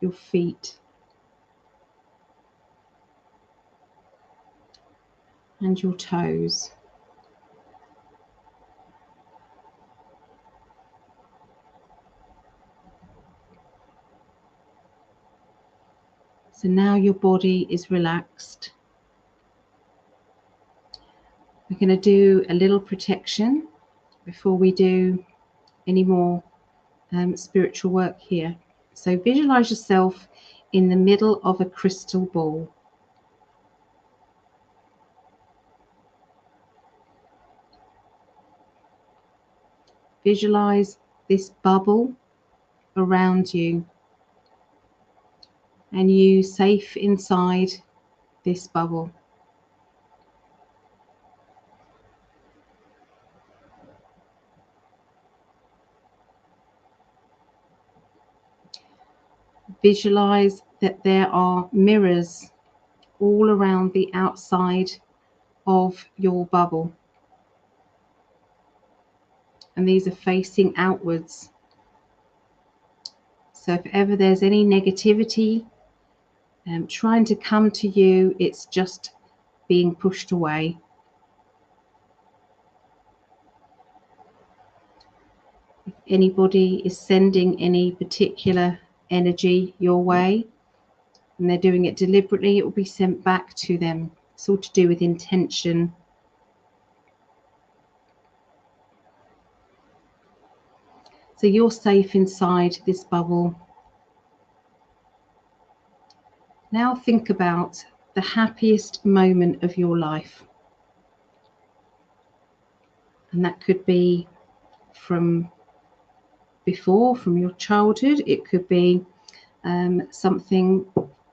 your feet, and your toes. So now your body is relaxed. We're going to do a little protection before we do any more spiritual work here. So visualize yourself in the middle of a crystal ball. Visualize this bubble around you and you safe inside this bubble. Visualize that there are mirrors all around the outside of your bubble, and these are facing outwards. So if ever there's any negativity trying to come to you, it's just being pushed away. If anybody is sending any particular energy your way and they're doing it deliberately, it will be sent back to them. It's all to do with intention. So you're safe inside this bubble. Now think about the happiest moment of your life. And that could be from before, from your childhood. It could be something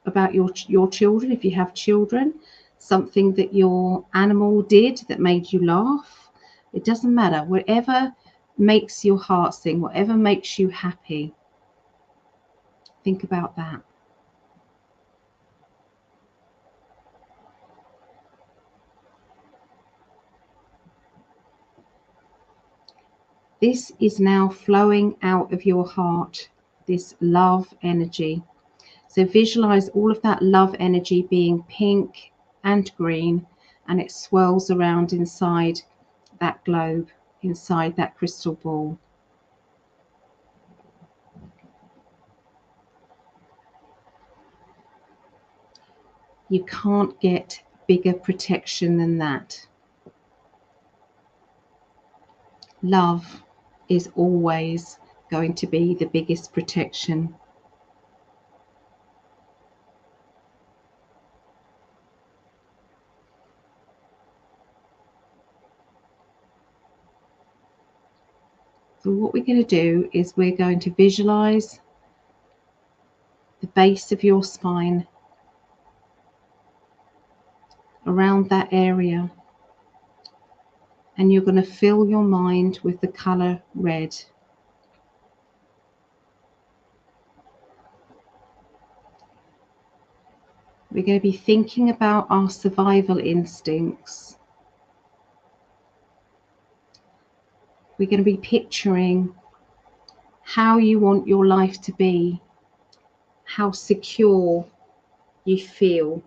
about your children, if you have children, something that your animal did that made you laugh. It doesn't matter. Whatever makes your heart sing, whatever makes you happy, think about that. This is now flowing out of your heart, this love energy. So visualize all of that love energy being pink and green, and it swirls around inside that globe, inside that crystal ball. You can't get bigger protection than that. Love is always going to be the biggest protection. So what we're going to do is we're going to visualize the base of your spine, around that area, and you're going to fill your mind with the color red. We're going to be thinking about our survival instincts. We're going to be picturing how you want your life to be, how secure you feel.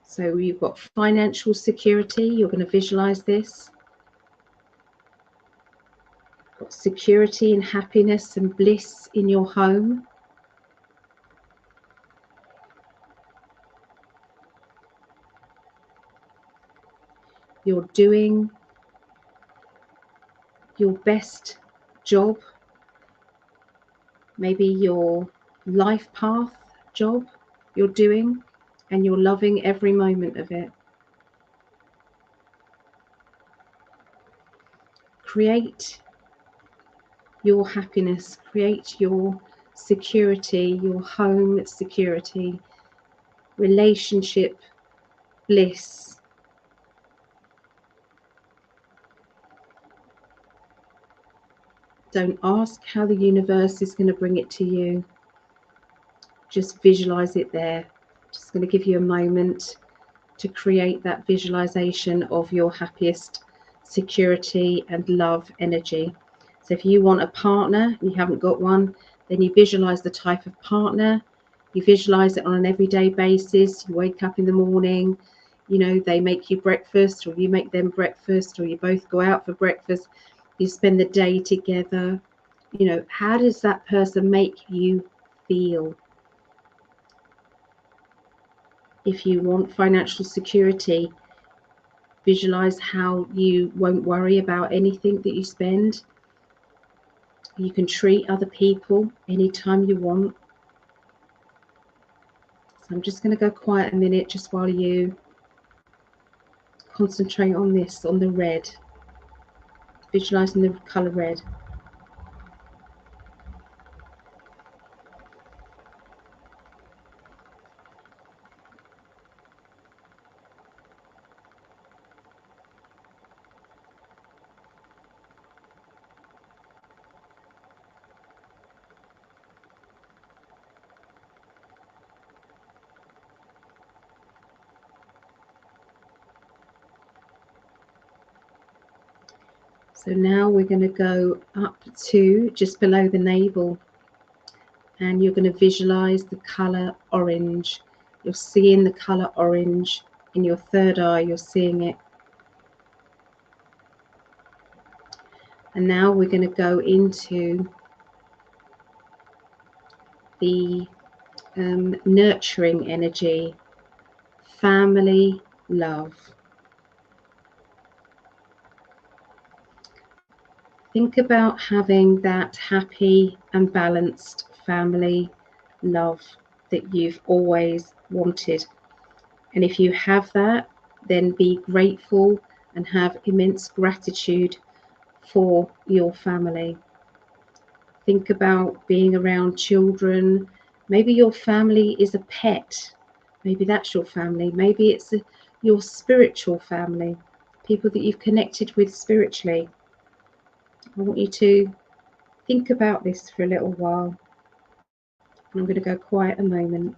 So you've got financial security, you're going to visualize this. You've got security and happiness and bliss in your home. You're doing your best job, maybe your life path job you're doing, and you're loving every moment of it. Create your happiness, create your security, your home security relationship bliss. Don't ask how the universe is going to bring it to you. Just visualize it there. Just going to give you a moment to create that visualization of your happiest security and love energy. So if you want a partner and you haven't got one, then you visualize the type of partner. You visualize it on an everyday basis. You wake up in the morning, you know, they make you breakfast, or you make them breakfast, or you both go out for breakfast. You spend the day together. You know, how does that person make you feel? If you want financial security, visualize how you won't worry about anything that you spend. You can treat other people anytime you want. So I'm just going to go quiet a minute just while you concentrate on this, on the red, visualizing the color red. So now we're going to go up to just below the navel, and you're going to visualize the color orange. You're seeing the color orange in your third eye, you're seeing it. And now we're going to go into the nurturing energy, family, love. Think about having that happy and balanced family love that you've always wanted. And if you have that, then be grateful and have immense gratitude for your family. Think about being around children. Maybe your family is a pet. Maybe that's your family. Maybe it's your spiritual family, people that you've connected with spiritually. I want you to think about this for a little while. I'm going to go quiet a moment.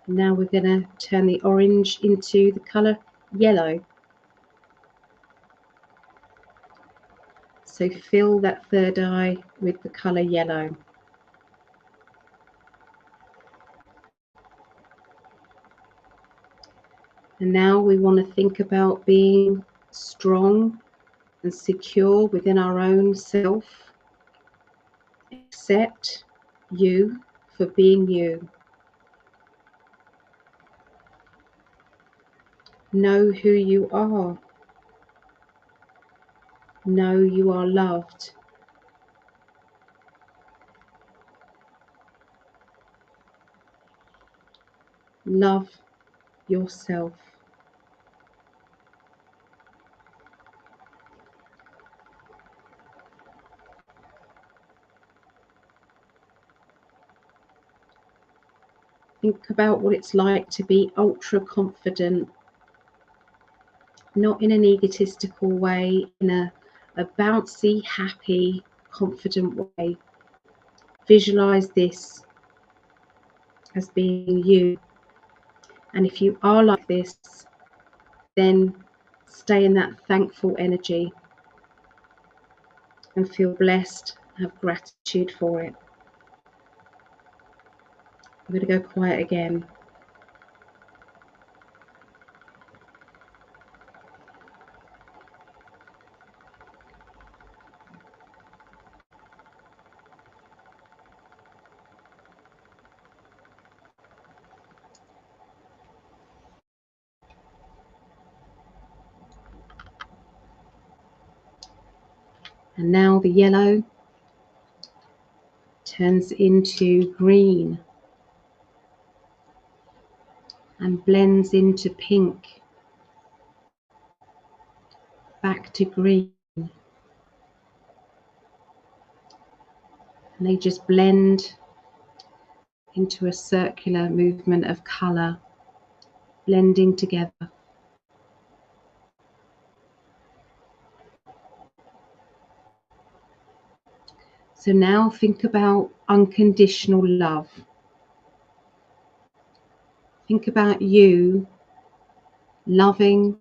Now we're going to turn the orange into the colour yellow. So fill that third eye with the colour yellow. And now we want to think about being strong and secure within our own self. Accept you for being you. Know who you are. Know you are loved. Love yourself. Think about what it's like to be ultra confident, not in an egotistical way, in a bouncy, happy, confident way. Visualize this as being you. And if you are like this, then stay in that thankful energy and feel blessed, have gratitude for it. I'm going to go quiet again. And now the yellow turns into green and blends into pink, back to green. And they just blend into a circular movement of colour, blending together. So now think about unconditional love. Think about you loving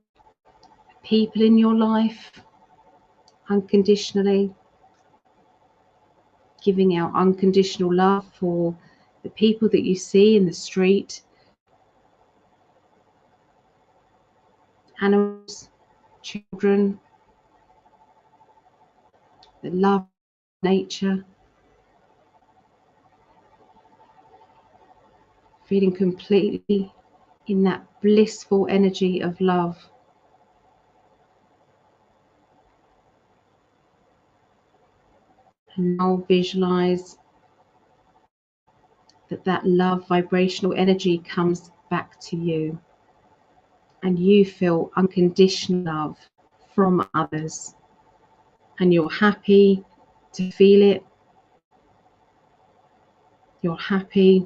people in your life unconditionally, giving out unconditional love for the people that you see in the street, animals, children, the love, nature, feeling completely in that blissful energy of love. And now visualize that love vibrational energy comes back to you and you feel unconditional love from others, and you're happy to feel it. You're happy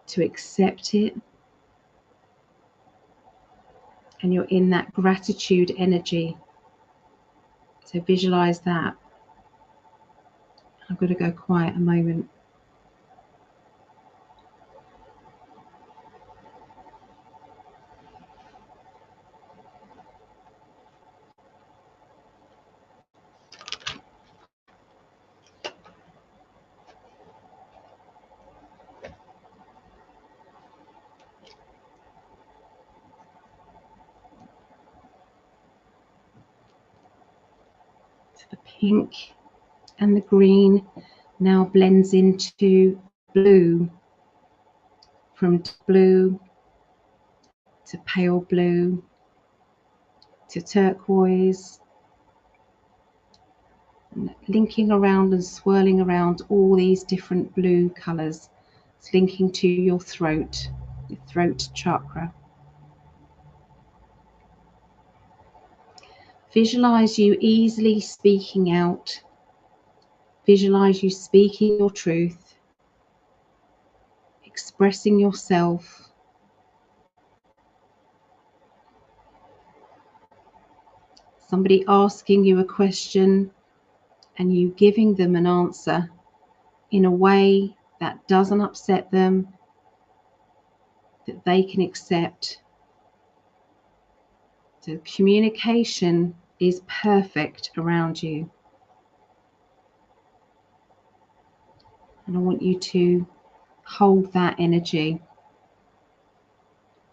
to accept it, and you're in that gratitude energy. So visualize that. I'm going to go quiet a moment. So the pink and the green now blends into blue, from blue to pale blue to turquoise, and linking around and swirling around all these different blue colours. It's linking to your throat chakra. Visualize you easily speaking out. Visualize you speaking your truth, expressing yourself. Somebody asking you a question and you giving them an answer in a way that doesn't upset them, that they can accept. So communication is perfect around you. And I want you to hold that energy,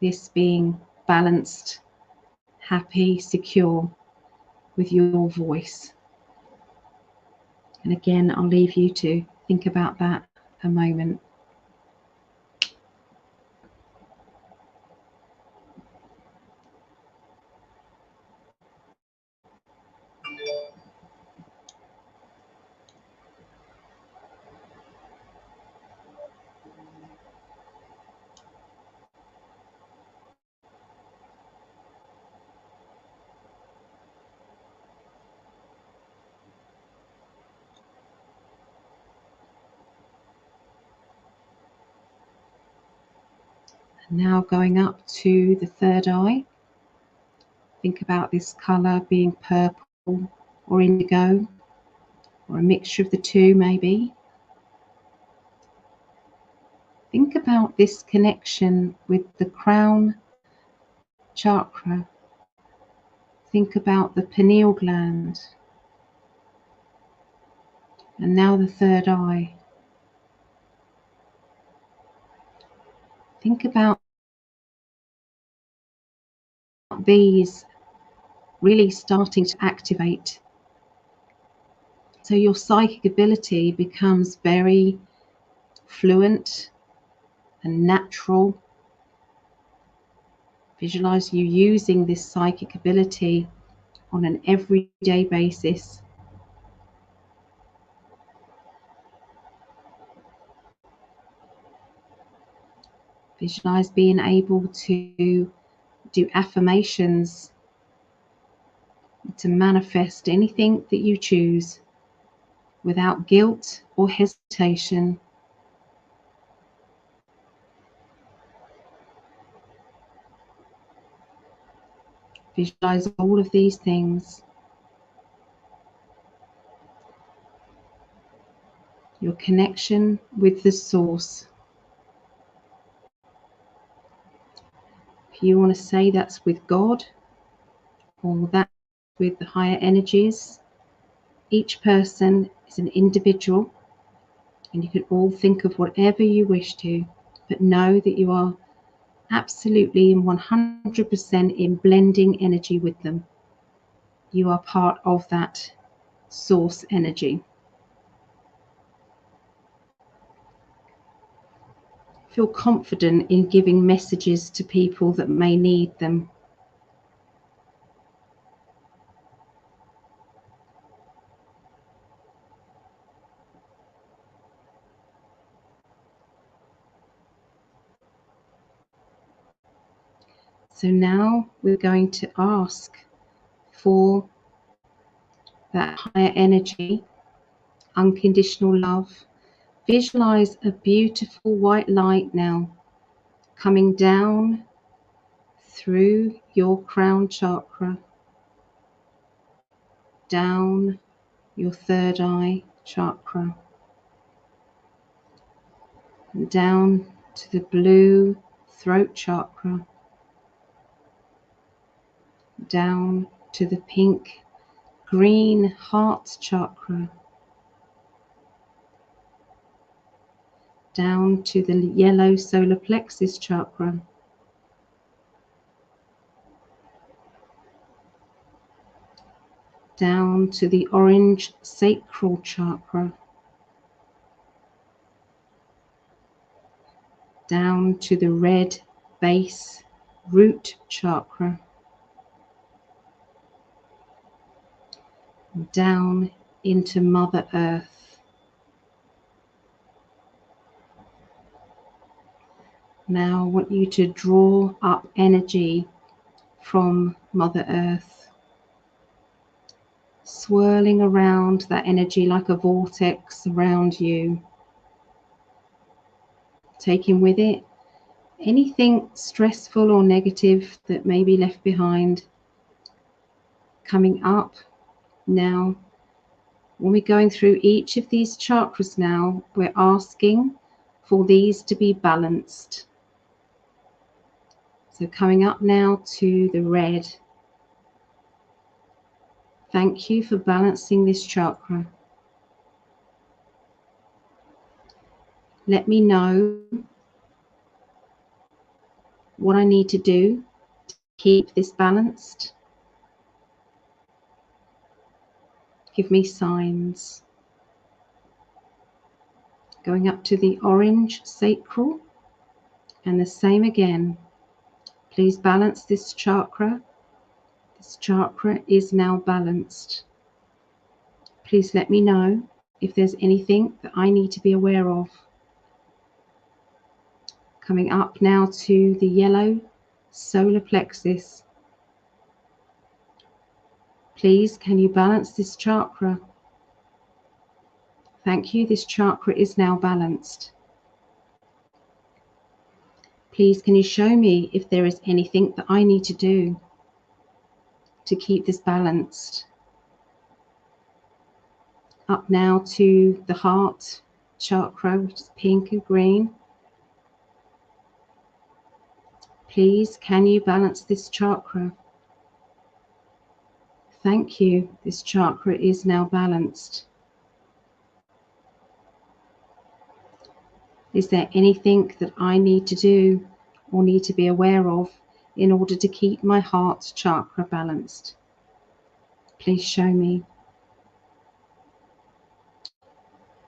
this being balanced, happy, secure with your voice. And again, I'll leave you to think about that a moment. Now going up to the third eye. Think about this colour being purple or indigo, or a mixture of the two maybe. Think about this connection with the crown chakra. Think about the pineal gland. And now the third eye. Think about these really starting to activate. So your psychic ability becomes very fluent and natural. Visualize you using this psychic ability on an everyday basis Visualize being able to do affirmations, to manifest anything that you choose without guilt or hesitation. Visualize all of these things. Your connection with the source. If you want to say that's with God or that's with the higher energies, each person is an individual, and you can all think of whatever you wish to, but know that you are absolutely and 100% in blending energy with them. You are part of that source energy. Feel confident in giving messages to people that may need them. So now we're going to ask for that higher energy, unconditional love. Visualize a beautiful white light now coming down through your crown chakra, down your third eye chakra, and down to the blue throat chakra, down to the pink green heart chakra, down to the yellow solar plexus chakra, down to the orange sacral chakra, down to the red base root chakra, down into Mother Earth. Now I want you to draw up energy from Mother Earth, swirling around that energy like a vortex around you, taking with it anything stressful or negative that may be left behind. Coming up now, when we're going through each of these chakras now, we're asking for these to be balanced. So coming up now to the red. Thank you for balancing this chakra. Let me know what I need to do to keep this balanced. Give me signs. Going up to the orange sacral, and the same again. Please balance this chakra. This chakra is now balanced. Please let me know if there's anything that I need to be aware of. Coming up now to the yellow solar plexus. Please, can you balance this chakra? Thank you. This chakra is now balanced. Please, can you show me if there is anything that I need to do to keep this balanced? Up now to the heart chakra, which is pink and green. Please, can you balance this chakra? Thank you. This chakra is now balanced. Is there anything that I need to do or need to be aware of in order to keep my heart chakra balanced? Please show me.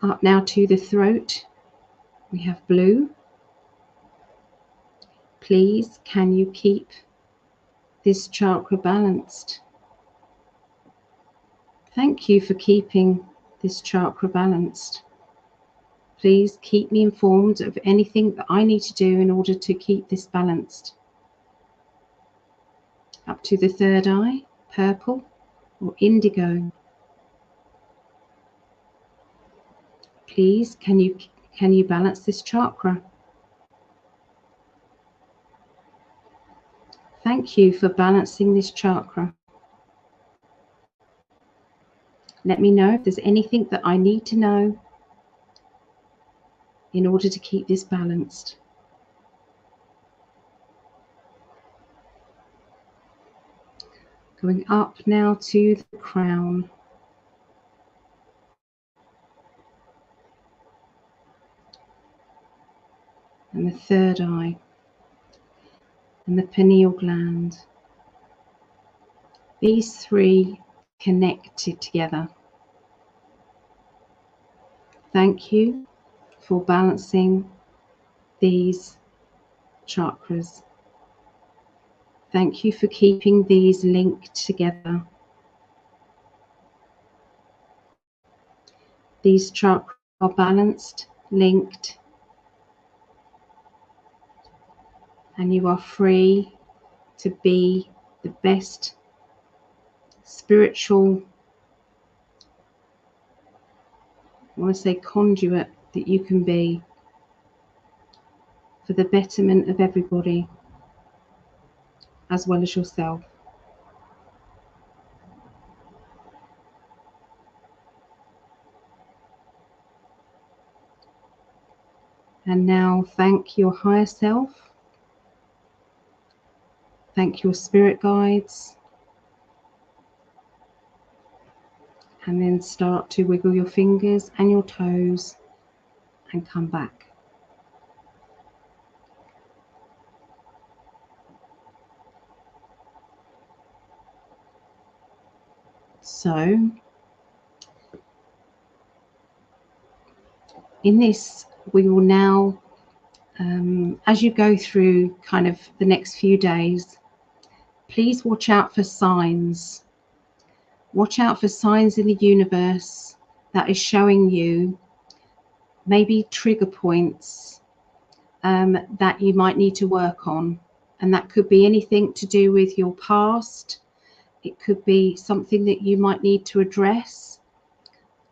Up now to the throat, we have blue. Please, can you keep this chakra balanced? Thank you for keeping this chakra balanced. please keep me informed of anything that I need to do in order to keep this balanced. Up to the third eye, purple or indigo. Please, can you balance this chakra? Thank you for balancing this chakra. Let me know if there's anything that I need to know in order to keep this balanced. Going up now to the crown. And the third eye. And the pineal gland. These three connected together. Thank you for balancing these chakras. Thank you for keeping these linked together. These chakras are balanced, linked, and you are free to be the best spiritual, I want to say conduit that you can be for the betterment of everybody as well as yourself. And now thank your higher self, thank your spirit guides, and then start to wiggle your fingers and your toes and come back. So, in this, we will now, as you go through kind of the next few days, please watch out for signs. Watch out for signs in the universe that is showing you maybe trigger points that you might need to work on. And that could be anything to do with your past. It could be something that you might need to address.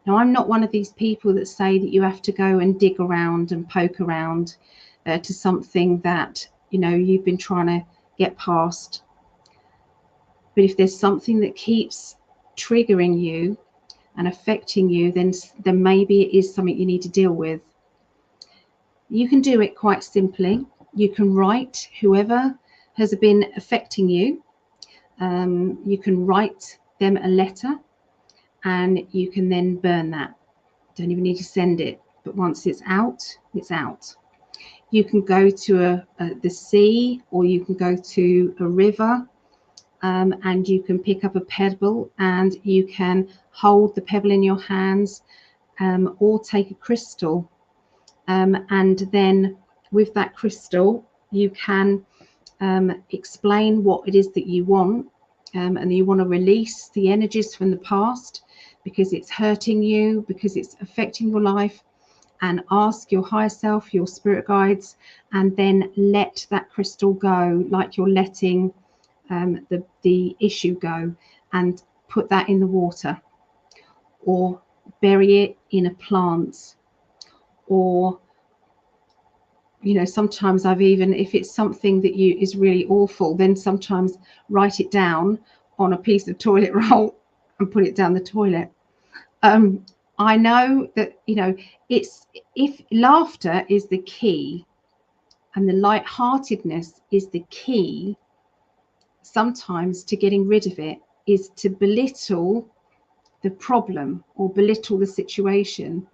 Now, I'm not one of these people that say that you have to go and dig around and poke around to something that, you know, you've been trying to get past. But if there's something that keeps triggering you and affecting you, then maybe it is something you need to deal with. You can do it quite simply. You can write whoever has been affecting you. You can write them a letter, and you can then burn that. Don't even need to send it, but once it's out, it's out. You can go to the sea, or you can go to a river, and you can pick up a pebble and you can hold the pebble in your hands, or take a crystal, and then with that crystal you can explain what it is that you want, and you want to release the energies from the past because it's hurting you, because it's affecting your life, and ask your higher self, your spirit guides, and then let that crystal go like you're letting the issue go, and put that in the water, or bury it in a plant, or, you know, sometimes I've even, if it's something that is really awful, then sometimes write it down on a piece of toilet roll and put it down the toilet. I know that, you know, if laughter is the key and the lightheartedness is the key, sometimes to getting rid of it is to belittle the problem or belittle the situation,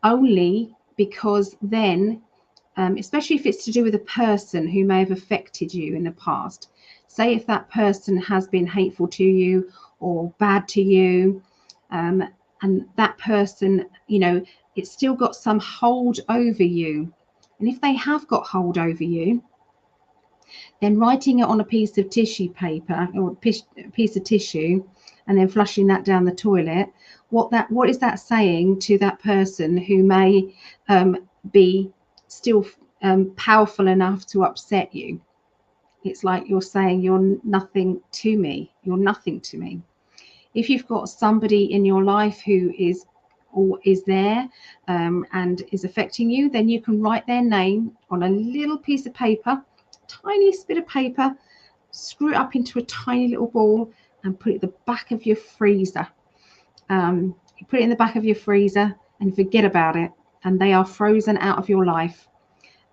only because then, especially if it's to do with a person who may have affected you in the past. Say if that person has been hateful to you or bad to you, and that person, you know, it's still got some hold over you. And if they have got hold over you, then writing it on a piece of tissue paper or a piece of tissue and then flushing that down the toilet, what is that saying to that person who may be still powerful enough to upset you? It's like you're saying, you're nothing to me. You're nothing to me. If you've got somebody in your life who is there and is affecting you, then you can write their name on a little piece of paper, tiniest bit of paper, screw it up into a tiny little ball and put it at the back of your freezer. You put it in the back of your freezer and forget about it, and they are frozen out of your life,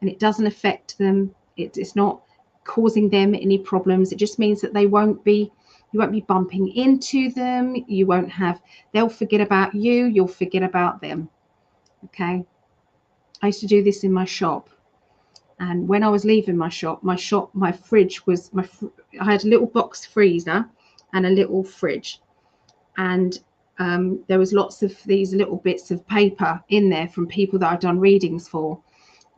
and it doesn't affect them. It's not causing them any problems. It just means that you won't be bumping into them. They'll forget about you. You'll forget about them. Okay. I used to do this in my shop. And when I was leaving my fridge was I had a little box freezer and a little fridge. And there was lots of these little bits of paper in there from people that I've done readings for.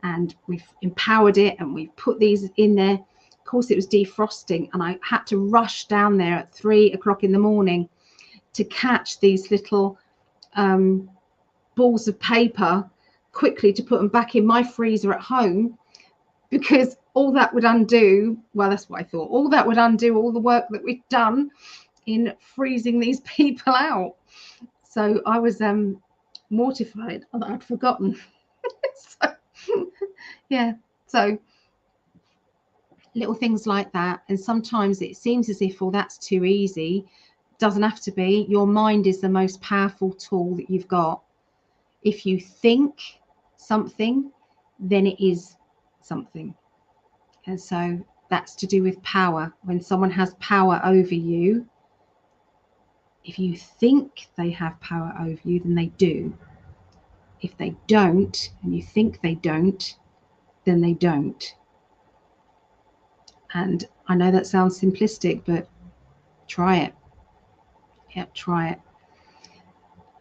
And we've empowered it and we've put these in there. Of course, it was defrosting, and I had to rush down there at 3 o'clock in the morning to catch these little balls of paper quickly to put them back in my freezer at home, because all that would undo, well, that's what I thought, all that would undo all the work that we'd done in freezing these people out. So I was mortified that I'd forgotten. So little things like that. And sometimes it seems as if, well, that's too easy. Doesn't have to be. Your mind is the most powerful tool that you've got. If you think something, then it is something. And so that's to do with power. When someone has power over you, if you think they have power over you, then they do. If they don't, and you think they don't, then they don't. And I know that sounds simplistic, but try it. Yep, try it.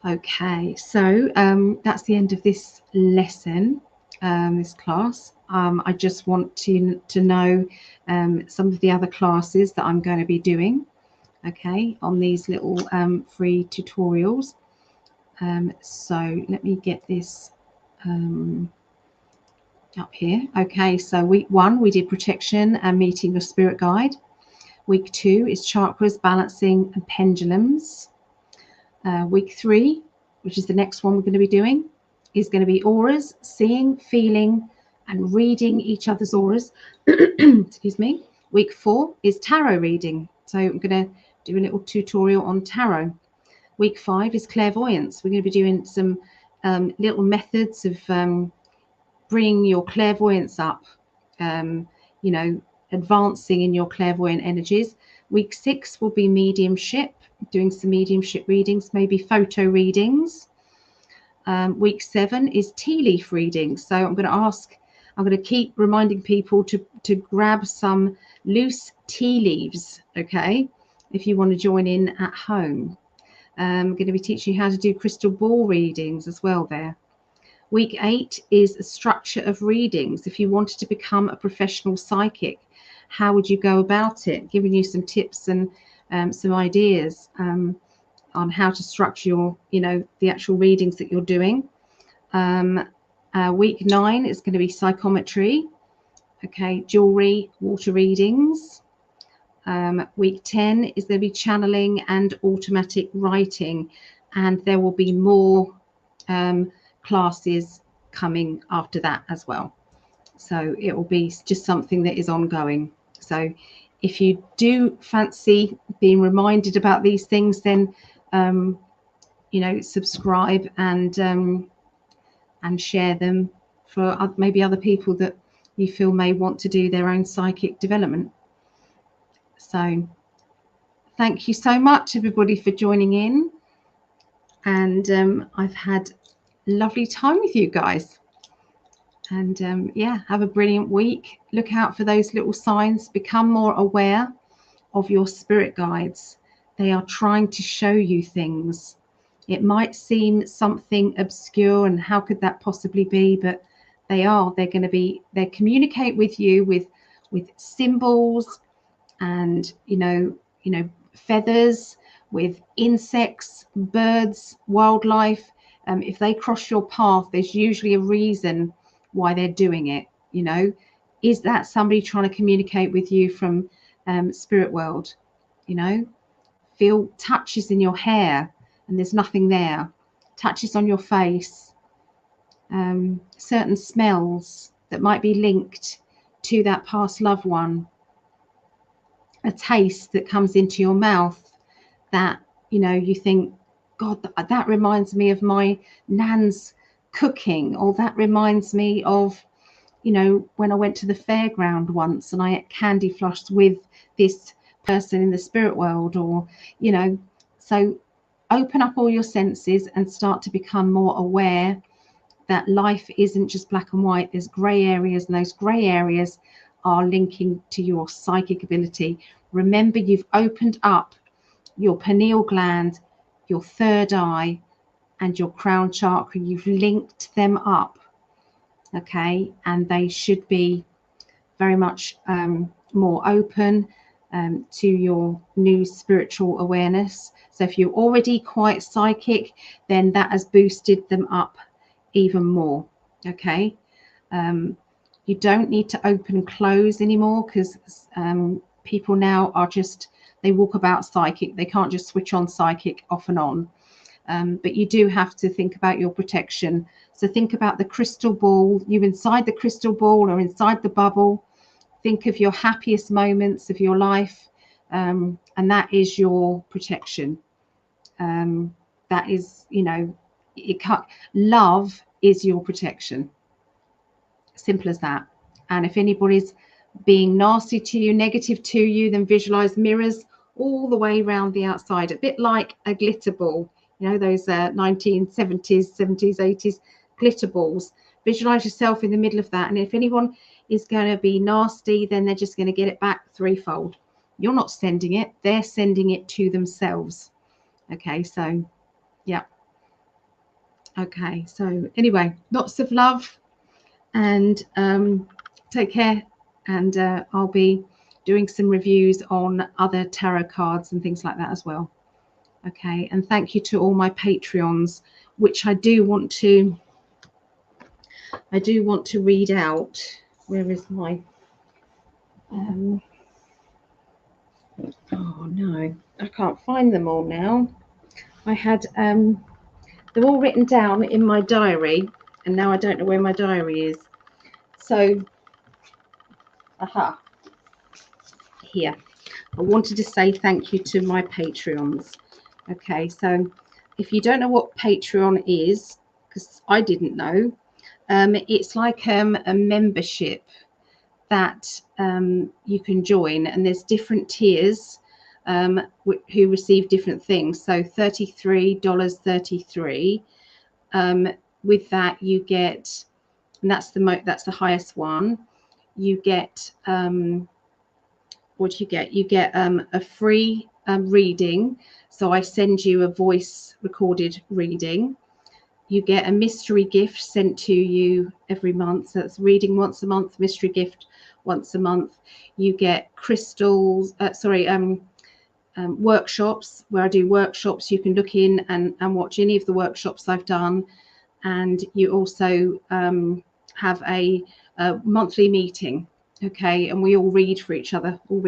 Okay, so that's the end of this lesson, this class. I just want to know some of the other classes that I'm going to be doing, okay, on these little free tutorials. So let me get this up here. Okay, so week 1 we did protection and meeting your spirit guide. Week 2 is chakras, balancing and pendulums. Week 3, which is the next one we're going to be doing, is going to be auras, seeing, feeling and reading each other's auras. Excuse me. Week 4 is tarot reading. So I'm going to do a little tutorial on tarot. Week 5 is clairvoyance. We're going to be doing some little methods of bringing your clairvoyance up, you know, advancing in your clairvoyant energies. Week 6 will be mediumship, doing some mediumship readings, maybe photo readings. Week 7 is tea leaf readings. So I'm going to keep reminding people to grab some loose tea leaves, okay, if you want to join in at home. I'm going to be teaching you how to do crystal ball readings as well there. Week 8 is a structure of readings. If you wanted to become a professional psychic, how would you go about it? Giving you some tips and some ideas on how to structure your, you know, the actual readings that you're doing. Week 9 is going to be psychometry, okay, jewellery, water readings. Week 10 is going to be channeling and automatic writing, and there will be more classes coming after that as well. So it will be just something that is ongoing. So if you do fancy being reminded about these things, then you know, subscribe and share them for maybe other people that you feel may want to do their own psychic development. So thank you so much, everybody, for joining in. And I've had a lovely time with you guys. And yeah, have a brilliant week. Look out for those little signs. Become more aware of your spirit guides. They are trying to show you things. It might seem something obscure and how could that possibly be, but they communicate with you with symbols and you know feathers, with insects, birds, wildlife. If they cross your path, there's usually a reason why they're doing it. You know, is that somebody trying to communicate with you from spirit world? You know, feel touches in your hair and there's nothing there, touches on your face, certain smells that might be linked to that past loved one, a taste that comes into your mouth that, you know, you think, God, that reminds me of my nan's cooking, or that reminds me of, you know, when I went to the fairground once and I ate candy floss with this person in the spirit world, or, you know. So open up all your senses and start to become more aware that life isn't just black and white. There's grey areas, and those grey areas are linking to your psychic ability. Remember, you've opened up your pineal gland, your third eye, and your crown chakra. You've linked them up, okay, and they should be very much more open to your new spiritual awareness. So if you're already quite psychic, then that has boosted them up even more, okay. You don't need to open and close anymore, because people now are just, they walk about psychic. They can't just switch on psychic off and on. But you do have to think about your protection. So think about the crystal ball. You inside the crystal ball or inside the bubble. Think of your happiest moments of your life, and that is your protection. That is, you know, it can't, love is your protection. Simple as that. And if anybody's being nasty to you, negative to you, then visualize mirrors all the way around the outside, a bit like a glitter ball. You know, those 1970s, 70s, 80s glitter balls. Visualize yourself in the middle of that. And if anyone is going to be nasty, then they're just going to get it back threefold. You're not sending it. They're sending it to themselves. Okay, so, yeah. Okay, so anyway, lots of love, and take care. And I'll be doing some reviews on other tarot cards and things like that as well. Okay, and thank you to all my Patreons, which I do want to read out. Where is my oh no, I can't find them all now. I had they're all written down in my diary, and now I don't know where my diary is. So here, I wanted to say thank you to my Patreons. Okay, so if you don't know what Patreon is, because I didn't know, it's like a membership that you can join, and there's different tiers who receive different things. So $33.33. With that, you get, and that's the highest one. You get what do you get? You get a free reading. So I send you a voice recorded reading. You get a mystery gift sent to you every month. So that's reading once a month, mystery gift once a month. You get crystals, workshops, where I do workshops. You can look in and watch any of the workshops I've done. And you also have a monthly meeting. Okay, and we all read for each other. Pull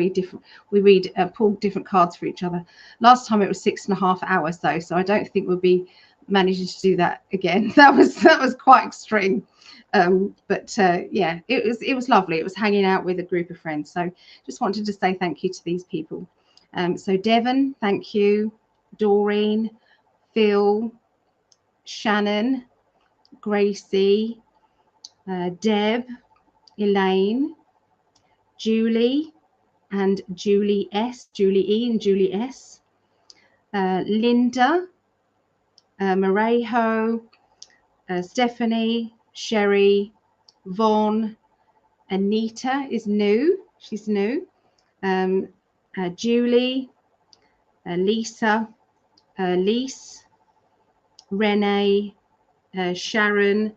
different cards for each other. Last time it was 6.5 hours though, so I don't think we'll be managing to do that again. That was quite extreme. But yeah, it was lovely. It was hanging out with a group of friends. So just wanted to say thank you to these people. So Devon, thank you. Doreen, Phil, Shannon, Gracie, Deb, Elaine, Julie and Julie S, Julie E and Julie S, Linda, Marejo, Stephanie, Sherry, Vaughn, Anita is new, she's new, Julie, Lisa, Lise, Renee, Sharon,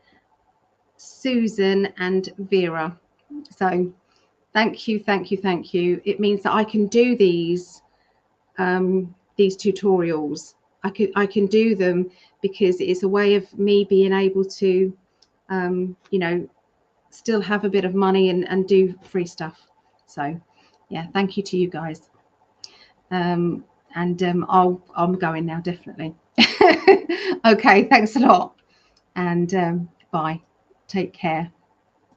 Susan and Vera. So thank you. It means that I can do these these tutorials. I can do them because it's a way of me being able to, you know, still have a bit of money and do free stuff. So yeah, thank you to you guys. I'm going now, definitely. Okay, thanks a lot, and bye. Take care.